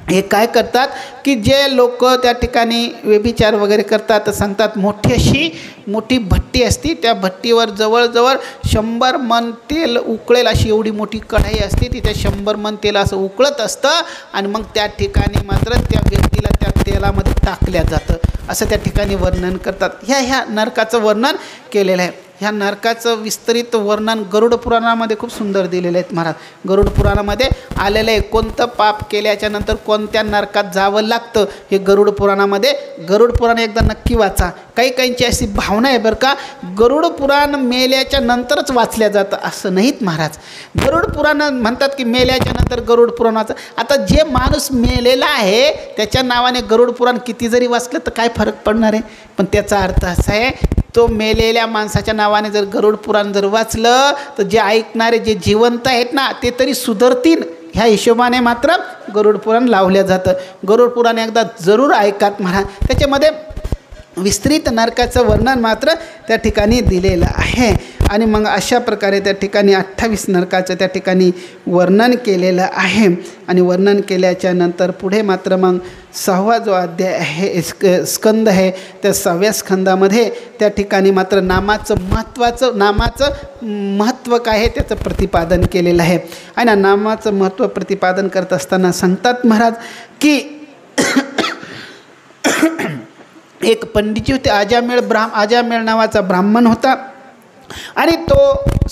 हे काय करतात की जे लोक त्या ठिकाणी व्यभिचार वगैरे करतात तर सांगतात मोठी भट्टी असती, त्या भट्टीवर जवळजवळ 100 मन तेल उकळेल अशी एवढी मोठी कढाई असते, तिथे 100 मन तेल असं उकळत असतं आणि मग त्या ठिकाणी मात्र त्या व्यक्तीला त्या तेलामध्ये टाकल्या जातं असं त्या ठिकाणी वर्णन करतात. ह्या नरकाचं वर्णन केलेलं आहे. ह्या नरकाचं विस्तरित वर्णन गरुड पुराणामध्ये खूप सुंदर दिलेलं आहे महाराज. गरुड पुराणामध्ये आलेलं आहे, कोणतं पाप केल्याच्या नंतर कोणत्या नरकात जावं लागतं हे गरुड पुराणामध्ये. गरुड पुराण एकदा नक्की वाचा. काहींची अशी भावना आहे बरं का, गरुड पुराण मेल्याच्या नंतरच वाचल्या जातं असं नाहीत महाराज. गरुड पुराण म्हणतात की मेल्याच्या नंतर गरुड पुराण वाचा. आता जे माणूस मेलेला आहे त्याच्या नावाने गरुड पुराण किती जरी वाचलं तर काय फरक पडणार आहे. पण त्याचा अर्थ असा आहे, तो मेलेल्या माणसाच्या नावाने जर गरुड पुराण जर वाचलं तर जे ऐकणारे जे जिवंत आहेत ना ते तरी सुधरतील ह्या हिशोबाने मात्र गरुड पुराण लावलं जातं. गरुड पुराण एकदा जरूर ऐकात महाराज. त्याच्यामध्ये विस्तृत नरकाचं वर्णन मात्र त्या ठिकाणी दिलेलं आहे. आणि मग अशा प्रकारे त्या ठिकाणी 28 नरकाचं त्या ठिकाणी वर्णन केलेलं आहे. आणि वर्णन केल्याच्या नंतर पुढे मात्र मग 6वा जो अध्याय आहे स्कंद आहे त्या 6व्या स्कंदामध्ये त्या ठिकाणी मात्र नामाचं महत्त्व काय आहे त्याचं प्रतिपादन केलेलं आहे. आणि नामाचं महत्त्व प्रतिपादन करत असताना सांगतात महाराज की एक पंडितजी होते, आजामेळ नावाचा ब्राह्मण होता आणि तो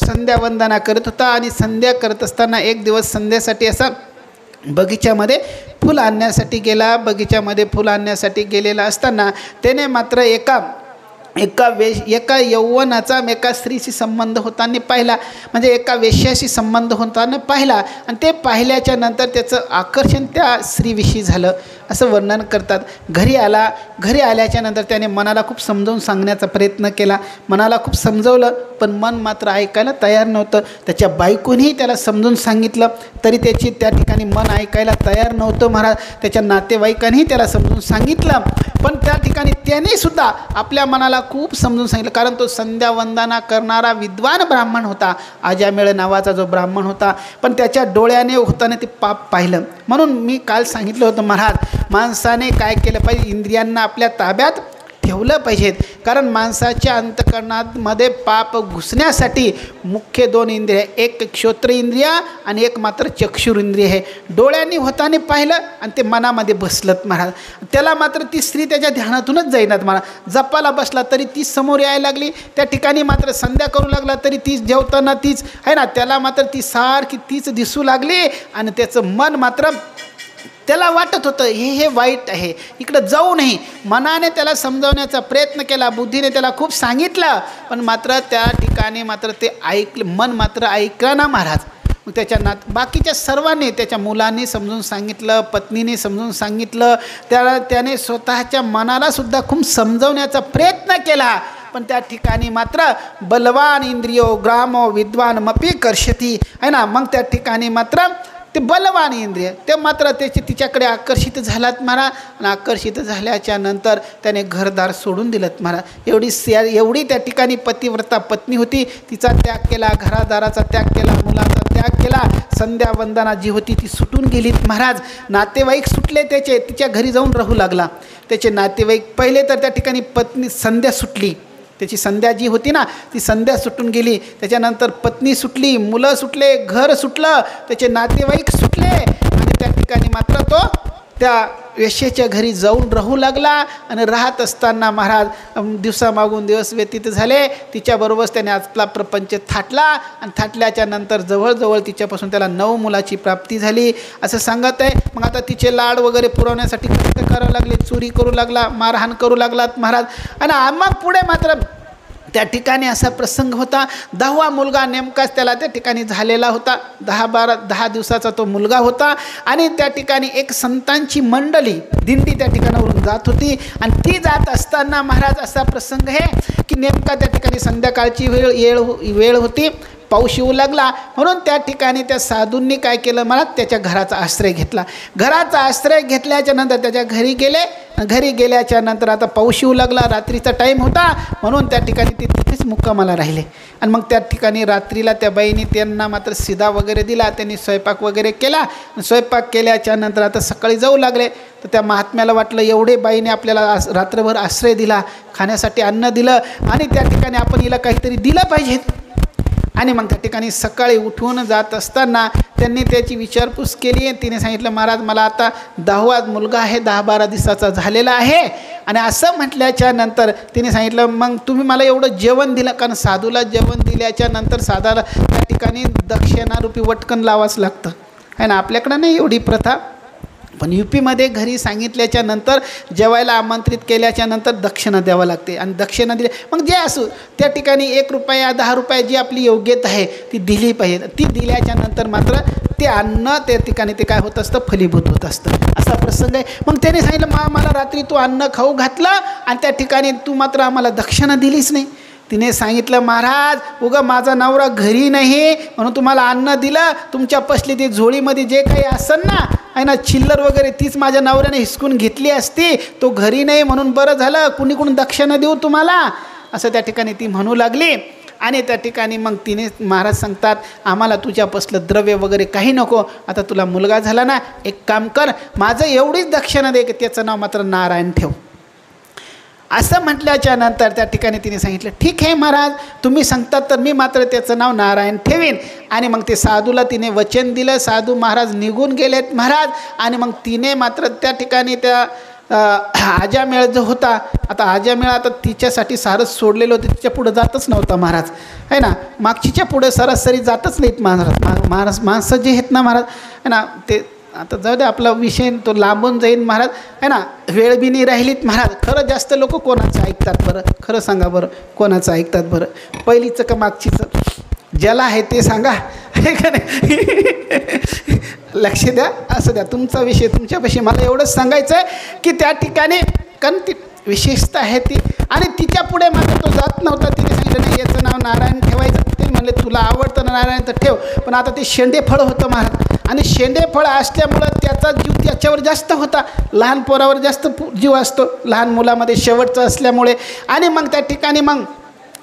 संध्यावंदना करत होता. आणि संध्या करत असताना एक दिवस संध्यासाठी असा बगीच्यामध्ये फुल आणण्यासाठी गेला. बगीच्यामध्ये फुल आणण्यासाठी गेलेला असताना त्याने मात्र एका यौवनाचा एका स्त्रीशी संबंध होताना पाहिला, म्हणजे एका वेश्याशी संबंध होताना पाहिला. आणि ते पाहिल्याच्या नंतर त्याचं आकर्षण त्या स्त्रीविषयी झालं असं वर्णन करतात. घरी आल्याच्या नंतर त्याने मनाला खूप समजावून सांगण्याचा प्रयत्न केला. मनाला खूप समजवलं पण मन मात्र ऐकायला तयार नव्हतं. त्याच्या बायकोनेही त्याला समजून सांगितलं तरी त्याची त्या ठिकाणी मन ऐकायला तयार नव्हतं महाराज. त्याच्या नातेवाईकांनीही त्याला समजून सांगितलं पण त्या ठिकाणी त्याने सुद्धा आपल्या मनाला खूप समजून सांगितलं, कारण तो संध्यावंदना करणारा विद्वान ब्राह्मण होता, अजामेळ नावाचा जो ब्राह्मण होता. पण त्याच्या डोळ्याने होताना ते पाप पाहिलं. म्हणून मी काल सांगितलं होतं महाराज, माणसाने काय केलं पाहिजे, इंद्रियांना आपल्या ताब्यात ठेवलं पाहिजेत. कारण माणसाच्या अंतःकरणामध्ये पाप घुसण्यासाठी मुख्य 2 इंद्रिय, एक श्रोत्र इंद्रिय आणि एक मात्र चक्षुर इंद्रिय आहे. डोळ्यांनी होताना पाहिलं आणि ते मनामध्ये बसलं महाराज. त्याला मात्र ती स्त्री त्याच्या ध्यानातूनच जाईनात महाराज. जपाला बसला तरी तीच समोर यायला लागली, त्या ठिकाणी मात्र संध्या करू लागला तरी तीच, जेवताना तीच आहे ना, त्याला मात्र ती सारखी तीच दिसू लागली. आणि त्याचं मन मात्र त्याला वाटत होतं हे वाईट आहे, इकडं जाऊ नये. मनाने त्याला समजावण्याचा प्रयत्न केला, बुद्धीने त्याला खूप सांगितलं, पण मात्र त्या ठिकाणी मात्र ते ऐकलं, मन मात्र ऐकलं ना महाराज. मग त्याच्या बाकीच्या सर्वांनी, त्याच्या मुलांनी समजून सांगितलं, पत्नीने समजून सांगितलं, त्याने स्वतःच्या मनालासुद्धा खूप समजवण्याचा प्रयत्न केला. पण त्या ठिकाणी मात्र बलवान इंद्रियो ग्रामो विद्वान मपी कर्षती आहे ना. मग त्या ठिकाणी मात्र ते बलवान इंद्रिय ते मात्र तिच्याकडे आकर्षित झालात महाराज. आणि आकर्षित झाल्याच्या नंतर त्याने घरदार सोडून दिलं महाराज. एवढी त्या ठिकाणी पतिव्रता पत्नी होती, तिचा त्याग केला, घरादाराचा त्याग केला, मुलाचा त्याग केला. संध्यावंदना जी होती ती सुटून गेलीत महाराज. नातेवाईक सुटले त्याचे, तिच्या घरी जाऊन राहू लागला. त्याचे नातेवाईक पहिले तर त्या ठिकाणी पत्नी संध्या सुटली, त्याची संध्या जी होती ना ती संध्या सुटून गेली. त्याच्यानंतर पत्नी सुटली, मुलं सुटले, घर सुटलं, त्याचे नातेवाईक सुटले. आणि त्या ठिकाणी मात्र तो त्या वेश्येच्या घरी जाऊन राहू लागला. आणि राहत असताना महाराज दिवसामागून दिवस व्यतीत झाले. तिच्याबरोबरच त्याने आपला प्रपंच थाटला. आणि थाटल्याच्या नंतर जवळजवळ तिच्यापासून त्याला 9 मुलाची प्राप्ती झाली असं सांगत आहे. मग आता तिचे लाड वगैरे पुरवण्यासाठी कष्ट करावं लागले, चोरी करू लागला, मारहाण करू लागलात महाराज. आणि मग पुढे मात्र त्या ठिकाणी असा प्रसंग होता, 10वा मुलगा नेमकाच त्याला त्या ठिकाणी झालेला होता. 10 दिवसाचा तो मुलगा होता. आणि त्या ठिकाणी एक संतांची मंडळी दिंडी त्या ठिकाणावरून जात होती. आणि ती जात असताना महाराज असा प्रसंग आहे की नेमका त्या ठिकाणी संध्याकाळची वेळ होती, पाऊस येऊ लागला. म्हणून त्या ठिकाणी त्या साधूंनी काय केलं, मला त्याच्या घराचा आश्रय घेतला. घराचा आश्रय घेतल्याच्या नंतर त्याच्या घरी गेले. घरी गेल्याच्या नंतर आता पाऊस येऊ लागला, रात्रीचा टाईम होता, म्हणून त्या ठिकाणी ते तिथेच मुक्कामाला राहिले. आणि मग त्या ठिकाणी रात्रीला त्या बाईने त्यांना मात्र शिदा वगैरे दिला, त्यांनी स्वयंपाक वगैरे केला. स्वयंपाक केल्याच्या नंतर आता सकाळी जाऊ लागले. तर त्या महात्म्याला वाटलं एवढे बाईने आपल्याला रात्रभर आश्रय दिला, खाण्यासाठी अन्न दिलं, आणि त्या ठिकाणी आपण हिला काहीतरी दिलं पाहिजे. आणि मग त्या ठिकाणी सकाळी उठून जात असताना त्यांनी त्याची विचारपूस केली. तिने सांगितलं, महाराज मला आता 10वा मुलगा आहे, 10-12 दिवसाचा झालेला आहे. आणि असं म्हटल्याच्या नंतर तिने सांगितलं, मग तुम्ही मला एवढं जेवण दिलं, कारण साधूला जेवण दिल्याच्या नंतर साधाला त्या ठिकाणी दक्षिणारूपी वटकन लावाच लागतं आहे ना. आपल्याकडं नाही एवढी प्रथा, पण UPमध्ये घरी सांगितल्याच्या नंतर जेवायला आमंत्रित केल्याच्या नंतर दक्षिणा द्यावं लागते. आणि दक्षिणा दिली मग जे असो त्या ठिकाणी 1 रुपया 10 रुपये जी आपली योग्यता आहे ती दिली पाहिजे. ती दिल्याच्या नंतर मात्र ते अन्न त्या ठिकाणी ते काय होत असतं, फलीभूत होत असतं. असा प्रसंग आहे. मग त्याने सांगितलं, मला रात्री तू अन्न खाऊ घातलं आणि त्या ठिकाणी तू मात्र आम्हाला दक्षिणा दिलीच नाही. तिने सांगितलं, महाराज उगा माझा नवरा घरी नाही म्हणून तुम्हाला अन्न दिलं, तुमच्या पसली ती झोळीमध्ये जे काही असेल ना आहे ना चिल्लर वगैरे तीच माझ्या नवऱ्याने हिसकून घेतली असती, तो घरी नाही म्हणून बरं झालं, कुणी दक्षिणा देऊ तुम्हाला, असं त्या ठिकाणी ती म्हणू लागली. आणि त्या ठिकाणी मग तिने महाराज सांगतात, आम्हाला तुझ्यापासलं द्रव्य वगैरे काही नको, आता तुला मुलगा झाला ना, एक काम कर, माझं एवढीच दक्षिणा दे की त्याचं नाव मात्र नारायण ठेव. असं म्हटल्याच्या नंतर त्या ठिकाणी तिने सांगितलं, ठीक आहे महाराज, तुम्ही सांगतात तर मी मात्र त्याचं नाव नारायण ठेवीन. आणि मग ते साधूला तिने वचन दिलं. साधू महाराज निघून गेलेत महाराज. आणि मग तिने मात्र त्या ठिकाणी त्या आजामेळ जो होता, आता आजामेळ आता तिच्यासाठी सारस सोडलेलं होतं, तिच्या पुढं जातच नव्हता महाराज आहे ना. मागचीच्या पुढं सरासरी जातच नाहीत महाराज. माणसं जे आहेत ना महाराज आहे ना, ते आता जाऊ दे, आपला विषय तो लांबून जाईन महाराज आहे ना. वेळ बी नाही राहिलीत महाराज. खरं जास्त लोक कोणाचं ऐकतात बरं, खरं सांगा बरं, कोणाचं ऐकतात बरं, पहिलीचं का मागचीचं? ज्याला आहे ते सांगा आहे का नाही. लक्ष द्या, असं द्या, तुमचा विषय तुमच्यापाशी. मला एवढंच सांगायचं आहे की त्या ठिकाणी कारण ती विशेषता आहे ती. आणि तिच्या पुढे मात्र तो जात नव्हता. तिने सांगितलं नाही याचं नाव नारायण ठेवायचं. ते म्हणले तुला आवडतं ना नारायण तर ठेव, पण आता ते शेंडेफळ होतं महाराज, आणि शेंडेफळ असल्यामुळं त्याचा जीव त्याच्यावर जास्त होता. लहान पोरावर जास्त जीव असतो, लहान मुलामध्ये शेवटचं असल्यामुळे. आणि मग त्या ठिकाणी मग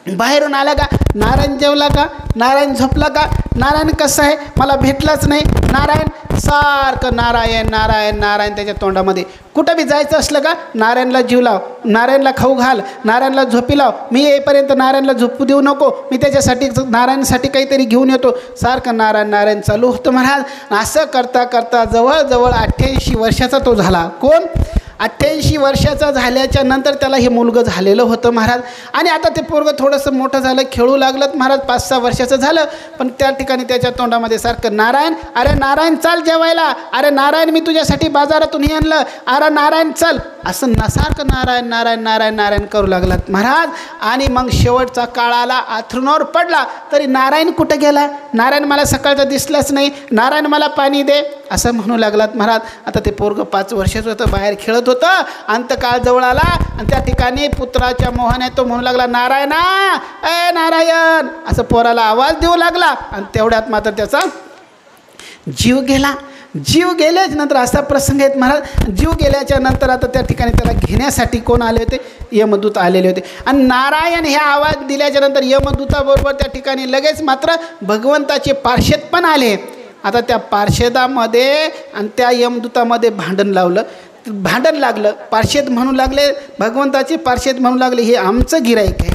बाहेरून आला का, नारायण जेवला का, नारायण झोपला का, नारायण कसं आहे मला भेटलाच नाही, नारायण सारखं नारायण नारायण नारायण त्याच्या तोंडामध्ये. कुठं बी जायचं असलं का नारायणला जीव लाव, नारायणला खाऊ घाल, नारायणला झोपी लाव, मी येईपर्यंत नारायणला झोपू देऊ नको, मी त्याच्यासाठी नारायणसाठी काहीतरी घेऊन येतो, सारखं नारायण नारायण चालू होतं महाराज. असं करता करता जवळजवळ 88 वर्षाचा तो झाला. कोण? 88 वर्षाचा झाल्याच्या नंतर त्याला हे मुलगं झालेलं होतं महाराज. आणि आता ते पोरगं थोडंसं मोठं झालं, खेळू लागलं महाराज, 5-6 वर्षाचं झालं. पण त्या ठिकाणी त्याच्या तोंडामध्ये सारखं नारायण, अरे नारायण चाल जेवायला, अरे नारायण मी तुझ्यासाठी बाजारातून हे आणलं, अरे नारायण चल, असं सारखं नारायण नारायण नारायण नारायण करू लागलात महाराज. आणि मग शेवटचा काळ आला, आथरुणावर पडला तरी नारायण कुठं गेला, नारायण मला सकाळचा दिसलाच नाही, नारायण मला पाणी दे, असं म्हणू लागलात महाराज. आता ते पोरगं 5 वर्षाचं होतं, बाहेर खेळत होतं. अंतकाळ जवळ आला आणि त्या ठिकाणी पुत्राच्या मोहाने तो म्हणू लागला, नारायणा ए नारायण, असं पोराला आवाज देऊ लागला. आणि तेवढ्यात मात्र त्याचा जीव गेला. जीव गेल्याच नंतर असा प्रसंग आहेत महाराज. जीव गेल्याच्या नंतर आता त्या ठिकाणी त्याला घेण्यासाठी कोण आले होते? यमदूत आलेले होते. आणि नारायण हे आवाज दिल्याच्या नंतर यमदूताबरोबर त्या ठिकाणी लगेच मात्र भगवंताचे पार्षद पण आले. आता त्या पार्षदामध्ये आणि त्या यमदूतामध्ये भांडण लागलं. पार्षद म्हणू लागले, भगवंताचे पार्षद म्हणू लागले, हे आमचं गिराईक आहे.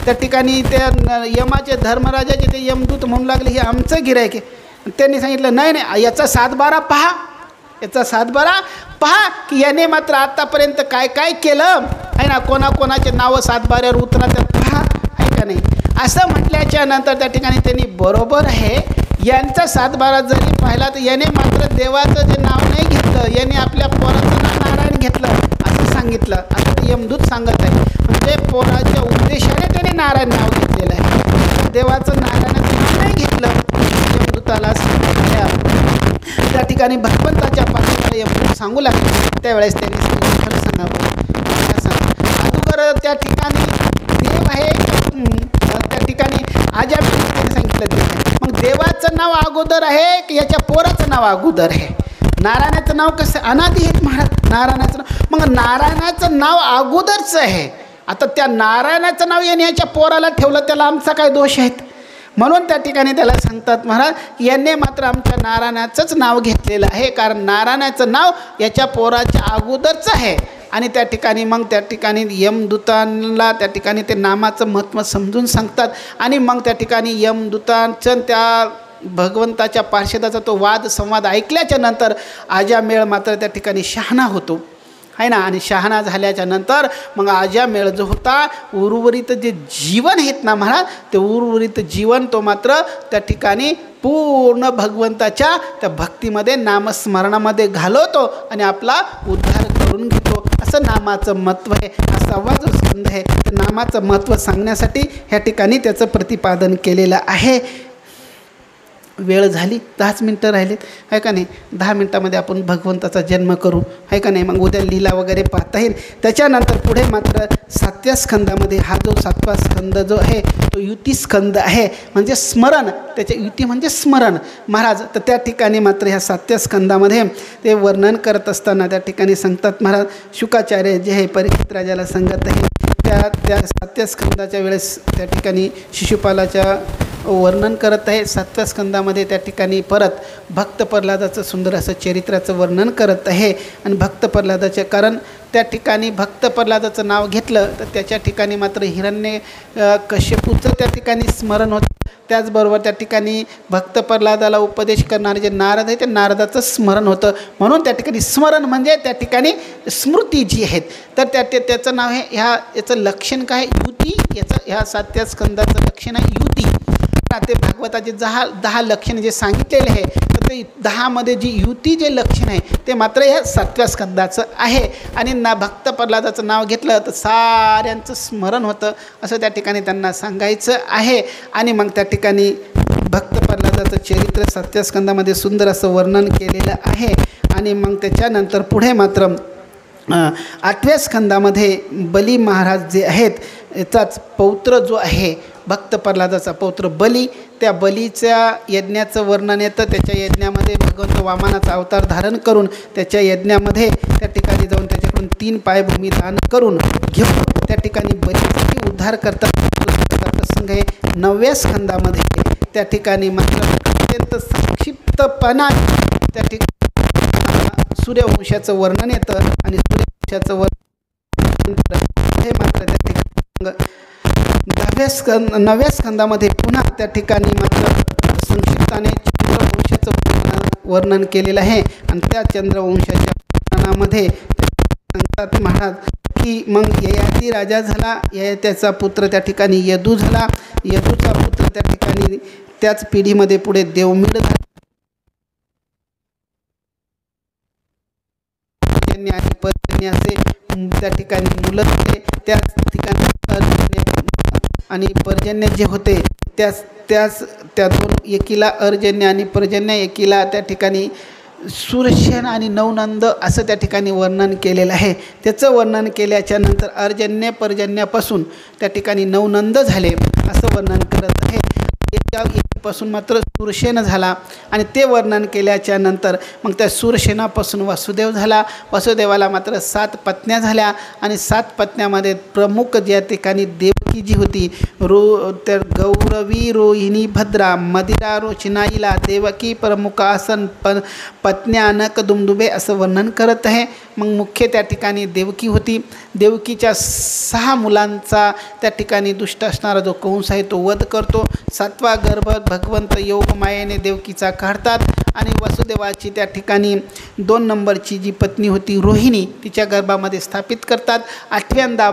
त्या ठिकाणी त्या यमाचे धर्मराजाचे ते यमदूत म्हणू लागले, हे आमचं गिराईक आहे. त्यांनी सांगितलं नाही नाही, याचा 7-12 पहा, याचा 7-12 पहा की याने मात्र आत्तापर्यंत काय काय केलं आहे ना, कोणाकोणाचे नावं 7-12वर उतरतात पहा, आहे का नाही. असं म्हटल्याच्या नंतर त्या ठिकाणी त्यांनी बरोबर आहे, यांचा 7-12 जरी पाहिला तर याने मात्र देवाचं जे नाव नाही घेतलं, याने आपल्या पोराचं नाव नारायण घेतलं असं सांगितलं. असं ते यमदूत सांगत आहे. म्हणजे पोराच्या उद्देशाने त्याने नारायण नाव घेतलेलं आहे, देवाचं नारायणाचं नाव नाही घेतलं. यमदूताला त्या ठिकाणी भगवंताच्या पार्श्वाला यमदूत सांगू लागले. त्यावेळेस त्यांनी सांगितलं, खरं सांगावं अगोदर त्या ठिकाणी देव आहे, त्या ठिकाणी आजा सांगितलं देव. मग देवाचं नाव अगोदर आहे की याच्या पोराचं नाव अगोदर आहे? नारायणाचं नाव कसं अनादी आहेत महाराज, नारायणाचं नाव. मग नारायणाचं नाव अगोदरचं आहे. आता त्या नारायणाचं नाव याने याच्या पोराला ठेवलं, त्याला आमचा काय दोष आहेत? म्हणून त्या ठिकाणी त्याला सांगतात महाराज, यांनी मात्र आमच्या नारायणाचंच नाव घेतलेलं आहे, कारण नारायणाचं नाव याच्या पोराच्या अगोदरचं आहे. आणि त्या ठिकाणी मग त्या ठिकाणी यमदूतांना त्या ठिकाणी ते नामाचं महत्त्व समजून सांगतात. आणि मग त्या ठिकाणी यमदूतांचं त्या भगवंताच्या पार्षदाचा तो वाद संवाद ऐकल्याच्या नंतर आजामेळ मात्र त्या ठिकाणी शहाणा होतो, आहे ना. आणि शहाणा झाल्याच्या नंतर मग आजामेळ जो होता, उर्वरित जे जीवन आहेत ना महाराज, ते उर्वरित जीवन तो मात्र त्या ठिकाणी पूर्ण भगवंताच्या त्या भक्तीमध्ये नामस्मरणामध्ये घालवतो आणि आपला उद्धार करून घेतो. असं नामाचं महत्त्व आहे. हा 6वा जो स्कंध आहे, त्या नामाचं महत्त्व सांगण्यासाठी ह्या ठिकाणी त्याचं प्रतिपादन केलेलं आहे. वेळ झाली, 10 मिनटं राहिलेत, आहे का नाही. 10 मिनटामध्ये आपण भगवंताचा जन्म करू, आहे का नाही. मग उद्या लीला वगैरे पाहता येईल. त्याच्यानंतर पुढे मात्र 7व्या स्कंदामध्ये हा जो 7वा स्कंद जो आहे तो युती स्कंद आहे, म्हणजे स्मरण. त्याच्या युती म्हणजे स्मरण महाराज. तर त्या ठिकाणी मात्र ह्या 7व्या स्कंदामध्ये ते वर्णन करत असताना त्या ठिकाणी सांगतात महाराज, शुकाचार्य जे आहे परीक्षित राजाला सांगत आहे, त्या 7व्या स्कंदाच्या वेळेस त्या ठिकाणी शिशुपालाच्या वर्णन करत आहे. 7व्या स्कंदामध्ये त्या ठिकाणी परत भक्त प्रल्हादाचं सुंदर असं चरित्राचं वर्णन करत आहे. आणि भक्त प्रल्हादाचे, कारण त्या ठिकाणी भक्त प्रल्हादाचं नाव घेतलं तर त्याच्या ठिकाणी मात्र हिरण्यकश्यपूचं त्या ठिकाणी स्मरण होतं. त्याचबरोबर त्या ठिकाणी भक्त प्रल्हादाला उपदेश करणारे जे नारद आहे, त्या नारदाचं स्मरण होतं. म्हणून त्या ठिकाणी स्मरण म्हणजे त्या ठिकाणी स्मृती जी आहेत, तर त्याचं नाव आहे. याचं लक्षण काय? युती. ह्या 7व्या स्कंदाचं लक्षण आहे युती. ते भागवताचे 10 लक्षणे जे सांगितलेले आहे, तर ते 10मध्ये जी युती जे लक्षण आहे ते मात्र ह्या 7व्या स्कंदाचं आहे. आणि भक्त प्रल्हादाचं नाव घेतलं तर साऱ्यांचं स्मरण होतं, असं त्या ठिकाणी त्यांना सांगायचं आहे. आणि मग त्या ठिकाणी भक्त प्रल्हादाचं चरित्र 7व्या स्कंदामध्ये सुंदर असं वर्णन केलेलं आहे. आणि मग त्याच्यानंतर पुढे मात्र 8व्या स्कंदामध्ये बली महाराज जे आहेत, याचाच पौत्र जो आहे भक्त प्रल्हादाचा पौत्र बली, त्या बलीच्या यज्ञाचं वर्णन येतं. त्याच्या यज्ञामध्ये भगवंत वामनाचा अवतार धारण करून त्याच्या यज्ञामध्ये त्या ठिकाणी जाऊन त्याच्याकडून 3 पायभूमी दान करून घेऊन त्या ठिकाणी बलीचाही उद्धार करतात. प्रसंग आहे 9व्या स्कंदामध्ये. त्या ठिकाणी मात्र अत्यंत संक्षिप्तपणा त्या ठिकाणी सूर्यवंशाचं वर्णन येतं आणि सूर्यवंशाचं वर्णन हे मात्र त्या ठिकाणी 9व्या स्कंदामध्ये पुन्हा त्या ठिकाणी मात्र संक्षिप्ताने चंद्रवंशाचं वर्णन केलेलं आहे. आणि त्या चंद्रवंशाच्या वर्णनामध्ये सांगतात महाराज की मग ययाती राजा झाला, ययात्याचा पुत्र त्या ठिकाणी यदू झाला, यदूचा पुत्र त्या ठिकाणी त्याच पिढीमध्ये पुढे देवमीड झाला आणि पर्जन्य असे त्या ठिकाणी मुलं होते. त्याच ठिकाणी आणि पर्जन्य जे होते त्या दोन एकीला अर्जन्य आणि पर्जन्य एकीला त्या ठिकाणी सूरसेन आणि नवनंद असं त्या ठिकाणी वर्णन केलेलं आहे. त्याचं वर्णन केल्याच्या नंतर अर्जन्य पर्जन्यापासून त्या ठिकाणी नवनंद झाले असं वर्णन करत आहे. पासून मात्र सूरसेन झाला आणि ते वर्णन केल्याच्या नंतर मग त्या सूरसेनापासून वासुदेव झाला. वासुदेवाला मात्र 7 पत्न्या झाल्या आणि 7 पत्न्यामध्ये प्रमुख ज्या ठिकाणी देवकी जी होती त्या गौरवी, रोहिणी, भद्रा, मदिरा, रोचिनाईला देवकी प्रमुख आसन पत्न्या अनक दुमदुबे असं वर्णन करत आहे. मग मुख्य त्या ठिकाणी देवकी होती. देवकीच्या 6 मुलांचा त्या ठिकाणी दुष्ट असणारा जो कंस आहे तो वध करतो. 7वा गर्भ भगवंत योगमायेने देवकीचा काढतात आणि वसुदेवाची त्या ठिकाणी 2 नंबरची जी पत्नी होती रोहिणी तिच्या गर्भामध्ये स्थापित करतात. 8व्यांदा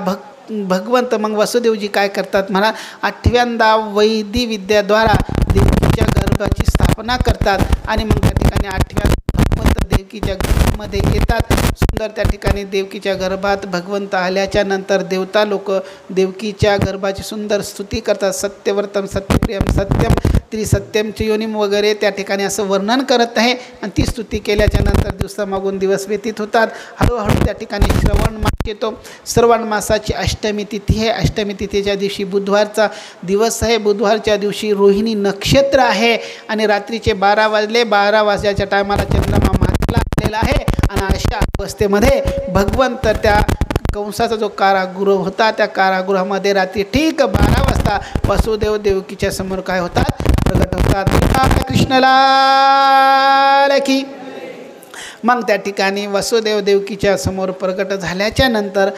भगवंत मग वसुदेवजी काय करतात म्हणा 8व्यांदा वैदी विद्याद्वारा देवकीच्या गर्भाची स्थापना करतात आणि मग त्या ठिकाणी 8व्या भगवंत देवकीच्या गर्भामध्ये येतात. सुंदर त्या ठिकाणी देवकीच्या गर्भात भगवंत आल्याच्या नंतर देवता लोक देवकीच्या गर्भाची सुंदर स्तुती करतात. सत्यव्रतम सत्यप्रियम सत्यम त्रिसत्यमची योनिम वगैरे त्या ठिकाणी असं वर्णन करत आहे. आणि ती स्तुती केल्याच्या नंतर दिवसामागून दिवस व्यतीत होतात. हळूहळू त्या ठिकाणी श्रवण मास येतो. श्रवण मासाची अष्टमी तिथी आहे. अष्टमी तिथीच्या दिवशी बुधवारचा दिवस आहे. बुधवारच्या दिवशी रोहिणी नक्षत्र आहे आणि रात्रीचे 12 वाजले. 12 वाजल्याच्या टायमाला चंद्रमा माथेला आलेला आहे आणि अशा अवस्थेमध्ये भगवंत त्या कंसाचा जो कारागृह होता त्या कारागृहामध्ये रात्री ठीक 12 वाजता वसुदेव देवकीच्या समोर काय होतात प्रगट होतात. कृष्णलाल की. मग त्या ठिकाणी वसुदेव देवकीच्या समोर प्रगट झाल्याच्या नंतर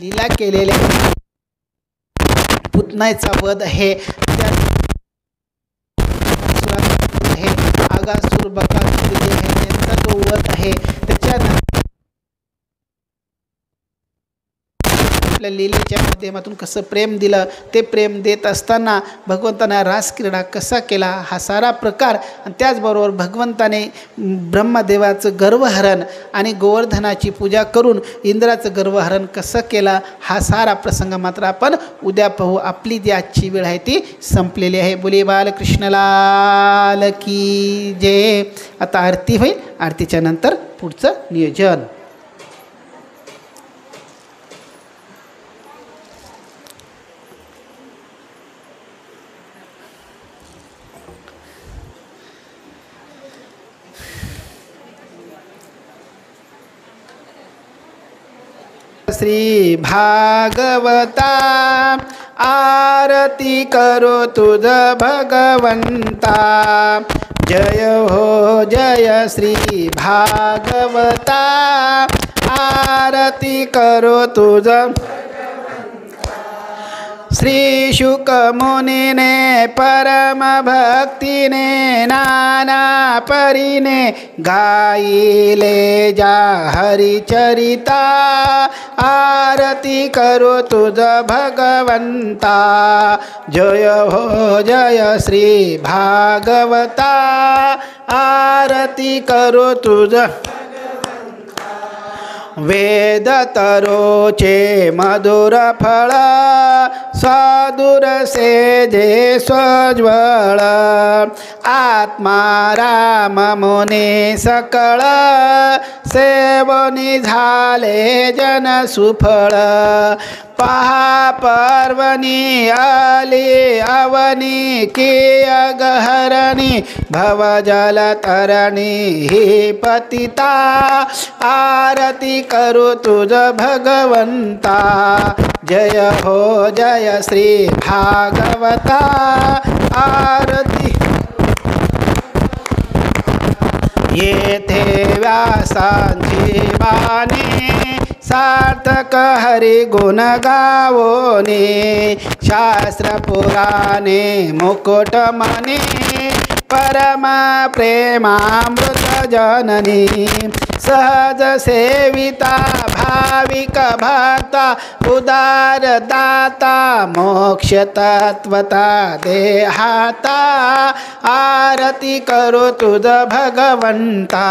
लीला केलेल्या पुतनाचा वध आहे. आगासूर बकासूर जे आहे त्यांचा तो वध आहे. त्याच्यानंतर आपल्या लीलेच्या माध्यमातून कसं प्रेम दिलं ते प्रेम देत असताना भगवंताने रास क्रीडा कसा केला हा सारा प्रकार. आणि त्याचबरोबर भगवंताने ब्रह्मदेवाचं गर्वहरण आणि गोवर्धनाची पूजा करून इंद्राचं गर्वहरण कसं केला हा सारा प्रसंग मात्र आपण उद्या पाहू. आपली जी आजची वेळ आहे ती संपलेली आहे. बोले बालकृष्णलाल की जय. आता आरती होईल. आरतीच्या नंतर पुढचं नियोजन. श्री भागवता आरती करो तुझ भगवंता. जय हो जय श्री भागवता आरती करो तुझ श्री शुक मुनीने परम भक्तीने नाना परीने गाईले जा हरिचरिता आरती करो तुझ भगवंता जय हो जय श्री भागवता आरती करो तुझ वेद तरोचे मधुर फळ सादुर सेजे स्वज्वळ आत्मा राम मुनी सकळ सेवनी झाले जन सुफळ पहा पर्वणी आली अवनी की अगहरणी भवजल तरणी ही पतिता आरती करू तुझ भगवंता जय हो जय श्री भागवता आरती येथे व्यासांची वाणी सार्थक हरि गुण गावोनी शास्त्र पुराणे मुकुट मनी परम प्रेमामृत जननी सहज सेविता भाविक भक्ता उदार दाता मोक्ष तत्वता देहाता आरती करो तुझ भगवंता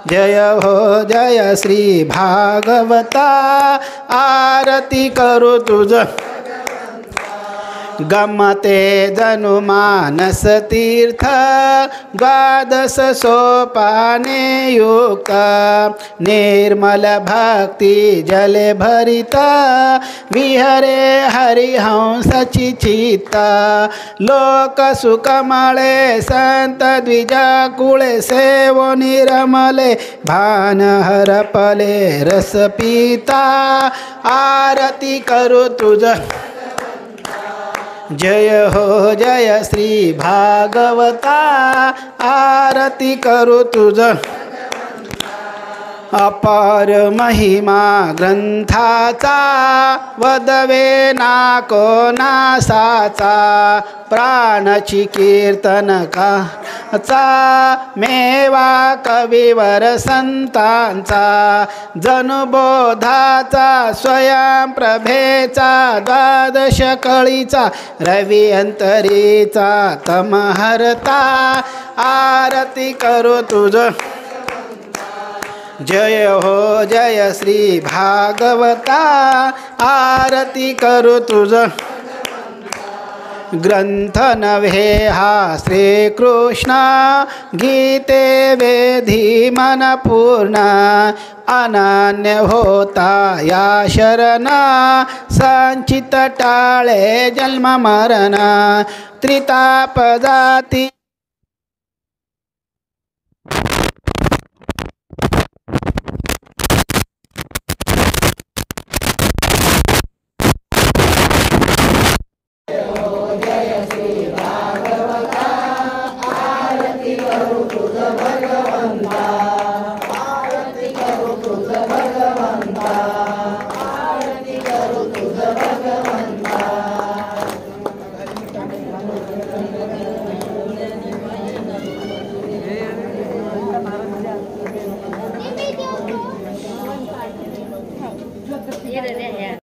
जय हो जय श्री भागवता आरती करो तुझ गमते जनु मानस तीर्थ द्वादश सोपाने युक्त निर्मल भक्ति जले भरित विहरे हरिहंसची चित्त लोक सुकमळे संत द्विज कुळे सेवो निरमले भान हरपले रस पिता आरती करू तुझ जय हो जय श्री भागवता आरती करू तुझ अपार महिमा ग्रंथाचा वदवे नाको नासाचा प्राणची कीर्तन काचा मेवा कविवर संतांचा जनुबोधाचा स्वयं प्रभेचा द्वादश कळीचा रवी अंतरीचा तमहरता आरती करू तुझ जय हो जय श्री भागवता आरती करू तुझ ग्रंथ नव्हे हा श्रीकृष्ण गीते वेधी मन पूर्ण अनन्य होता या शरण संचित टाळे जन्म मरण त्रिताप जाती